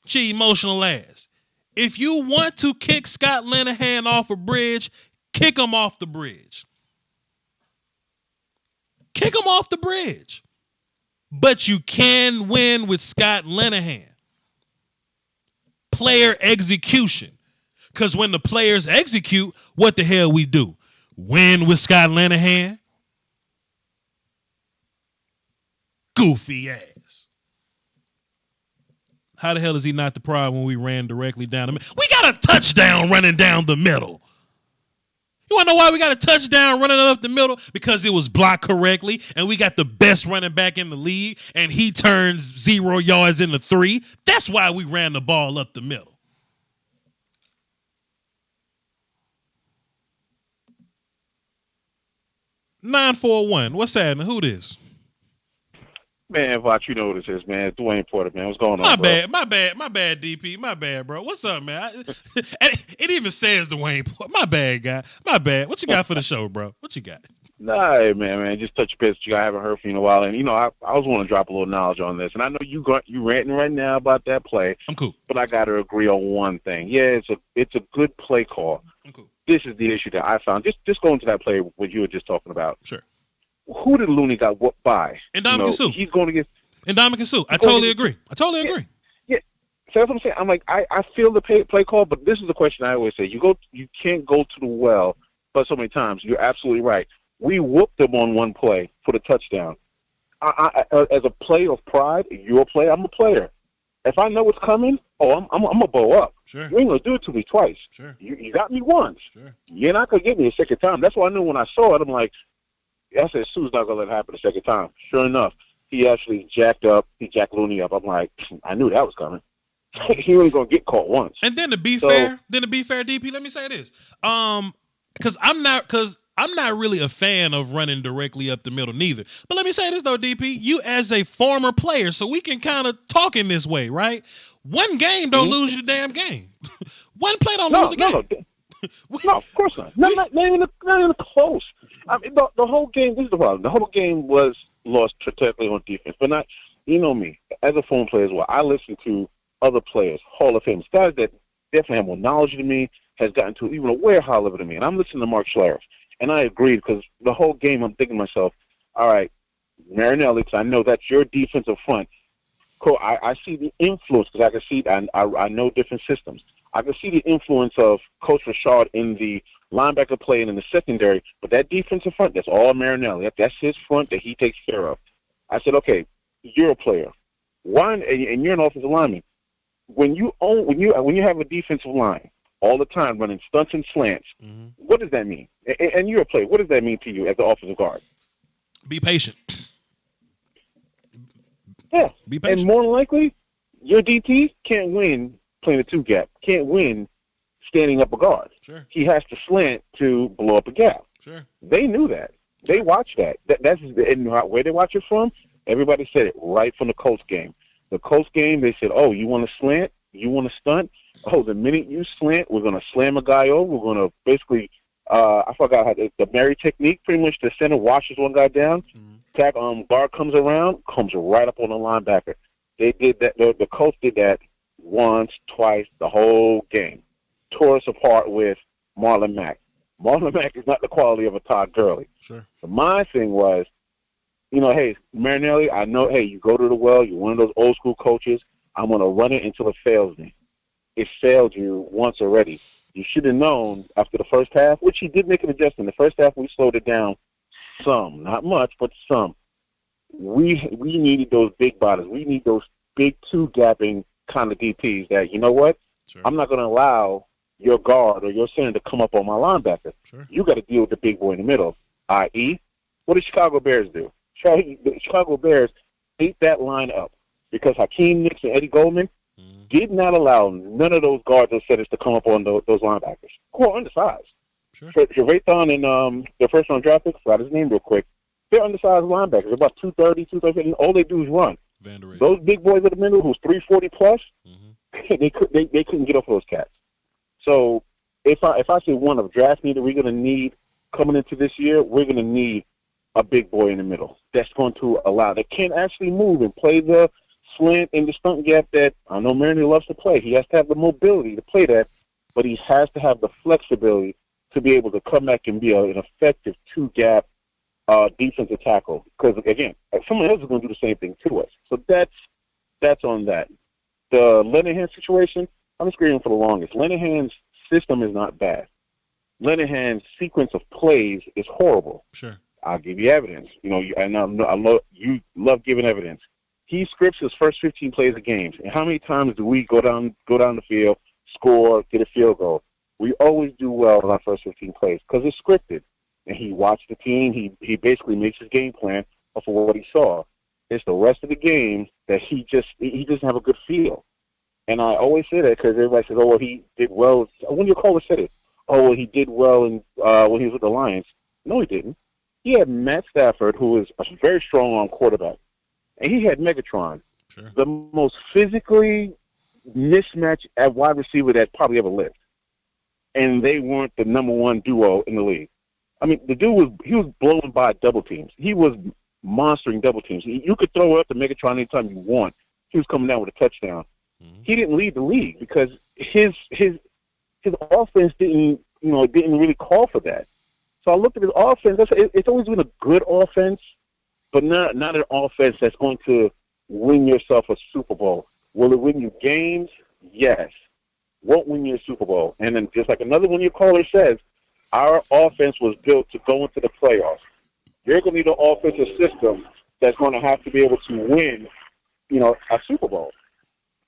Gee, emotional ass. If you want to kick Scott Linehan off a bridge, kick him off the bridge. Kick him off the bridge. But you can win with Scott Linehan. Player execution. Because when the players execute, what the hell we do? Win with Scott Linehan? Goofy ass. How the hell is he not the problem when we ran directly down the middle? We got a touchdown running down the middle. You want to know why we got a touchdown running up the middle? Because it was blocked correctly, and we got the best running back in the league, and he turns 0 yards into 3. That's why we ran the ball up the middle. $941. What's happening? Who this? Man, Voch, you know what this is, man. It's Dwayne Porter, man. What's going on, My bro? bad, DP. My bad, bro. What's up, man? It even says Dwayne Porter. My bad, guy. My bad. What you got for the show, bro? What you got? Nah, man. Just touch base with you. I haven't heard from you in a while. And, you know, I was want to drop a little knowledge on this. And I know you ranting right now about that play. I'm cool. But I got to agree on one thing. Yeah, it's a good play call. I'm cool. This is the issue that I found. Just going to that play what you were just talking about. Sure. Who did Looney got whooped by? Ndamukong Suh. He's going to get Ndamukong Suh. I totally agree. Yeah. So that's what I'm saying. I'm like, I feel the play call, but this is the question I always say. You can't go to the well but so many times. You're absolutely right. We whooped them on one play for the touchdown. I as a play of pride, you're a player, I'm a player. If I know what's coming, I'm gonna bow up. Sure. You ain't gonna do it to me twice. Sure. You got me once. Sure. You're not gonna get me a second time. That's why I knew when I saw it. I'm like, I said, Sue's not gonna let it happen a second time. Sure enough, he actually jacked Looney up. I'm like, I knew that was coming. He ain't gonna get caught once. And then to be fair, DP, let me say this. Because I'm not really a fan of running directly up the middle neither. But let me say this though, DP, you as a former player, so we can kind of talk in this way, right? One game don't lose you the damn game. One play don't lose the game. No, of course not. Not even close. I mean, the whole game. This is the problem. The whole game was lost technically on defense, but not. You know me as a former player as well. I listen to other players, Hall of Fame guys that definitely have more knowledge than me, has gotten to even a way higher level than me, and I'm listening to Mark Schlereth, and I agreed because the whole game I'm thinking to myself, all right, Marinelli, because I know that's your defensive front. Cool. I see the influence because I can see I know different systems. I can see the influence of Coach Rashad in the linebacker play and in the secondary, but that defensive front, that's all Marinelli. That's his front that he takes care of. I said, okay, you're a player. and you're an offensive lineman. When you have a defensive line all the time running stunts and slants, what does that mean? And you're a player. What does that mean to you as the offensive guard? Be patient. Yeah. Be patient. And more than likely, your DT can't win playing a two gap. Can't win standing up a guard. Sure. He has to slant to blow up a gap. Sure. They knew that. They watched that. And where they watch it from? Everybody said it right from the Colts game. The Colts game, they said, "Oh, you want to slant? You want to stunt? Oh, the minute you slant, we're going to slam a guy over. We're going to basically, I forgot how the Mary technique. Pretty much, the center washes one guy down. Guard comes around, comes right up on the linebacker. They did that. The Colts did that once, twice, the whole game. Tore us apart with Marlon Mack. Marlon Mack is not the quality of a Todd Gurley. Sure. So my thing was, hey, Marinelli, I know, hey, you go to the well, you're one of those old school coaches. I'm going to run it until it fails me. It failed you once already. You should have known after the first half, which he did make an adjustment. The first half, we slowed it down some, not much, but some. We needed those big bodies. We need those big two-gapping kind of DPs that, you know what? Sure. I'm not going to allow your guard or your center to come up on my linebacker. Sure. You got to deal with the big boy in the middle, i.e., what did Chicago Bears do? The Chicago Bears ate that line up because Hakeem Nicks and Eddie Goldman did not allow none of those guards or centers to come up on those linebackers who are undersized. Sure. Javethon and their first-round draft pick, forgot his name real quick, they're undersized linebackers. They're about 230, 230, and all they do is run. Those big boys in the middle who's 340 plus, they couldn't get off those cats. So if I say one of draft need that we're going to need coming into this year, we're going to need a big boy in the middle that's going to allow, that can actually move and play the slant and the stunt gap that I know Marinelli loves to play. He has to have the mobility to play that, but he has to have the flexibility to be able to come back and be an effective two-gap defensive tackle. Because, again, someone else is going to do the same thing to us. So that's on that. The Linehan situation, I'm screaming for the longest. Linehan's system is not bad. Linehan's sequence of plays is horrible. Sure. I'll give you evidence. You love giving evidence. He scripts his first 15 plays of games. And how many times do we go down the field, score, get a field goal? We always do well in our first 15 plays because it's scripted. And he watched the team. He basically makes his game plan off of what he saw. It's the rest of the game that he doesn't have a good feel. And I always say that because everybody says, "Oh, well, he did well." When your caller said it, "Oh, well, he did well when he was with the Lions." No, he didn't. He had Matt Stafford, who is a very strong arm quarterback, and he had Megatron, the most physically mismatched at wide receiver that probably ever lived. And they weren't the number one duo in the league. I mean, the dude was blown by double teams. He was monstering double teams. You could throw it up to Megatron anytime you want. He was coming down with a touchdown. He didn't lead the league because his offense didn't really call for that. So I looked at his offense. It's always been a good offense, but not an offense that's going to win yourself a Super Bowl. Will it win you games? Yes. Won't win you a Super Bowl. And then just like another one of your callers says, our offense was built to go into the playoffs. You're going to need an offensive system that's going to have to be able to win, a Super Bowl.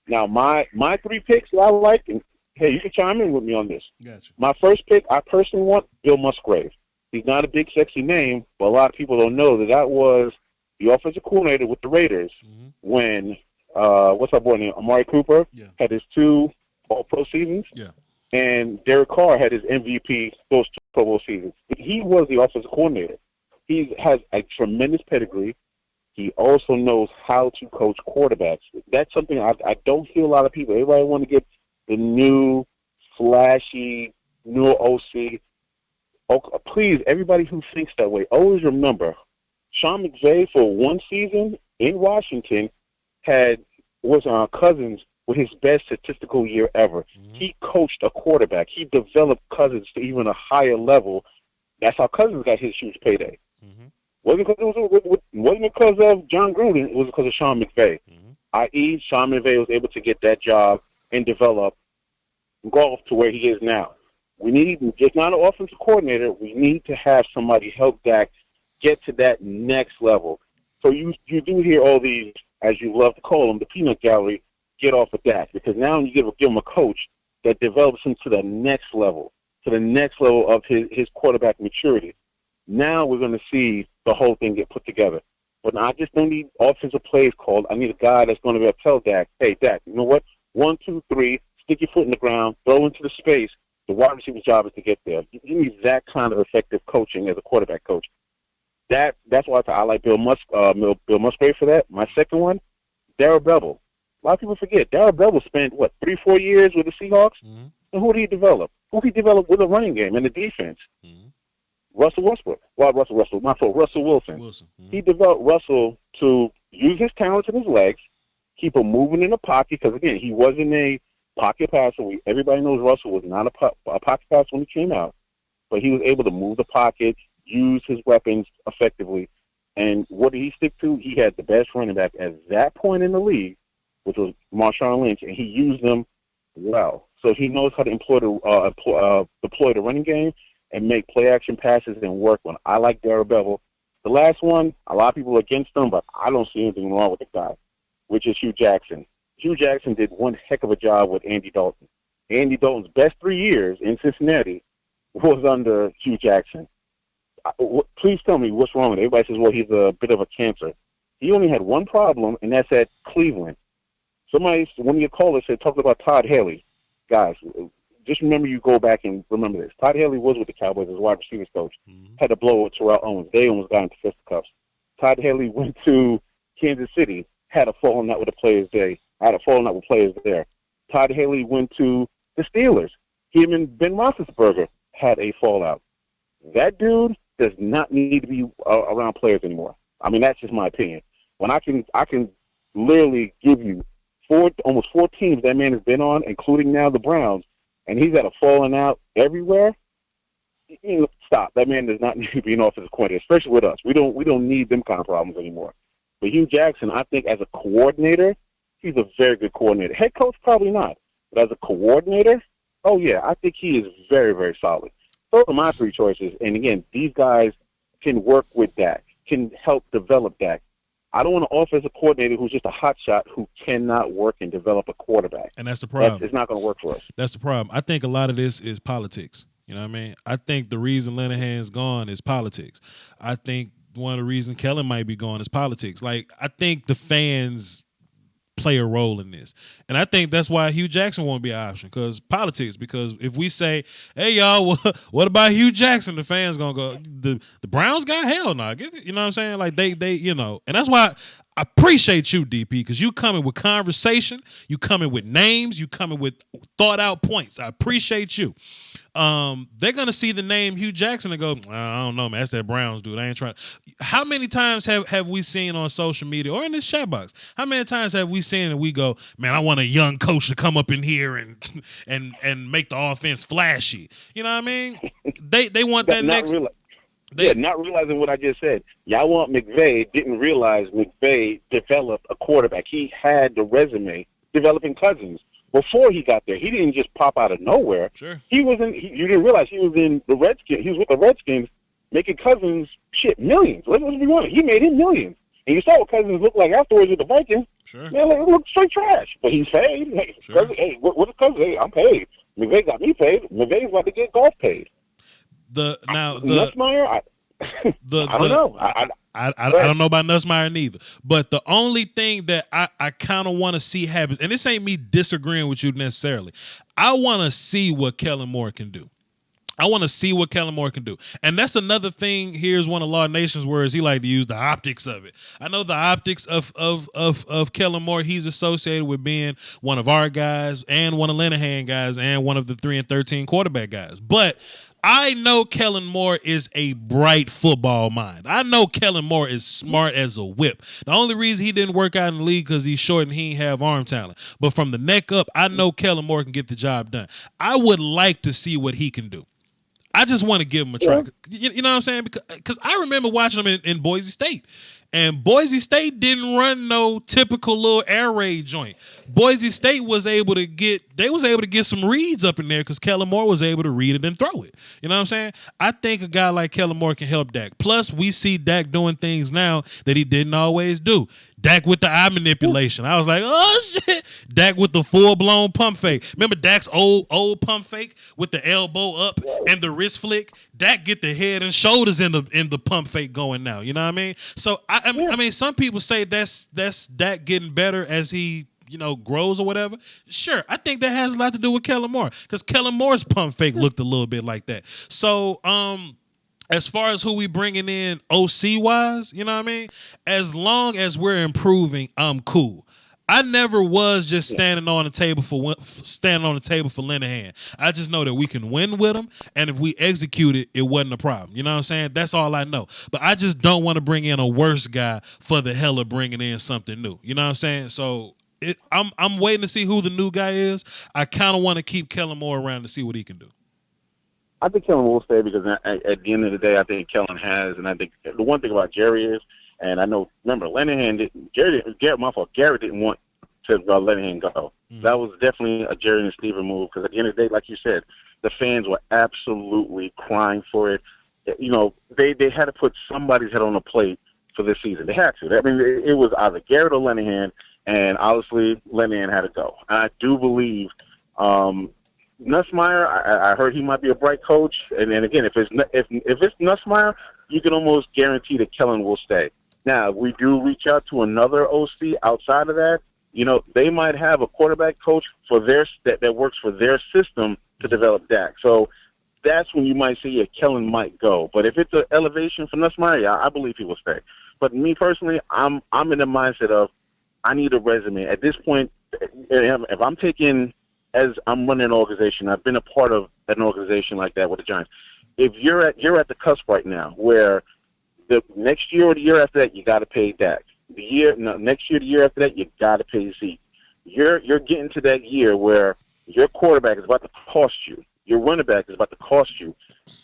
Now, my three picks that I like, and hey, you can chime in with me on this. Gotcha. My first pick, I personally want Bill Musgrave. He's not a big, sexy name, but a lot of people don't know that was the offensive coordinator with the Raiders when, what's our boy name, Amari Cooper had his 2 All-Pro seasons. Yeah. And Derek Carr had his MVP those 2 Pro Bowl seasons. He was the offensive coordinator. He has a tremendous pedigree. He also knows how to coach quarterbacks. That's something I don't hear a lot of people. Everybody want to get the new, flashy, new OC. Please, everybody who thinks that way, always remember, Sean McVay for one season in Washington was on Cousins with his best statistical year ever. He coached a quarterback. He developed Cousins to even a higher level. That's how Cousins got his huge payday. Wasn't because of John Gruden. It was because of Sean McVay. I.e., Sean McVay was able to get that job and develop golf to where he is now. We need just not an offensive coordinator. We need to have somebody help Dak get to that next level. So you do hear all these as you love to call them, the peanut gallery, get off of Dak. Because now you give him a coach that develops him to the next level of his quarterback maturity. Now we're going to see the whole thing get put together. But I just don't need offensive plays called. I need a guy that's going to be able to tell Dak, hey, Dak, you know what? 1, 2, 3, stick your foot in the ground, throw into the space. The wide receiver's job is to get there. You need that kind of effective coaching as a quarterback coach. That's why I like Bill Musgrave for that. My second one, Darrell Bevell. A lot of people forget. Darrell Bevell spent, 3-4 years with the Seahawks? Mm-hmm. And who did he develop? Who did he develop with a running game and a defense? Mm-hmm. Russell Wilson. Mm-hmm. He developed Russell to use his talents and his legs, keep him moving in the pocket, because, again, he wasn't a pocket passer. Everybody knows Russell was not a pocket passer when he came out, but he was able to move the pocket, use his weapons effectively. And what did he stick to? He had the best running back at that point in the league, which was Marshawn Lynch, and he used them well. So he knows how to deploy the running game and make play-action passes and work one. I like Darrell Bevell. The last one, a lot of people are against him, but I don't see anything wrong with the guy, which is Hugh Jackson. Hugh Jackson did one heck of a job with Andy Dalton. Andy Dalton's best 3 years in Cincinnati was under Hugh Jackson. Please tell me what's wrong with it. Everybody says, well, he's a bit of a cancer. He only had one problem, and that's at Cleveland. One of your callers talked about Todd Haley. Guys, just remember, you go back and remember this. Todd Haley was with the Cowboys as wide receivers coach. Mm-hmm. Had to blow with Terrell Owens. They almost got into fisticuffs. Todd Haley went to Kansas City, had a falling out with the players there. Todd Haley went to the Steelers. Him and Ben Roethlisberger had a fallout. That dude does not need to be around players anymore. I mean, that's just my opinion. When I can literally give you almost four teams that man has been on, including now the Browns, and he's had a falling out everywhere. Stop. That man does not need to be an offensive coordinator, especially with us. We don't need them kind of problems anymore. But Hugh Jackson, I think as a coordinator, he's a very good coordinator. Head coach, probably not. But as a coordinator, oh, yeah, I think he is very, very solid. Those are my three choices. And, again, these guys can work with Dak, can help develop Dak. I don't want an offensive coordinator who's just a hotshot who cannot work and develop a quarterback. And that's the problem. It's not going to work for us. That's the problem. I think a lot of this is politics. You know what I mean? I think the reason Linehan's gone is politics. I think one of the reasons Kellen might be gone is politics. Like, I think the fans play a role in this. And I think that's why Hugh Jackson won't be an option, because politics. Because if we say, hey, y'all, what about Hugh Jackson? The fans going to go, the Browns guy? Hell no. You know what I'm saying? Like, they and that's why I appreciate you, DP, because you coming with conversation, you coming with names, you coming with thought out points. I appreciate you. They're gonna see the name Hugh Jackson and go, I don't know, man, that's that Browns dude. I ain't trying. How many times have we seen on social media or in this chat box? How many times have we seen and we go, man, I want a young coach to come up in here and make the offense flashy? You know what I mean? They want that next. Not realizing what I just said. Y'all want McVay, didn't realize McVay developed a quarterback. He had the resume developing Cousins. Before he got there, he didn't just pop out of nowhere. Sure. You didn't realize he was in the Redskins. He was with the Redskins, making Cousins millions. Let's be honest. He made him millions. And you saw what Cousins looked like afterwards with the Vikings. Sure. Man, it looked straight trash. But he's paid. Hey, sure. Cousins, hey, what is Cousins? Hey, I'm paid. McVay got me paid. McVay's about to get golf paid. Nussmeier, I don't know. I don't know about Nussmeier neither. But the only thing that I kind of want to see happen, and this ain't me disagreeing with you necessarily, I want to see what Kellen Moore can do. And that's another thing. Here's one of Law Nation's words. He like to use the optics of it. I know the optics of Kellen Moore. He's associated with being one of our guys and one of Linehan guys and one of the 3-13 quarterback guys. But I know Kellen Moore is a bright football mind. I know Kellen Moore is smart as a whip. The only reason he didn't work out in the league because he's short and he ain't have arm talent. But from the neck up, I know Kellen Moore can get the job done. I would like to see what he can do. I just want to give him a try. You know what I'm saying? Because I remember watching him in Boise State. And Boise State didn't run no typical little air raid joint. Boise State was able to get some reads up in there because Kellen Moore was able to read it and throw it. You know what I'm saying? I think a guy like Kellen Moore can help Dak. Plus, we see Dak doing things now that he didn't always do. Dak with the eye manipulation. I was like, oh shit. Dak with the full blown pump fake. Remember Dak's old pump fake with the elbow up and the wrist flick? Dak get the head and shoulders in the pump fake going now. You know what I mean? So I mean, some people say that's Dak getting better as he grows or whatever. Sure, I think that has a lot to do with Kellen Moore because Kellen Moore's pump fake looked a little bit like that. So as far as who we bringing in OC wise, you know what I mean? As long as we're improving, I'm cool. I never was just standing on the table for Linehan. I just know that we can win with him, and if we execute it, it wasn't a problem. You know what I'm saying? That's all I know. But I just don't want to bring in a worse guy for the hell of bringing in something new. You know what I'm saying? So I'm waiting to see who the new guy is. I kind of want to keep Kellen Moore around to see what he can do. I think Kellen will stay because at the end of the day, I think Kellen has, and I think the one thing about Jerry is, and I know, remember, Garrett didn't want to let Linehan go. Mm-hmm. That was definitely a Jerry and Steven move because at the end of the day, like you said, the fans were absolutely crying for it. They had to put somebody's head on the plate for this season. They had to. I mean, it was either Garrett or Linehan, and obviously Linehan had to go. And I do believe Nussmeier, I heard he might be a bright coach, and then again, if it's Nussmeier, you can almost guarantee that Kellen will stay. Now, if we do reach out to another OC outside of that, they might have a quarterback coach for that works for their system to develop Dak. So that's when you might see Kellen might go. But if it's an elevation for Nussmeier, yeah, I believe he will stay. But me personally, I'm in the mindset of I need a resume at this point. If I'm taking as I'm running an organization, I've been a part of an organization like that with the Giants. If you're at the cusp right now, where the next year or the year after that, you got to pay Dak. Next year, the year after that, you got to pay Zeke. You're getting to that year where your quarterback is about to cost you. Your running back is about to cost you.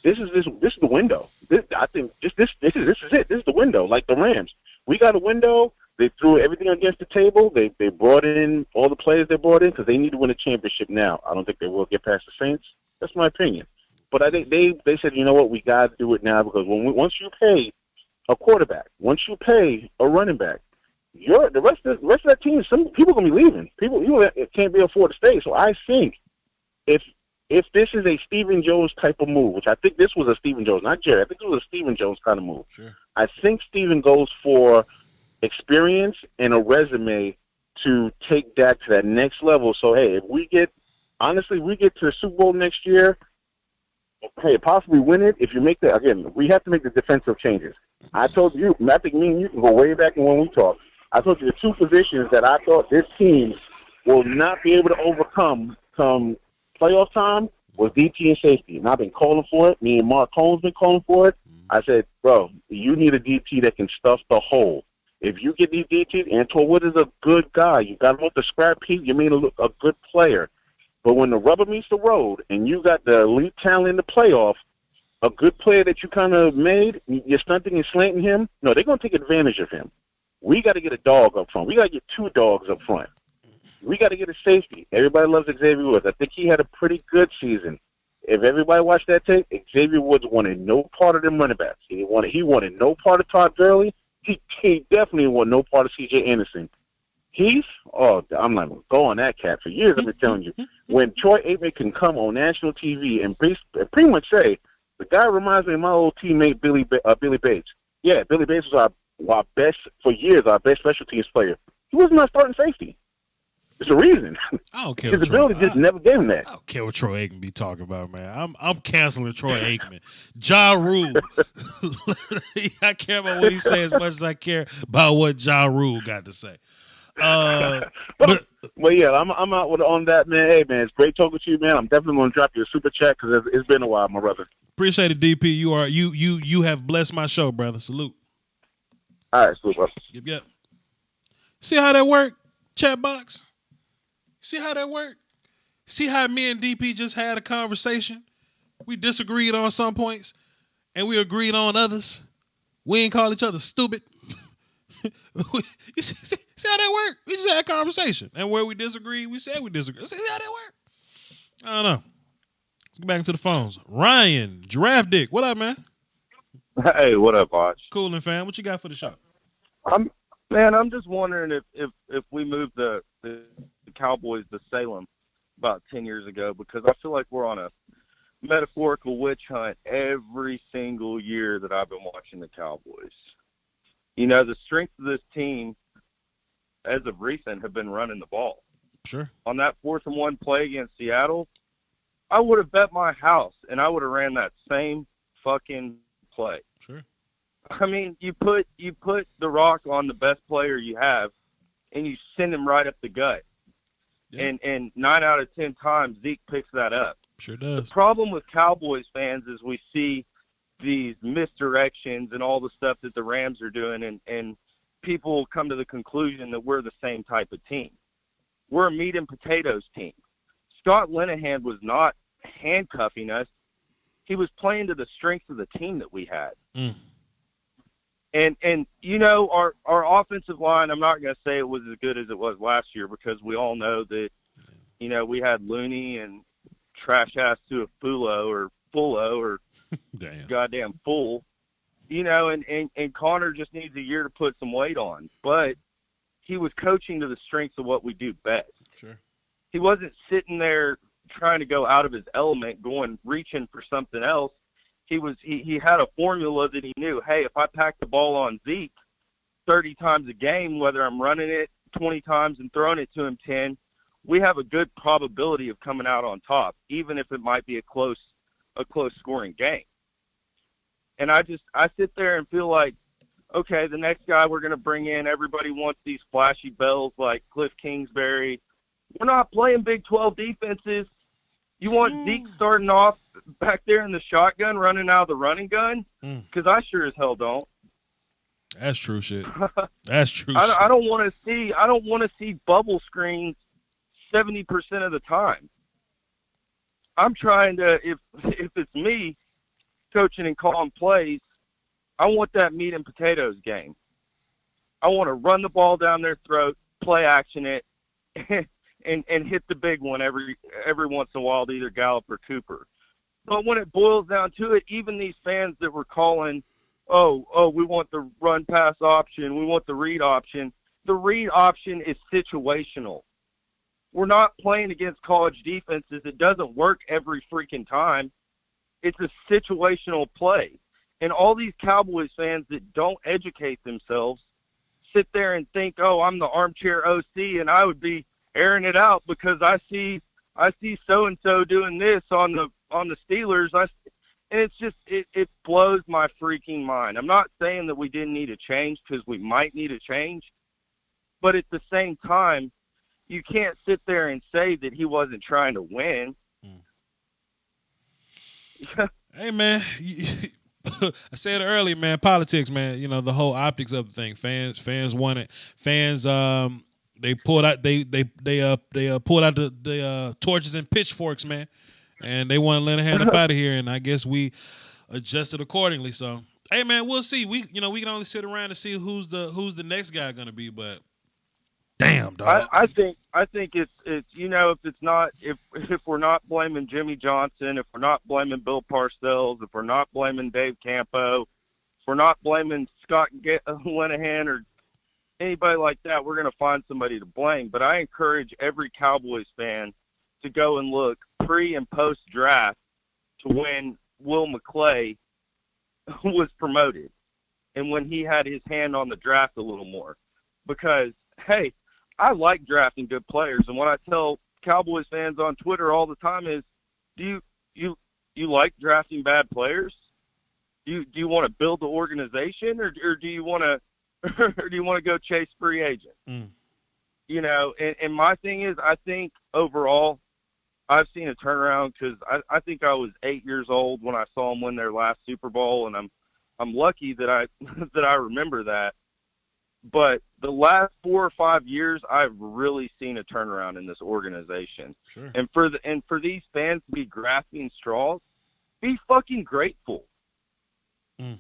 This is the window. I think this is it. This is the window. Like the Rams, we got a window. They threw everything against the table. They brought in all the players they brought in because they need to win a championship now. I don't think they will get past the Saints. That's my opinion. But I think they said, you know what, we got to do it now because once you pay a quarterback, once you pay a running back, the rest of that team, some people are going to be leaving. People can't be afford to stay. So I think if this is a Stephen Jones type of move, which I think this was a Stephen Jones, not Jerry. I think it was a Stephen Jones kind of move. Sure. I think Stephen goes for experience and a resume to take Dak to that next level. So, hey, if we get to the Super Bowl next year, hey, possibly win it. If you make that, again, we have to make the defensive changes. I told you, I think me and you can go way back when we talked. I told you the two positions that I thought this team will not be able to overcome come playoff time was DT and safety. And I've been calling for it. Me and Mark Holmes been calling for it. I said, bro, you need a DT that can stuff the hole. If you get these DTs, Antoine Wood is a good guy. You got him with the scrap heap. You mean a good player. But when the rubber meets the road and you got the elite talent in the playoff, a good player that you kind of made, you're stunting and slanting him, no, they're going to take advantage of him. We got to get a dog up front. We got to get two dogs up front. We got to get a safety. Everybody loves Xavier Woods. I think he had a pretty good season. If everybody watched that tape, Xavier Woods wanted no part of them running backs. He wanted no part of Todd Gurley. He definitely wanted no part of C.J. Anderson. Heath, I'm not going to go on that cat. For years I've been telling you, when Troy Aikman can come on national TV and pretty much say, the guy reminds me of my old teammate Billy Bates. Yeah, Billy Bates was our best, for years, our best special teams player. He wasn't our starting safety. There's a reason. I don't care. His ability just never gave him that. I don't care what Troy Aikman be talking about, man. I'm canceling Troy Aikman. Ja Rule. I care about what he says as much as I care about what Ja Rule got to say. But yeah, I'm out on that, man. Hey, man, it's great talking to you, man. I'm definitely going to drop you a super chat because it's been a while, my brother. Appreciate it, DP. You have blessed my show, brother. Salute. All right, super. Yep. See how that work? Chat box. See how that worked? See how me and DP just had a conversation? We disagreed on some points, and we agreed on others. We ain't call each other stupid. You see how that worked? We just had a conversation. And where we disagreed, we said we disagreed. See how that worked? I don't know. Let's get back into the phones. Ryan, Giraffe Dick, what up, man? Hey, what up, Voch? Coolin', fam. What you got for the show? Man, I'm just wondering if we moved the Cowboys to Salem about 10 years ago, because I feel like we're on a metaphorical witch hunt every single year that I've been watching the Cowboys. You know, the strength of this team, as of recent, have been running the ball. Sure. On that 4th and 1 play against Seattle, I would have bet my house, and I would have ran that same fucking play. Sure. I mean, you put the rock on the best player you have, and you send him right up the gut. Yeah. And 9 out of 10 times, Zeke picks that up. Sure does. The problem with Cowboys fans is we see these misdirections and all the stuff that the Rams are doing, and people come to the conclusion that we're the same type of team. We're a meat and potatoes team. Scott Linehan was not handcuffing us. He was playing to the strengths of the team that we had. Mm. And you know, our offensive line, I'm not going to say it was as good as it was last year, because we all know that, you know, we had Looney and trash-ass Tuifulo or Fullo or goddamn Fool. You know, and Connor just needs a year to put some weight on. But he was coaching to the strengths of what we do best. Sure. He wasn't sitting there trying to go out of his element, reaching for something else. He had a formula that he knew, hey, if I pack the ball on Zeke 30 times a game, whether I'm running it 20 times and throwing it to him 10, we have a good probability of coming out on top, even if it might be a close scoring game. And I sit there and feel like, okay, the next guy we're going to bring in, everybody wants these flashy bells like Cliff Kingsbury. We're not playing Big 12 defenses. You want Zeke starting off back there in the shotgun, running out of the running gun? Because I sure as hell don't. That's true shit. That's true. I don't want to see bubble screens 70% of the time. I'm trying to, if it's me coaching and calling plays, I want that meat and potatoes game. I want to run the ball down their throat, play action it, and hit the big one every once in a while to either Gallup or Cooper. But when it boils down to it, even these fans that were calling, oh, we want the run pass option, we want the read option. The read option is situational. We're not playing against college defenses. It doesn't work every freaking time. It's a situational play. And all these Cowboys fans that don't educate themselves sit there and think, oh, I'm the armchair OC and I would be airing it out because I see so-and-so doing this on the Steelers. And it's just, it blows my freaking mind. I'm not saying that we didn't need a change, because we might need a change. But at the same time, you can't sit there and say that he wasn't trying to win. Hey, man. I said it earlier, man. Politics, man. You know, the whole optics of the thing. Fans want it. Fans, they pulled out. They pulled out the torches and pitchforks, man, and they want Linehan up out of here. And I guess we adjusted accordingly. So, hey, man, we'll see. We can only sit around and see who's the next guy going to be. But damn, dog. I think it's you know, if we're not blaming Jimmy Johnson, if we're not blaming Bill Parcells, if we're not blaming Dave Campo, if we're not blaming Scott Linehan or anybody like that, we're going to find somebody to blame. But I encourage every Cowboys fan to go and look pre and post draft to when Will McClay was promoted and when he had his hand on the draft a little more. Because, hey, I like drafting good players, and what I tell Cowboys fans on Twitter all the time is, do you like drafting bad players? Do you want to build the organization, or do you want to go chase free agents? You know, and my thing is, I think overall, I've seen a turnaround, because I think I was 8 years old when I saw them win their last Super Bowl, and I'm lucky that I remember that. But the last 4 or 5 years, I've really seen a turnaround in this organization. Sure. And for these fans to be grasping straws, be fucking grateful. Be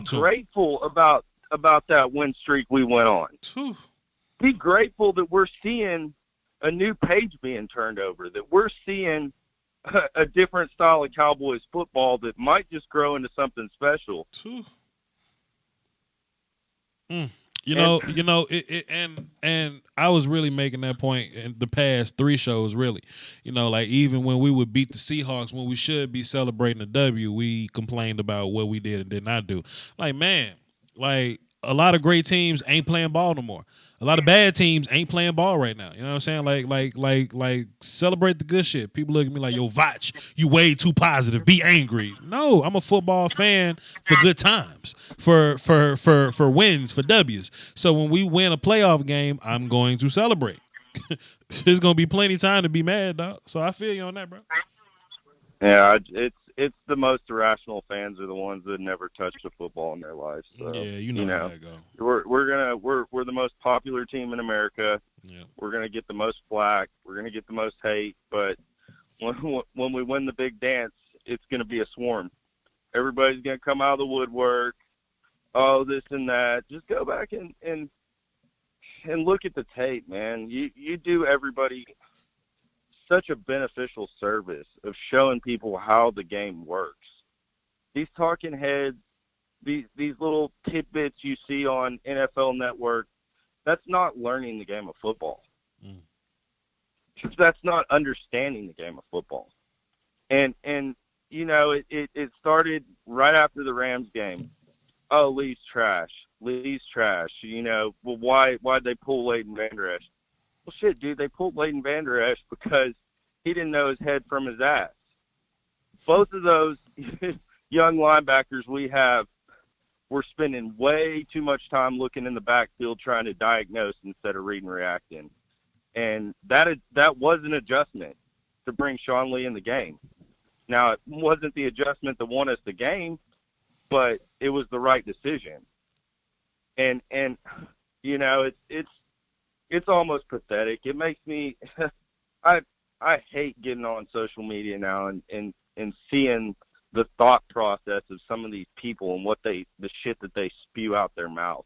grateful about that win streak we went on. Whew. Be grateful that we're seeing a new page being turned over, that we're seeing a different style of Cowboys football that might just grow into something special. And I was really making that point in the past 3 shows, really. Like even when we would beat the Seahawks, when we should be celebrating a W, we complained about what we did and did not do. Like, man, like a lot of great teams ain't playing ball no more. A lot of bad teams ain't playing ball right now. You know what I'm saying? Like celebrate the good shit. People look at me like, yo, Voch, you way too positive. Be angry. No, I'm a football fan for good times, for wins, for W's. So when we win a playoff game, I'm going to celebrate. There's gonna be plenty of time to be mad, dog. So I feel you on that, bro. Yeah, it's the most irrational fans are the ones that never touched a football in their lives. So, yeah, you know how that go. We're the most popular team in America. Yeah. We're gonna get the most flack. We're gonna get the most hate. But when we win the big dance, it's gonna be a swarm. Everybody's gonna come out of the woodwork. Oh, this and that. Just go back and look at the tape, man. You do everybody such a beneficial service of showing people how the game works. These talking heads, these little tidbits you see on NFL Network, that's not learning the game of football. That's not understanding the game of football. And it started right after the Rams game. Oh, Lee's trash. Lee's trash. Well, why'd they pull Leighton Vander Esch? Well, shit, dude, they pulled Leighton Vander Esch because he didn't know his head from his ass. Both of those young linebackers we have, we're spending way too much time looking in the backfield trying to diagnose instead of reading and reacting. And that was an adjustment to bring Sean Lee in the game. Now, it wasn't the adjustment that won us the game, but it was the right decision. And it's almost pathetic. It makes me I hate getting on social media now and seeing the thought process of some of these people and the shit that they spew out their mouth.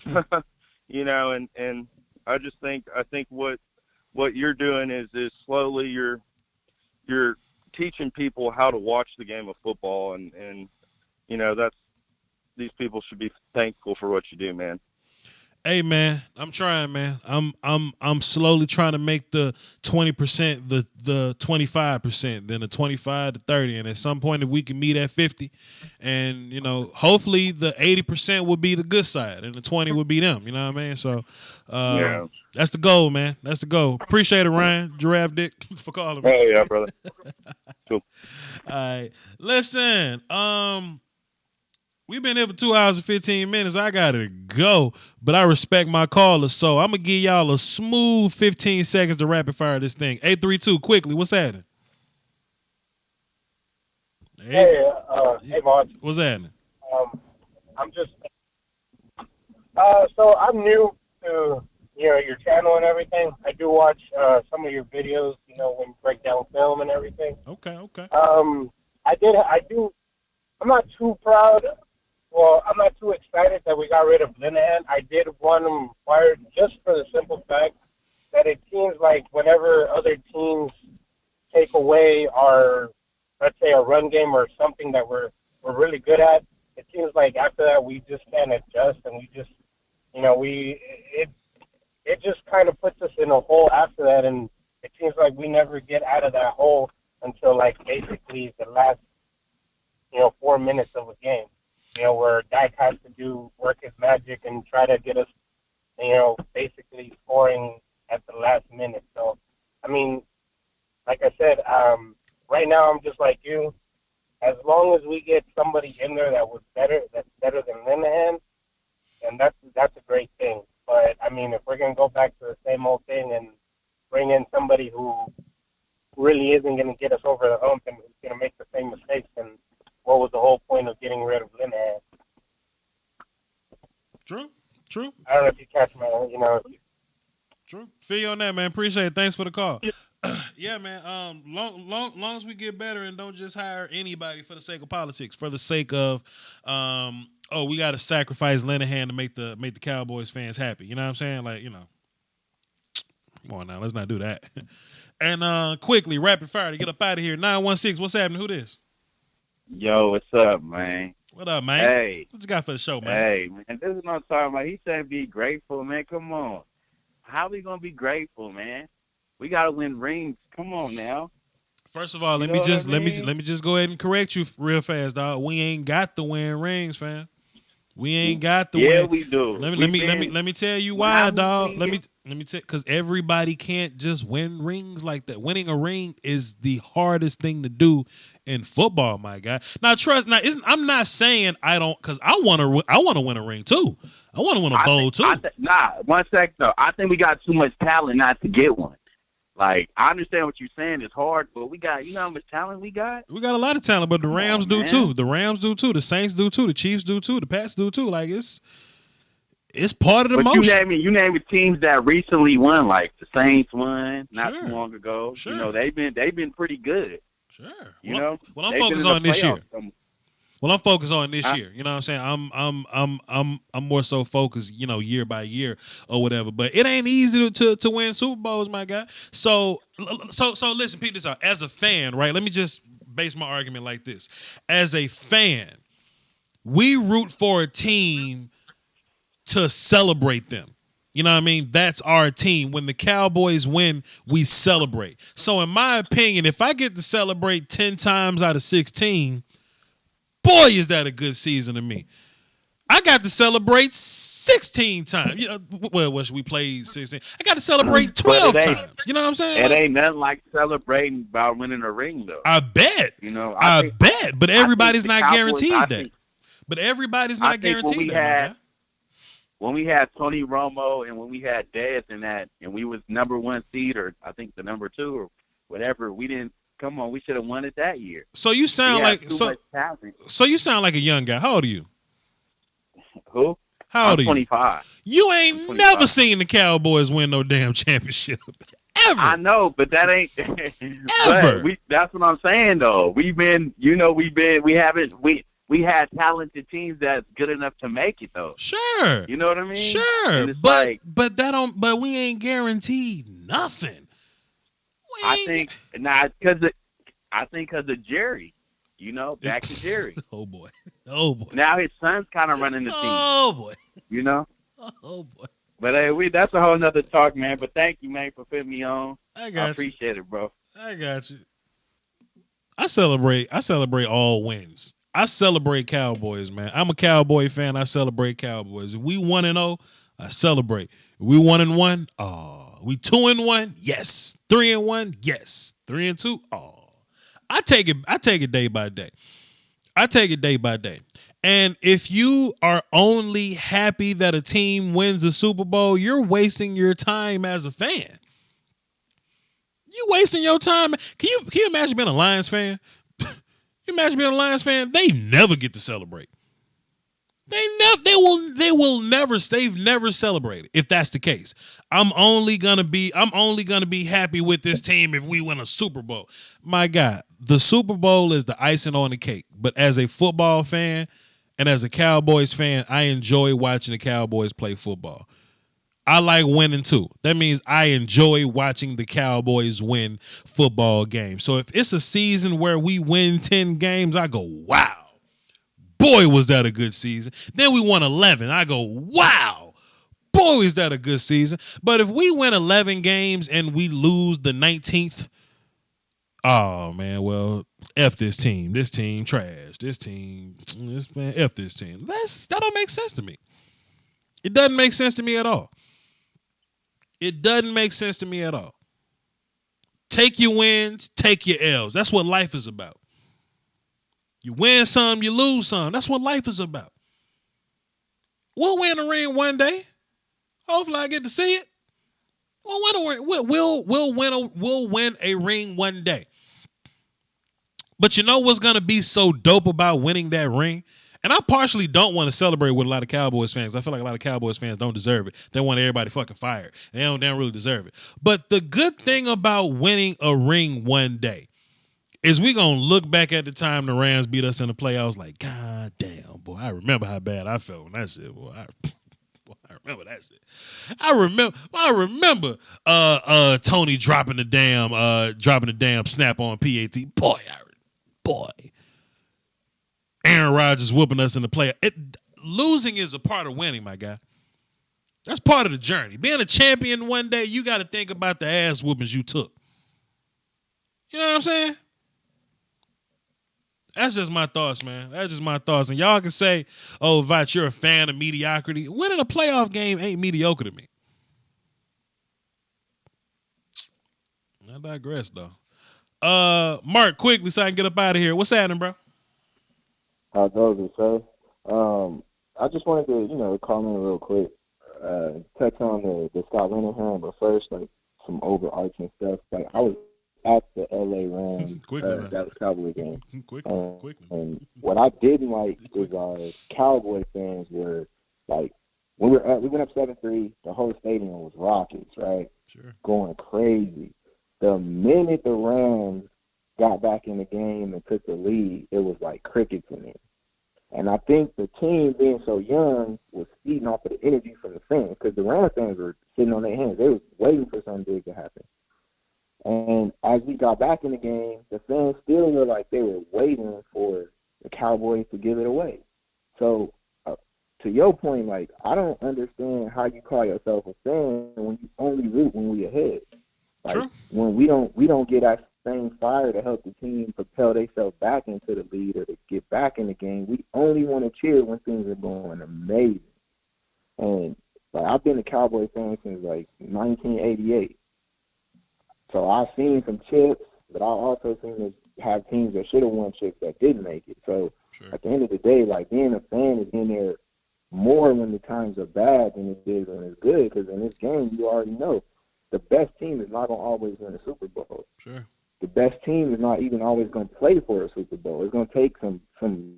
And I think what you're doing is slowly you're teaching people how to watch the game of football and these people should be thankful for what you do, man. Hey man, I'm trying, man. I'm slowly trying to make the 20% the 25%, then the 25 to 30, and at some point if we can meet at 50, and hopefully the 80% would be the good side, and the 20 would be them. You know what I mean? So, yeah, that's the goal, man. That's the goal. Appreciate it, Ryan Giraffe Dick, for calling me. Hey, yeah, brother. Cool. All right, listen. We've been here for 2 hours and 15 minutes. I gotta go, but I respect my callers, so I'm gonna give y'all a smooth 15 seconds to rapid fire this thing. 832, quickly. What's happening? Hey, Voch. What's happening? I'm just so I'm new to your channel and everything. I do watch some of your videos, when you break down film and everything. Okay. I'm not too proud. Well, I'm not too excited that we got rid of Linehan. I did want him fired just for the simple fact that it seems like whenever other teams take away our, let's say, a run game or something that we're really good at, it seems like after that we just can't adjust, and we just, it just kind of puts us in a hole after that, and it seems like we never get out of that hole until like basically the last 4 minutes of a game. Where Dak has to work his magic and try to get us, basically scoring at the last minute. So, I mean, like I said, right now I'm just like you. As long as we get somebody in there that's better than Linehan, and that's a great thing. But I mean, if we're gonna go back to the same old thing and bring in somebody who really isn't gonna get us over the hump and who's gonna make the same mistakes, then what was the whole point of getting rid of Linehan? True. I don't know if you catch my, True. Feel you on that, man. Appreciate it. Thanks for the call. Yeah, man. Long as we get better and don't just hire anybody for the sake of politics, for the sake of, we got to sacrifice Linehan to make the Cowboys fans happy. You know what I'm saying? Like, come on now, let's not do that. And quickly, rapid fire to get up out of here. 916. What's happening? Who this? Yo, what's up, man? What up, man? Hey. What you got for the show, man? Hey, man, this is what I'm talking about. He said be grateful, man. Come on. How we going to be grateful, man? We got to win rings. Come on now. First of all, let You me know just what I let me mean? let me just go ahead and correct you real fast, dog. We ain't got to win rings, fam. We ain't got to Yeah, win. we do. Let me tell you How why, we dog. been Let me tell, because everybody can't just win rings like that. Winning a ring is the hardest thing to do in football, my guy. Now, I'm not saying I don't, because I want to win a ring too. I want to win a bowl too. One sec, though. I think we got too much talent not to get one. Like, I understand what you're saying. It's hard, but we got, you know how much talent we got? We got a lot of talent, but the Rams do too. The Rams do too. The Saints do too. The Chiefs do too. The Pats do too. Like, it's part of the But motion. you name it teams that recently won, like the Saints won not Sure. too long ago. Sure. You know, they've been pretty good. Sure. You know? Well, I'm They've been focused in the on this year. playoffs. Well, I'm focused on this Huh? year. You know what I'm saying? I'm more so focused, year by year or whatever. But it ain't easy to win Super Bowls, my guy. So listen, Pete, this out. As a fan, right? Let me just base my argument like this. As a fan, we root for a team to celebrate them. You know what I mean? That's our team. When the Cowboys win, we celebrate. So in my opinion, if I get to celebrate 10 times out of 16, boy, is that a good season to me. I got to celebrate 16 times. We played 16. I got to celebrate 12 times. You know what I'm saying? It ain't nothing like celebrating about winning a ring, though. I bet. You know, I bet. But everybody's not guaranteed that. think Guaranteed that, my guy. When we had Tony Romo and when we had Dez and we was number 1 seed, or I think the number 2 or whatever, we didn't. Come on, we should have won it that year. So you sound We like had too much talent. So you sound like a young guy. How old are you? Who? How old are I'm you? 25. You ain't never seen the Cowboys win no damn championship. Ever. I know, but that ain't Ever. But that's what I'm saying though. We had talented teams that's good enough to make it though. Sure. You know what I mean? Sure. And it's But we ain't guaranteed nothing. I think because of Jerry. You know, back to Jerry. Oh boy. Now his son's kind of running the team. Oh boy. You know. Oh boy. But hey, that's a whole nother talk, man. But thank you, man, for putting me on. I appreciate it, bro. I got you. I celebrate all wins. I celebrate Cowboys, man. I'm a Cowboy fan. I celebrate Cowboys. If we 1-0, I celebrate. If we 1-1, we 2-1, yes. 3-1, yes. 3-2, I take it day by day. I take it day by day. And if you are only happy that a team wins the Super Bowl, you're wasting your time as a fan. You wasting your time. Can you imagine being a Lions fan? Can you imagine being a Lions fan? They never get to celebrate. They've never celebrated if that's the case. I'm only gonna be happy with this team if we win a Super Bowl. My God, the Super Bowl is the icing on the cake. But as a football fan and as a Cowboys fan, I enjoy watching the Cowboys play football. I like winning too. That means I enjoy watching the Cowboys win football games. So if it's a season where we win 10 games, I go, wow. Boy, was that a good season. Then we won 11. I go, wow. Boy, is that a good season. But if we win 11 games and we lose the 19th, oh, man, well, F this team. This team trash. F this team. That don't make sense to me. It doesn't make sense to me at all. It doesn't make sense to me at all. Take your wins, take your L's. That's what life is about. You win some, you lose some. That's what life is about. We'll win a ring one day. Hopefully I get to see it. We'll win a ring. We'll win a ring one day. But you know what's gonna be so dope about winning that ring? And I partially don't want to celebrate with a lot of Cowboys fans. I feel like a lot of Cowboys fans don't deserve it. They want everybody fucking fired. They don't really deserve it. But the good thing about winning a ring one day is we going to look back at the time the Rams beat us in the playoffs like, God damn, boy, I remember how bad I felt when that shit, boy. I remember that shit. I remember Tony dropping the damn snap on PAT. Boy. Aaron Rodgers whooping us in the play. Losing is a part of winning, my guy. That's part of the journey. Being a champion one day, you got to think about the ass whoopings you took. You know what I'm saying? That's just my thoughts, man. That's just my thoughts. And y'all can say, oh, Voch, you're a fan of mediocrity. Winning a playoff game ain't mediocre to me. I digress, though. Mark, quickly so I can get up out of here. What's happening, bro? How goes it, sir? I just wanted to, call in real quick, touch on the Scott Linehan, but first, like, some overarching stuff. Like, I was at the LA Rams Dallas Cowboys game. Quickly. And what I didn't like is our Cowboy fans were, like, when we went up 7-3, the whole stadium was rockets, right? Sure. Going crazy. The minute the Rams got back in the game and took the lead, it was like crickets in it. And I think the team, being so young, was feeding off of the energy from the fans because the Rams fans were sitting on their hands. They were waiting for something big to happen. And as we got back in the game, the fans still were like they were waiting for the Cowboys to give it away. So, to your point, like, I don't understand how you call yourself a fan when you only root when we ahead. Like, True. When we don't get that same fire to help the team propel themselves back into the lead or to get back in the game, we only want to cheer when things are going amazing. And like, I've been a Cowboy fan since like 1988. So I've seen some chips, but I've also seen us have teams that should have won chips that didn't make it. So at the end of the day, like, being a fan is in there more when the times are bad than it is when it's good, because in this game, you already know the best team is not going to always win a Super Bowl. Sure. The best team is not even always going to play for a Super Bowl. It's going to take some to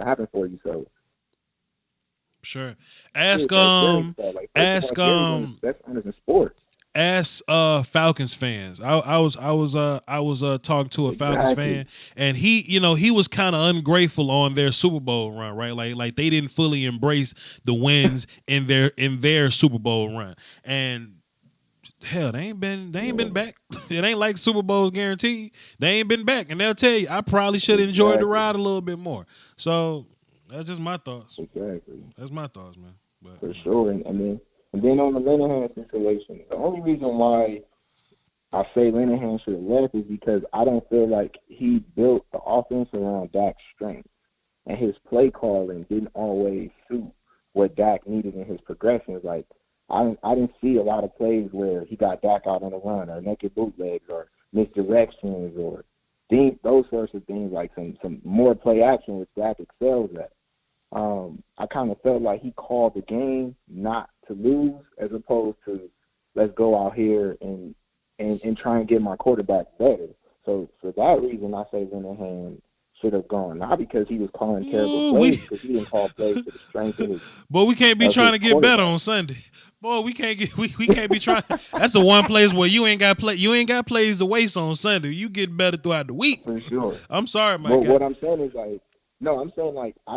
happen for you. So sure. Ask Falcons fans. I was talking to a Falcons fan, and he was kind of ungrateful on their Super Bowl run, right? Like they didn't fully embrace the wins in their Super Bowl run. And hell, they ain't been back. It ain't like Super Bowl's guaranteed. They ain't been back, and they'll tell you I probably should have enjoyed the ride a little bit more. So that's just my thoughts. Exactly. That's my thoughts, man. But, for sure. And then on the Linehan situation, the only reason why I say Linehan should have left is because I don't feel like he built the offense around Dak's strength, and his play calling didn't always suit what Dak needed in his progressions. Like, I didn't see a lot of plays where he got Dak out on the run or naked bootlegs or misdirections or those sorts of things, like some more play action which Dak excels at. I kind of felt like he called the game not to lose as opposed to let's go out here and try and get my quarterback better. So for that reason, I say Linehan should have gone. Not because he was calling terrible plays, because he didn't call plays to the strength of his. But we can't be trying to get better on Sunday. Boy, we can't be trying. That's the one place where you ain't got plays to waste on Sunday. You get better throughout the week. For sure. I'm sorry, my guy. What I'm saying is I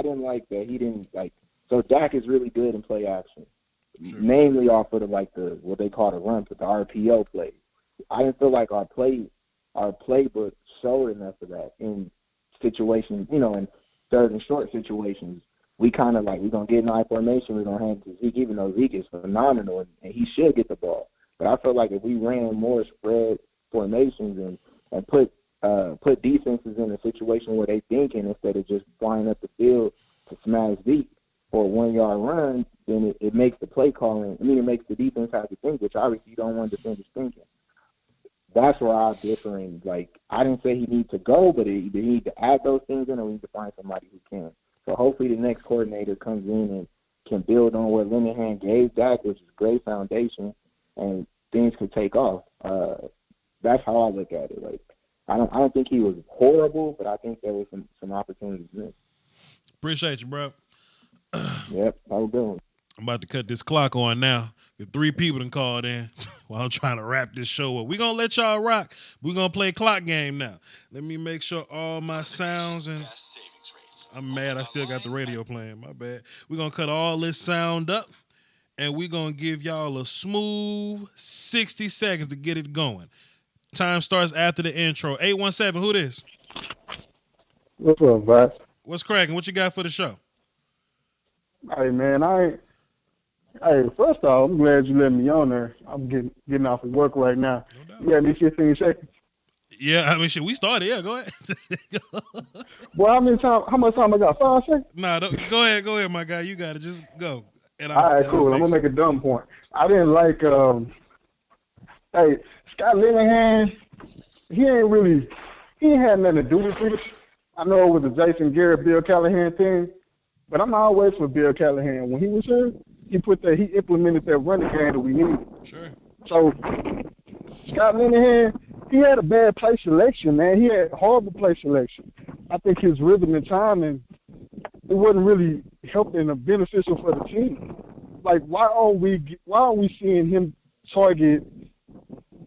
didn't like that he didn't like. So Dak is really good in play action, namely off of the what they call the run, the RPO play. I didn't feel like our playbook showed enough of that in situations, in third and short situations. We kind of like, we're going to get in I formation, we're going to hand it to Zeke, even though Zeke is phenomenal and he should get the ball. But I feel like if we ran more spread formations and put defenses in a situation where they thinking instead of just flying up the field to smash Zeke for a 1-yard run, then it makes the play calling, it makes the defense have to think, which obviously you don't want defenders thinking. That's where I differ in. Like, I didn't say he needs to go, but he needs to add those things in, or we need to find somebody who can. So hopefully the next coordinator comes in and can build on what Linehan gave Dak, which is a great foundation, and things could take off. That's how I look at it. Like, I don't think he was horrible, but I think there was some opportunities missed. Appreciate you, bro. Yep, how we doing? I'm about to cut this clock on now. The 3 people done called in while I'm trying to wrap this show up. We're going to let y'all rock. We're going to play a clock game now. Let me make sure all my sounds and I'm mad I still got the radio playing. My bad. We're going to cut all this sound up, and we're going to give y'all a smooth 60 seconds to get it going. Time starts after the intro. 817, who this? What's up, Voch? What's cracking? What you got for the show? Hey, man, Hey, first off, I'm glad you let me on there. I'm getting off of work right now. You got me 15 seconds. Yeah, I mean, shit, we started. Yeah, go ahead. Well, how much time I got? 5 seconds? Nah, go ahead, my guy. You got it. Just go. All right, cool. I'm going to make a dumb point. I didn't like, Scott Linehan, he ain't had nothing to do with this. I know it was the Jason Garrett, Bill Callahan thing, but I'm always for Bill Callahan. When he was here, he implemented that running game that we needed. Sure. So Scott Linehan, he had a bad play selection, man. He had horrible play selection. I think his rhythm and timing, it wasn't really helping or beneficial for the team. Like, why are we seeing him target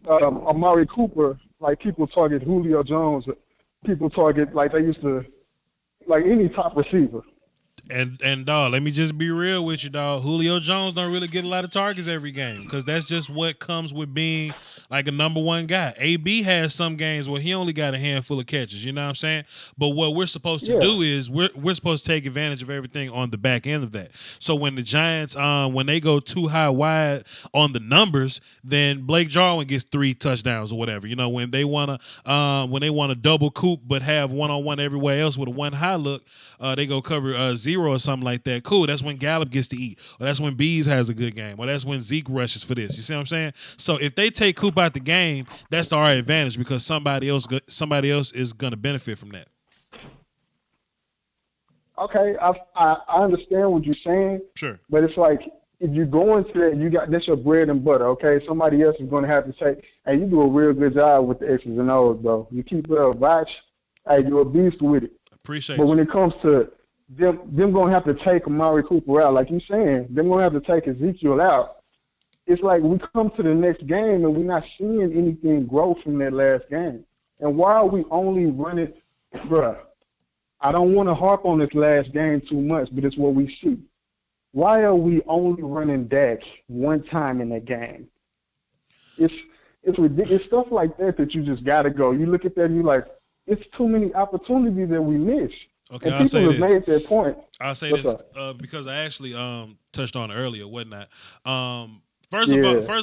Amari Cooper like people target Julio Jones? People target like they used to, like any top receiver. And dog, let me just be real with you, dog. Julio Jones don't really get a lot of targets every game because that's just what comes with being like a number one guy. AB has some games where he only got a handful of catches. You know what I'm saying? But what we're supposed to do is we're supposed to take advantage of everything on the back end of that. So when the Giants, when they go too high wide on the numbers, then Blake Jarwin gets 3 touchdowns or whatever. You know, when they wanna double Coop but have 1-on-1 everywhere else with a 1 high look, they go cover 0 or something like that. Cool. That's when Gallup gets to eat, or that's when Bees has a good game, or that's when Zeke rushes for this. You see what I'm saying? So if they take Coop out the game, that's to our advantage because somebody else is going to benefit from that. Okay, I understand what you're saying. Sure. But it's like if you go into that, that's your bread and butter. Okay, somebody else is going to have to say, "Hey, you do a real good job with the X's and O's, though. You keep it up, Voch. Hey, you're a beast with it." Appreciate. But when it comes to them going to have to take Amari Cooper out, like you're saying, them going to have to take Ezekiel out. It's like we come to the next game and we're not seeing anything grow from that last game. And why are we only running, bruh? I don't want to harp on this last game too much, but it's what we see. Why are we only running Dak one time in that game? It's ridiculous. Stuff like that you just got to go. You look at that and you're like, it's too many opportunities that we miss. Okay, and people have made that point. I'll say What's this because I actually touched on it earlier, whatnot. First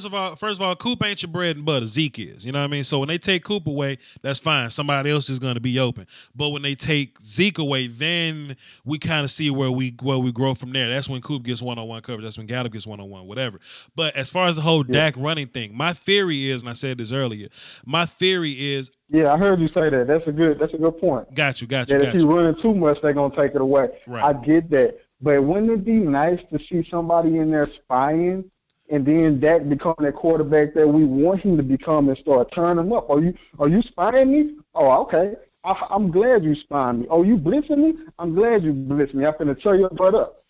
of all, Coop ain't your bread and butter. Zeke is. You know what I mean? So when they take Coop away, that's fine. Somebody else is going to be open. But when they take Zeke away, then we kind of see where we grow from there. That's when Coop gets 1-on-1 coverage. That's when Gallup gets 1-on-1, whatever. But as far as the whole Dak running thing, my theory is, and I said this earlier, my theory is. Yeah, I heard you say that. That's a good point. Got you. That if he's running too much, they're going to take it away. Right. I get that. But wouldn't it be nice to see somebody in there spying and then Dak become that quarterback that we want him to become and start turning him up? Are you spying me? Oh, okay. I'm glad you spying me. Oh, you blitzing me? I'm glad you blitzing me. I'm finna tear your butt up.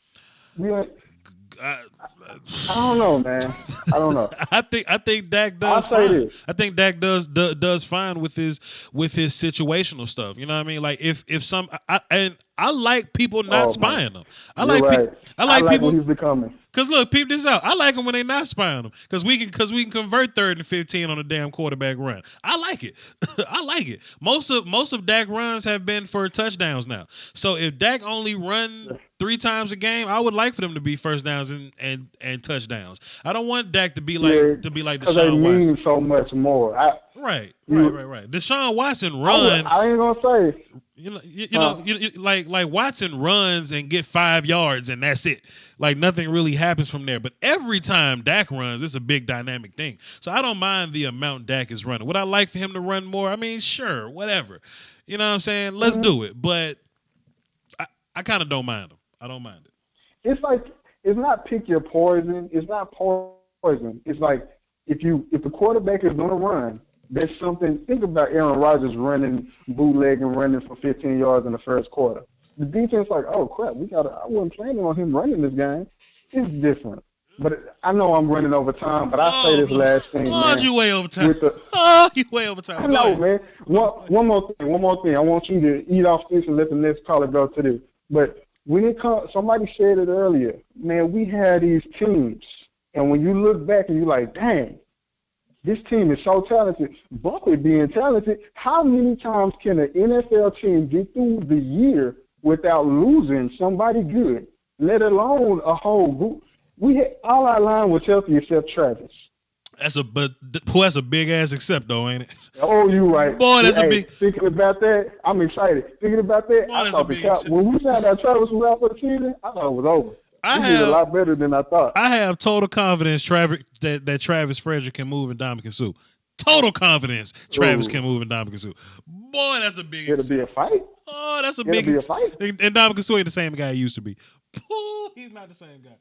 I don't know, man. I don't know. I think Dak does fine. I think Dak does fine with his situational stuff. You know what I mean? Like if I like people not spying them. I like people what he's becoming. Cause look, peep this out. I like them when they not spying them. Cause we can convert 3rd and 15 on a damn quarterback run. I like it. I like it. Most of Dak runs have been for touchdowns now. So if Dak only run 3 times a game, I would like for them to be first downs and touchdowns. I don't want Dak to be like Deshaun Watson. Mean so much more. Right. Deshaun Watson run. I ain't gonna say. You know, like Watson runs and get 5 yards and that's it. Like nothing really happens from there. But every time Dak runs, it's a big dynamic thing. So I don't mind the amount Dak is running. Would I like for him to run more? I mean, sure, whatever. You know what I'm saying? Let's do it. But I kind of don't mind him. I don't mind it. It's like it's not pick your poison. It's not poison. It's like if the quarterback is gonna run. There's something. Think about Aaron Rodgers running bootleg and running for 15 yards in the first quarter. The defense like, oh crap, I wasn't planning on him running this game. It's different. But I know I'm running over time. But I say this last thing, man. You way over time. You way over time. I know, man. One more thing. I want you to eat off this and let the next caller go to this. But when it comes, somebody said it earlier. Man, we had these teams, and when you look back and you're like, dang. This team is so talented. Buckley being talented, how many times can an NFL team get through the year without losing somebody good, let alone a whole group? We had, all our line was healthy except Travis. But that's a big ass except though, ain't it? Oh, you right. Boy, that's a big. Thinking about that, I'm excited. Thinking about that, Boy, I thought when we found out Travis was out for the season, I thought it was over. We did a lot better than I thought. I have total confidence that Travis Frederick can move and Dominican Sue. Total confidence Travis can move and Dominican Sue. Boy, that's a big. It'll be a fight. Oh, that's a It'll big. be a fight. And Dominican Sue ain't the same guy he used to be. Oh, he's not the same guy.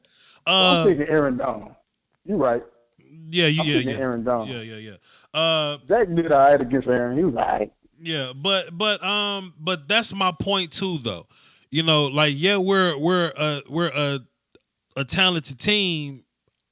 I'm thinking Aaron Donald. You're right. Yeah, Aaron Donald. Yeah. Zach did all right against Aaron. He was all right. Yeah, but that's my point too, though. You know, like we're a talented team.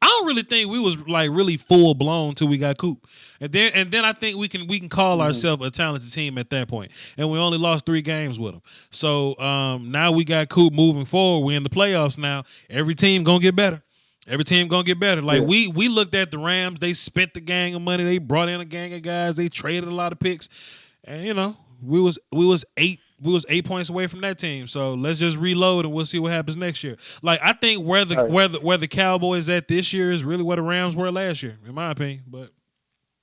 I don't really think we was like really full blown till we got Coop, and then I think we can call ourselves a talented team at that point. And we only lost 3 games with them. So now we got Coop moving forward. We're in the playoffs now. Every team gonna get better. Every team gonna get better. Like we looked at the Rams. They spent the gang of money. They brought in a gang of guys. They traded a lot of picks, and you know we was 8 points away from that team. So let's just reload and we'll see what happens next year. Like I think where the Cowboys at this year is really where the Rams were last year, in my opinion. But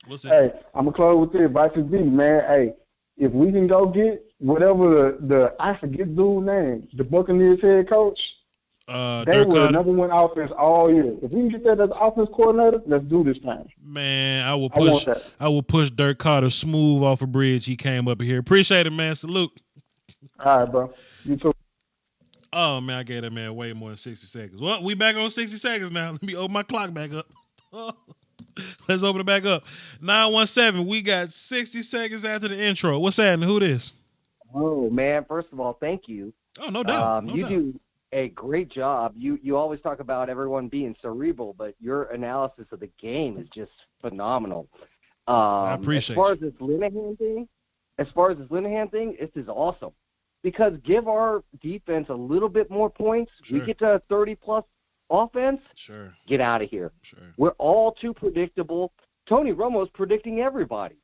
we'll see. Hey, I'm gonna close with this. Vice B, man. Hey, if we can go get whatever the I forget dude's name, the Buccaneers head coach. They Dirk were the Carter. #1 offense all year. If we can get that as offense coordinator, let's do this thing. Man, I will want push Dirk Carter smooth off a bridge. He came up here. Appreciate it, man. Salute. All right, bro. You too. Oh man, I gave that man way more than 60 seconds. Well, we back on 60 seconds now. Let me open my clock back up. Let's open it back up. 917. We got 60 seconds after the intro. What's happening? Who this? Oh man, first of all, thank you. Oh, no doubt. You do a great job. You always talk about everyone being cerebral, but your analysis of the game is just phenomenal. I appreciate as far as this Linehan thing, this is awesome. Because give our defense a little bit more points, we get to a 30-plus offense, get out of here. We're all too predictable. Tony Romo's predicting everybody.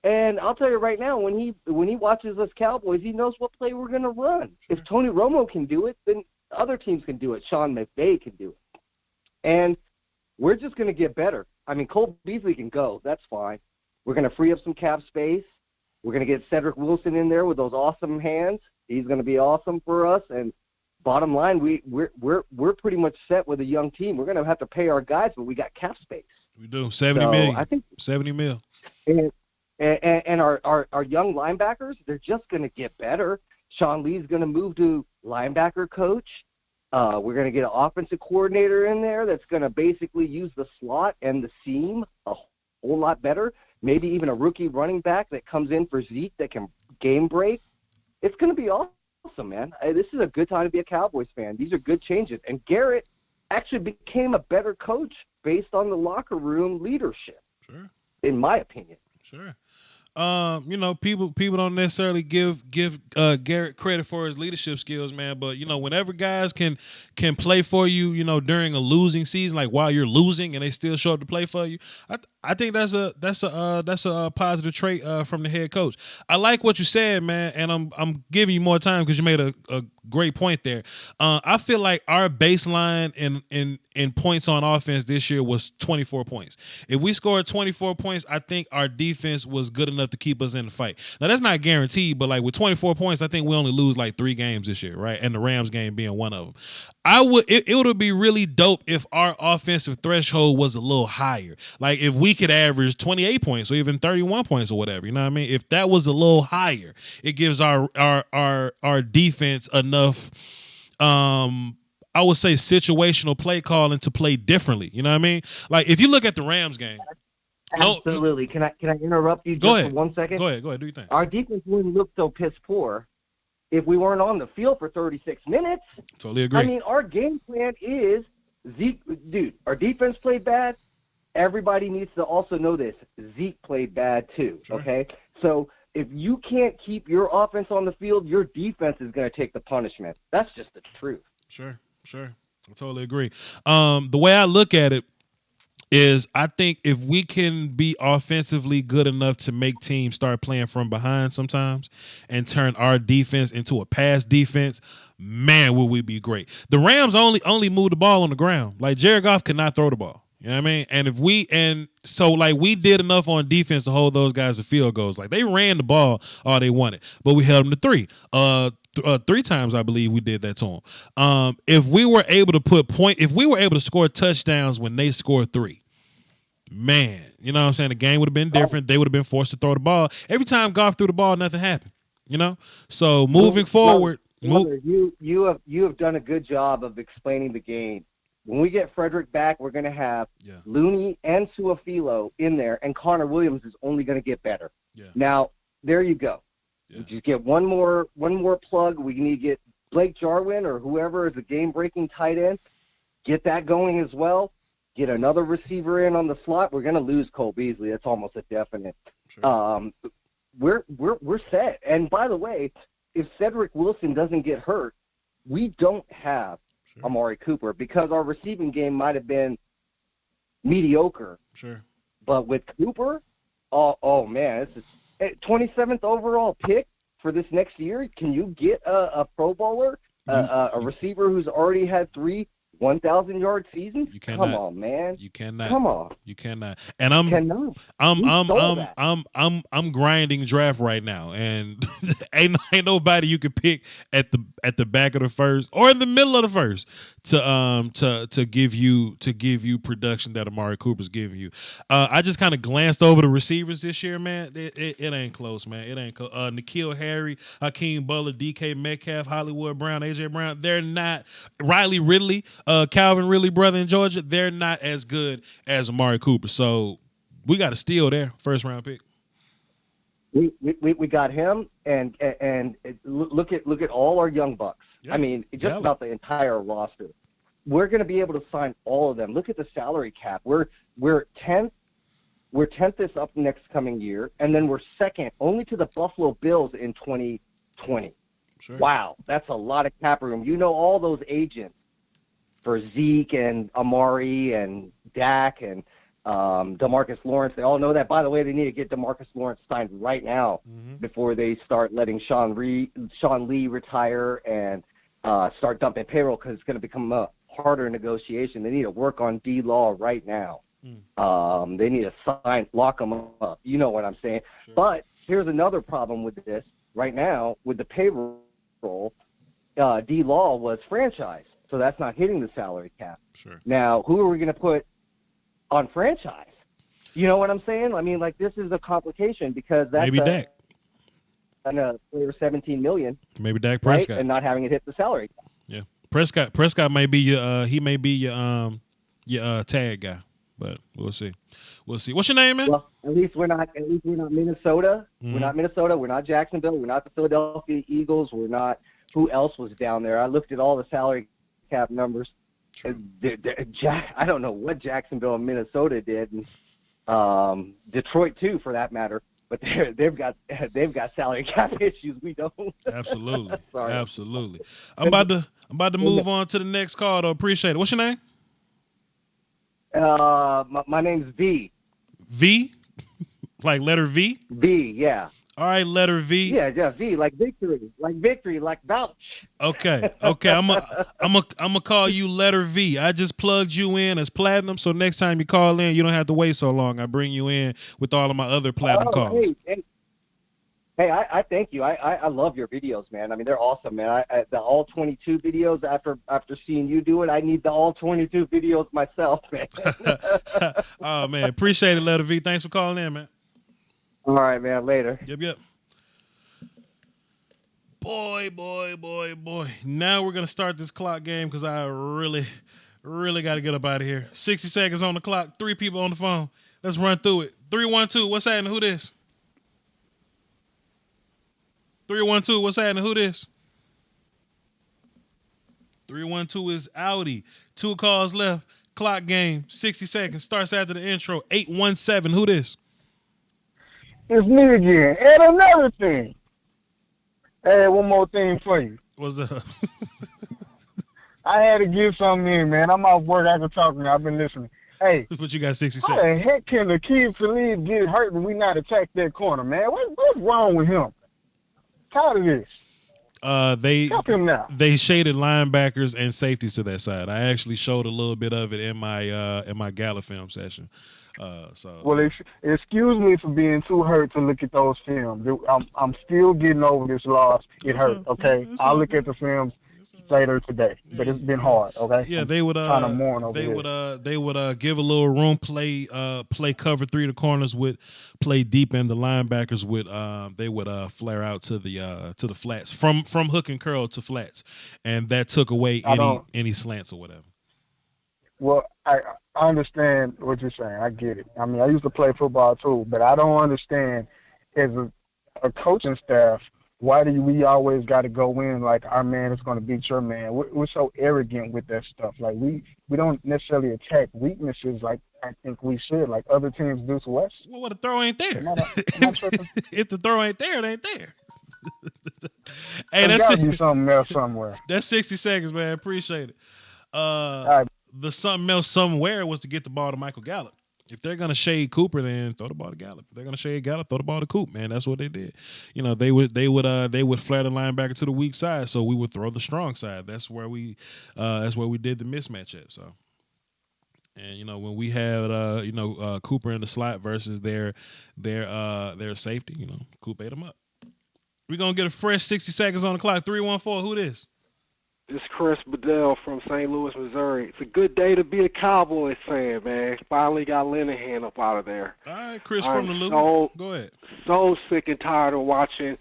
And I'll tell you right now, when he watches us Cowboys, he knows what play we're going to run. If Tony Romo can do it, then other teams can do it. Sean McVay can do it. And we're just going to get better. I mean, Cole Beasley can go. That's fine. We're going to free up some cap space. We're going to get Cedric Wilson in there with those awesome hands. He's going to be awesome for us. And bottom line, we're pretty much set with a young team. We're going to have to pay our guys, but we got cap space. We do. 70 million. I think 70 mil. And our young linebackers, they're just going to get better. Sean Lee's going to move to linebacker coach. We're going to get an offensive coordinator in there that's going to basically use the slot and the seam a whole lot better. Maybe even a rookie running back that comes in for Zeke that can game break. It's going to be awesome, man. This is a good time to be a Cowboys fan. These are good changes. And Garrett actually became a better coach based on the locker room leadership, in my opinion. Sure. You know, people don't necessarily give Garrett credit for his leadership skills, man. But you know, whenever guys can play for you, you know, during a losing season, like while you're losing and they still show up to play for you, I think that's a positive trait from the head coach. I like what you said, man, and I'm giving you more time because you made a great point there. I feel like our baseline in points on offense this year was 24 points. If we scored 24 points, I think our defense was good enough to keep us in the fight. Now that's not guaranteed, but like with 24 points, I think we only lose like 3 games this year, right? And the Rams game being one of them. It would be really dope if our offensive threshold was a little higher. Like if we could average 28 points or even 31 points or whatever, you know what I mean? If that was a little higher, it gives our defense enough I would say situational play calling to play differently. You know what I mean? Like if you look at the Rams game. Absolutely. Can I interrupt you just for 1 second? Go ahead. Do your thing. Our defense wouldn't look so piss poor if we weren't on the field for 36 minutes. Totally agree. I mean, our game plan is Zeke. Dude, our defense played bad. Everybody needs to also know this. Zeke played bad too. Okay? So if you can't keep your offense on the field, your defense is going to take the punishment. That's just the truth. Sure. I totally agree. The way I look at it, is I think if we can be offensively good enough to make teams start playing from behind sometimes and turn our defense into a pass defense, man, will we be great. The Rams only move the ball on the ground. Like, Jared Goff could not throw the ball. You know what I mean? We did enough on defense to hold those guys to field goals. Like, they ran the ball all they wanted, but we held them to 3. 3 times, I believe we did that to them. If we were able to score touchdowns when they scored 3, man, you know what I'm saying? The game would have been different. They would have been forced to throw the ball. Every time Goff threw the ball, nothing happened. You know? So moving forward. You have done a good job of explaining the game. When we get Frederick back, we're going to have Looney and Suafilo in there, and Connor Williams is only going to get better. Yeah. Now, there you go. You just get one more plug. We need to get Blake Jarwin or whoever is a game-breaking tight end. Get that going as well. Get another receiver in on the slot. We're going to lose Cole Beasley. That's almost a definite. Sure. We're set. And by the way, if Cedric Wilson doesn't get hurt, we don't have Amari Cooper because our receiving game might have been mediocre. Sure. But with Cooper, oh man, this is 27th overall pick for this next year. Can you get a Pro Bowler, a receiver who's already had 3 1,000-yard seasons? You cannot. Come on, man. You cannot. Come on. You cannot. And I'm grinding draft right now, and ain't nobody you could pick at the back of the first or in the middle of the first to give you production that Amari Cooper's giving you. I just kind of glanced over the receivers this year, man. It ain't close, man. It ain't close. N'Keal Harry, Hakeem Butler, DK Metcalf, Hollywood Brown, AJ Brown. They're not. Riley Ridley. Calvin Ridley, brother in Georgia, they're not as good as Amari Cooper. So we got to steal there, first round pick. We got him, and look at all our young bucks. Yeah. I mean, just about the entire roster. We're going to be able to sign all of them. Look at the salary cap. We're 10th. We're 10th this up next coming year, and then we're second only to the Buffalo Bills in 2020. Sure. Wow, that's a lot of cap room. You know all those agents for Zeke and Amari and Dak and DeMarcus Lawrence. They all know that. By the way, they need to get DeMarcus Lawrence signed right now before they start letting Sean Lee retire and start dumping payroll because it's going to become a harder negotiation. They need to work on D-Law right now. They need to lock them up. You know what I'm saying. Sure. But here's another problem with this right now with the payroll. D-Law was franchised. So that's not hitting the salary cap. Sure. Now, who are we going to put on franchise? You know what I'm saying? I mean, like, this is a complication because that's maybe Dak. Over $17 million. Maybe Dak Prescott, right? And not having it hit the salary cap. Yeah, Prescott may be your tag guy, but we'll see. What's your name, man? Well, at least we're not Minnesota. We're not Minnesota. We're not Jacksonville. We're not the Philadelphia Eagles. We're not. Who else was down there? I looked at all the salary cap numbers. I don't know what Jacksonville and Minnesota did, and Detroit too, for that matter. But they've got salary cap issues. We don't. Absolutely, absolutely. I'm about to move on to the next call. Though, appreciate it. What's your name? My name's V. V, like letter V. V, yeah. All right, letter V. Yeah, V, like victory, like vouch. Okay. I'm gonna call you letter V. I just plugged you in as platinum, so next time you call in, you don't have to wait so long. I bring you in with all of my other platinum calls. Hey, I thank you. I love your videos, man. I mean, they're awesome, man. The all 22 videos after seeing you do it, I need the all 22 videos myself, man. Oh man, appreciate it, letter V. Thanks for calling in, man. All right, man. Later. Yep. Boy. Now we're going to start this clock game because I really got to get up out of here. 60 seconds on the clock. 3 people on the phone. Let's run through it. 312, what's happening? Who this? 312, what's happening? Who this? 312 is Audi. 2 calls left. Clock game. 60 seconds. Starts after the intro. 817, who this? It's me again. And another thing. Hey, one more thing for you. What's up? I had to get something in, man. I'm off work after talking. I've been listening. Hey, But you got 60 how the seconds. heck can the kid Philippe get hurt and we not attack that corner, man? What's wrong with him? Tired of this. Help him now. They shaded linebackers and safeties to that side. I actually showed a little bit of it in my Gala film session. Well, excuse me for being too hurt to look at those films. I'm still getting over this loss. It hurt. Okay, I'll look at the films later today, but it's been hard. Okay. Yeah, they would kind of mourn over they would give a little room play cover three. The corners would play deep, and the linebackers would they would flare out to the flats from hook and curl to flats, and that took away any slants or whatever. Well, I understand what you're saying. I get it. I mean, I used to play football too, but I don't understand as a coaching staff, why do we always got to go in like our man is going to beat your man? We're so arrogant with that stuff. Like we don't necessarily attack weaknesses like I think we should, like other teams do to us. Well, the throw ain't there. If the throw ain't there, it ain't there. Hey, There's gotta be something else somewhere. That's 60 seconds, man. Appreciate it. Right. The something else somewhere was to get the ball to Michael Gallup. If they're gonna shade Cooper, then throw the ball to Gallup. If they're gonna shade Gallup, throw the ball to Coop. Man, that's what they did. You know, they would flare the linebacker to the weak side, so we would throw the strong side. That's where we did the mismatch at. So, and you know, when we had Cooper in the slot versus their safety, you know, Coop ate them up. We're gonna get a fresh 60 seconds on the clock. 314. Who this? This is Chris Bedell from St. Louis, Missouri. It's a good day to be a Cowboys fan, man. Finally got Linehan up out of there. All right, Chris from the Loop. Go ahead. So sick and tired of watching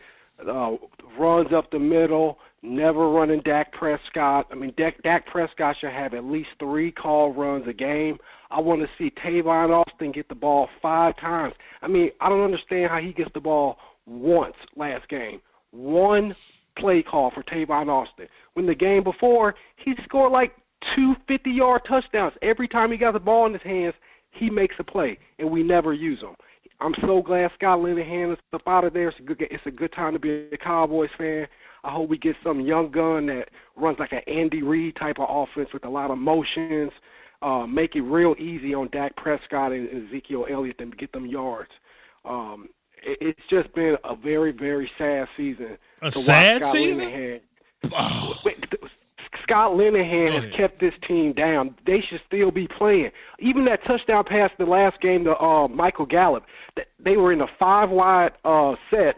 runs up the middle, never running Dak Prescott. I mean, Dak Prescott should have at least 3 call runs a game. I want to see Tavon Austin get the ball 5 times. I mean, I don't understand how he gets the ball once last game. One play call for Tavon Austin. When the game before, he scored like 2 50-yard touchdowns. Every time he got the ball in his hands, he makes a play, and we never use him. I'm so glad Scott Linehan is up out of there. It's a good time to be a Cowboys fan. I hope we get some young gun that runs like an Andy Reid type of offense with a lot of motions, make it real easy on Dak Prescott and Ezekiel Elliott to get them yards. It's just been a very, very sad season. A sad season? Scott Linehan has kept this team down. They should still be playing. Even that touchdown pass the last game to Michael Gallup, they were in a 5-wide set,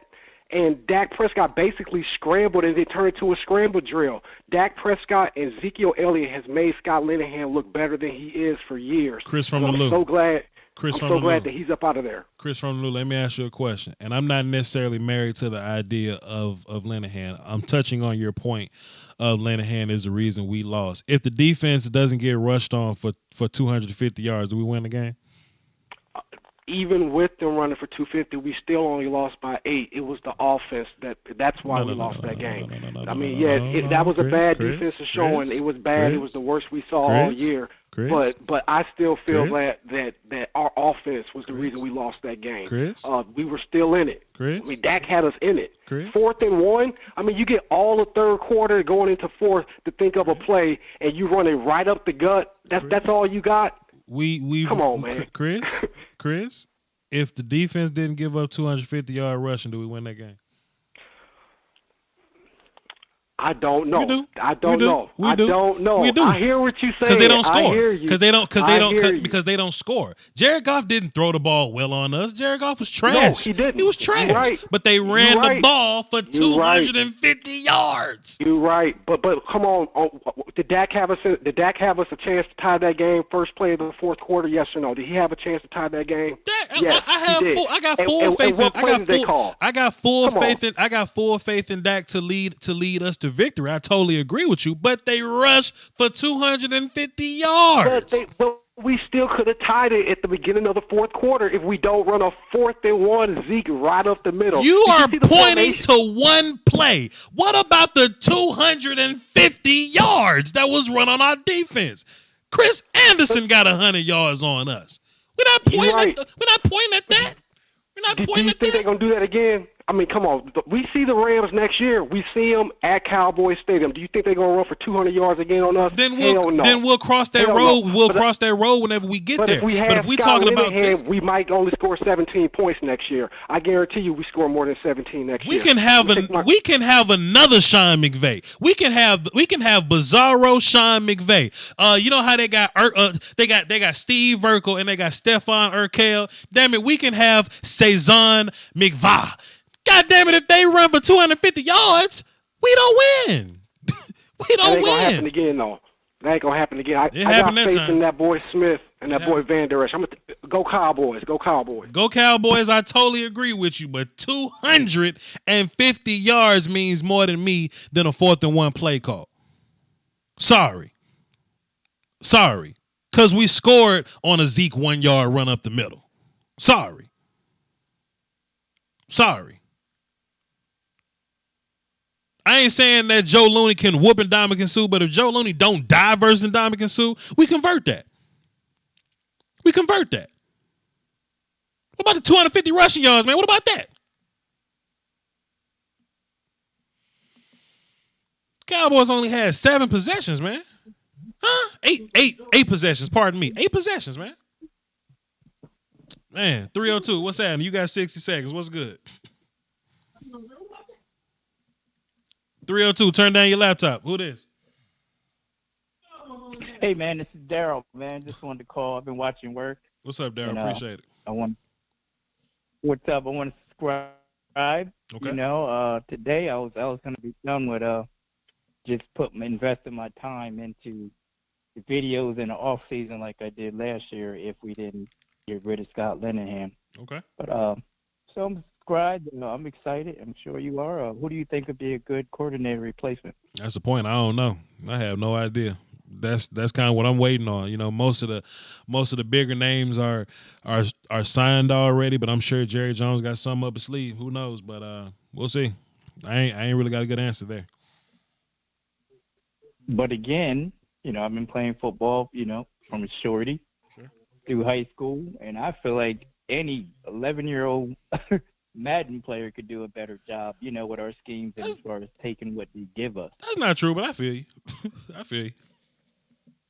and Dak Prescott basically scrambled, and it turned into a scramble drill. Dak Prescott and Ezekiel Elliott has made Scott Linehan look better than he is for years. Chris from the I'm Loop. so glad. Chris I'm from so the glad Loop. that he's up out of there. Chris from the Loop, let me ask you a question. And I'm not necessarily married to the idea of Linehan. I'm touching on your point of Linehan is the reason we lost. If the defense doesn't get rushed on for 250 yards, do we win the game? Even with them running for 250, we still only lost by 8. It was the offense that's why we lost that game. I mean, that was a bad defensive showing. It was bad. It was the worst we saw all year. But I still feel that our offense was the reason we lost that game. We were still in it. I mean, Dak had us in it. 4th and 1. I mean, you get all the third quarter going into fourth to think of a play, and you run it right up the gut. That's all you got. Come on, man. Chris, if the defense didn't give up 250-yard rushing, do we win that game? I don't know. We do. I don't know. We do. I don't know. We do. I hear what you say. Because they don't score. I hear you. Because they don't score. Jared Goff didn't throw the ball well on us. Jared Goff was trash. No, he didn't. He was trash. You're right. But they ran the ball for 250 yards. You're right. But come on. Did Dak have us a chance to tie that game first play of the fourth quarter? Yes or no? Did he have a chance to tie that game? Yes, I got full faith in Dak to lead us to victory. I totally agree with you, but they rushed for 250 yards. But we still could have tied it at the beginning of the fourth quarter if we don't run a 4th and 1 Zeke right up the middle. You are pointing to one play. What about the 250 yards that was run on our defense? Chris Anderson got 100 yards on us. We're not pointing at that. We're not pointing at that. Do you think they're gonna do that again? I mean, come on. We see the Rams next year. We see them at Cowboys Stadium. Do you think they're gonna run for 200 yards again on us? Then Hell no. we'll cross that Hell road. no. We'll cross that road whenever we get But there. if we have but if we Scott talking about Linehan, this, we might only score 17 points next year. I guarantee you, we score more than 17 next year. we can have another Sean McVay. We can have Bizarro Sean McVay. You know how they got they got Steve Urkel and they got Stephon Urkel. Damn it, we can have Cezanne McVay. God damn it, if they run for 250 yards, we don't win. We don't That ain't win. gonna happen again, though. That ain't gonna happen again. I got happened that faith time. in that boy Smith and that boy Van Der Esch. Go Cowboys. Go Cowboys. Go Cowboys, I totally agree with you, but 250 yards means more to me than a 4th and 1 play call. Sorry. Because we scored on a Zeke 1-yard run up the middle. Sorry. I ain't saying that Joe Looney can whoop Ndamukong Suh, but if Joe Looney don't die versus Ndamukong Suh, we convert that. What about the 250 rushing yards, man? What about that? Cowboys only had 7 possessions, man. Huh? Eight possessions, pardon me. 8 possessions, man. Man, 302, what's happening? You got 60 seconds. What's good? 302, turn down your laptop. Who this? Hey, man, this is Daryl, man. Just wanted to call. I've been watching work. What's up, Daryl? Appreciate it. What's up? I want to subscribe. Okay. You know, today I was going to be done with just investing my time into the videos in the off season like I did last year if we didn't get rid of Scott Linehan. Okay. But so I'm subscribed. You know, I'm excited. I'm sure you are. Who do you think would be a good coordinator replacement? That's the point. I don't know. I have no idea. That's kind of what I'm waiting on. You know, most of the bigger names are signed already, but I'm sure Jerry Jones got something up his sleeve. Who knows? But we'll see. I ain't really got a good answer there. But again, you know, I've been playing football, you know, from a shorty through high school, and I feel like any 11-year-old Madden player could do a better job, you know, with our schemes and as far as taking what they give us. That's not true, but I feel you. I feel you.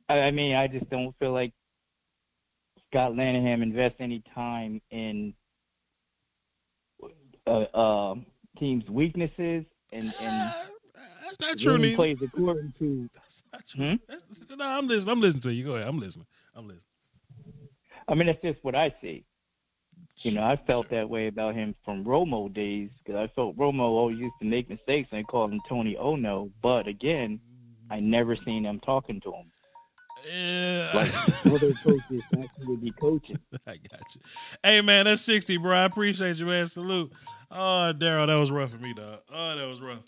I mean, I just don't feel like Scott Linehan invests any time in teams' weaknesses and that's not true. Really plays according to. That's not true. No, I'm listening to you. Go ahead. I'm listening. I mean, that's just what I see. You know, I felt that way about him from Romo days because I felt Romo always used to make mistakes and I called him Tony Ono. But again, I never seen him talking to him. Like other coaches actually be coaching. I got you. Hey man, that's 60, bro. I appreciate you, man. Salute. Oh, Daryl, that was rough for me, dog. Oh, that was rough.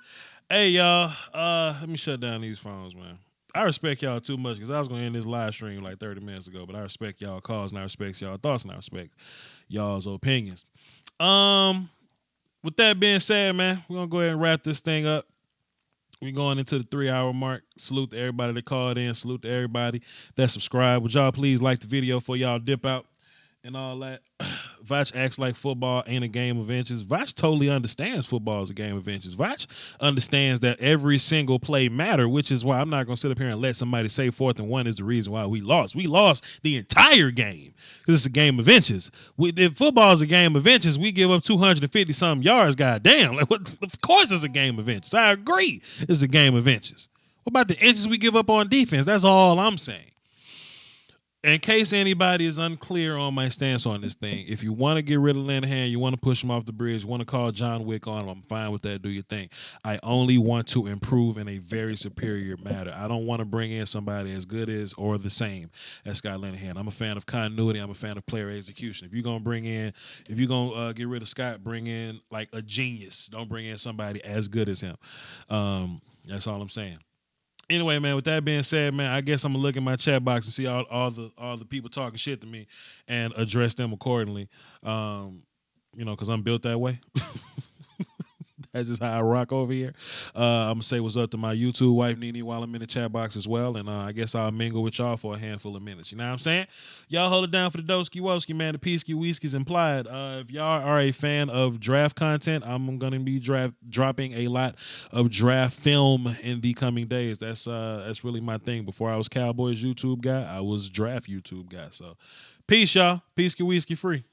Hey y'all, let me shut down these phones, man. I respect y'all too much because I was going to end this live stream like 30 minutes ago, but I respect y'all calls and I respect y'all thoughts and I respect y'all's opinions. With that being said, man, we're going to go ahead and wrap this thing up. We're going into the 3-hour mark. Salute to everybody that called in. Salute to everybody that subscribed. Would y'all please like the video before y'all dip out and all that? Voch acts like football ain't a game of inches. Voch totally understands football is a game of inches. Voch understands that every single play matter, which is why I'm not going to sit up here and let somebody say 4th and 1 is the reason why we lost. We lost the entire game because it's a game of inches. If football is a game of inches, we give up 250-something yards, goddamn. Of course it's a game of inches. I agree it's a game of inches. What about the inches we give up on defense? That's all I'm saying. In case anybody is unclear on my stance on this thing, if you want to get rid of Linehan, you want to push him off the bridge, you want to call John Wick on him, I'm fine with that. Do your thing. I only want to improve in a very superior manner. I don't want to bring in somebody as good as or the same as Scott Linehan. I'm a fan of continuity. I'm a fan of player execution. If you're going to get rid of Scott, bring in like a genius. Don't bring in somebody as good as him. That's all I'm saying. Anyway, man, with that being said, man, I guess I'm going to look in my chat box and see all the people talking shit to me and address them accordingly, because I'm built that way. That's just how I rock over here. I'm going to say what's up to my YouTube wife, Nene, while I'm in the chat box as well. And I guess I'll mingle with y'all for a handful of minutes. You know what I'm saying? Y'all hold it down for the Doski Woski, man. The Peasky Whiskey's implied. If y'all are a fan of draft content, I'm going to be dropping a lot of draft film in the coming days. That's really my thing. Before I was Cowboys YouTube guy, I was draft YouTube guy. So peace, y'all. Peasky Whiskey free.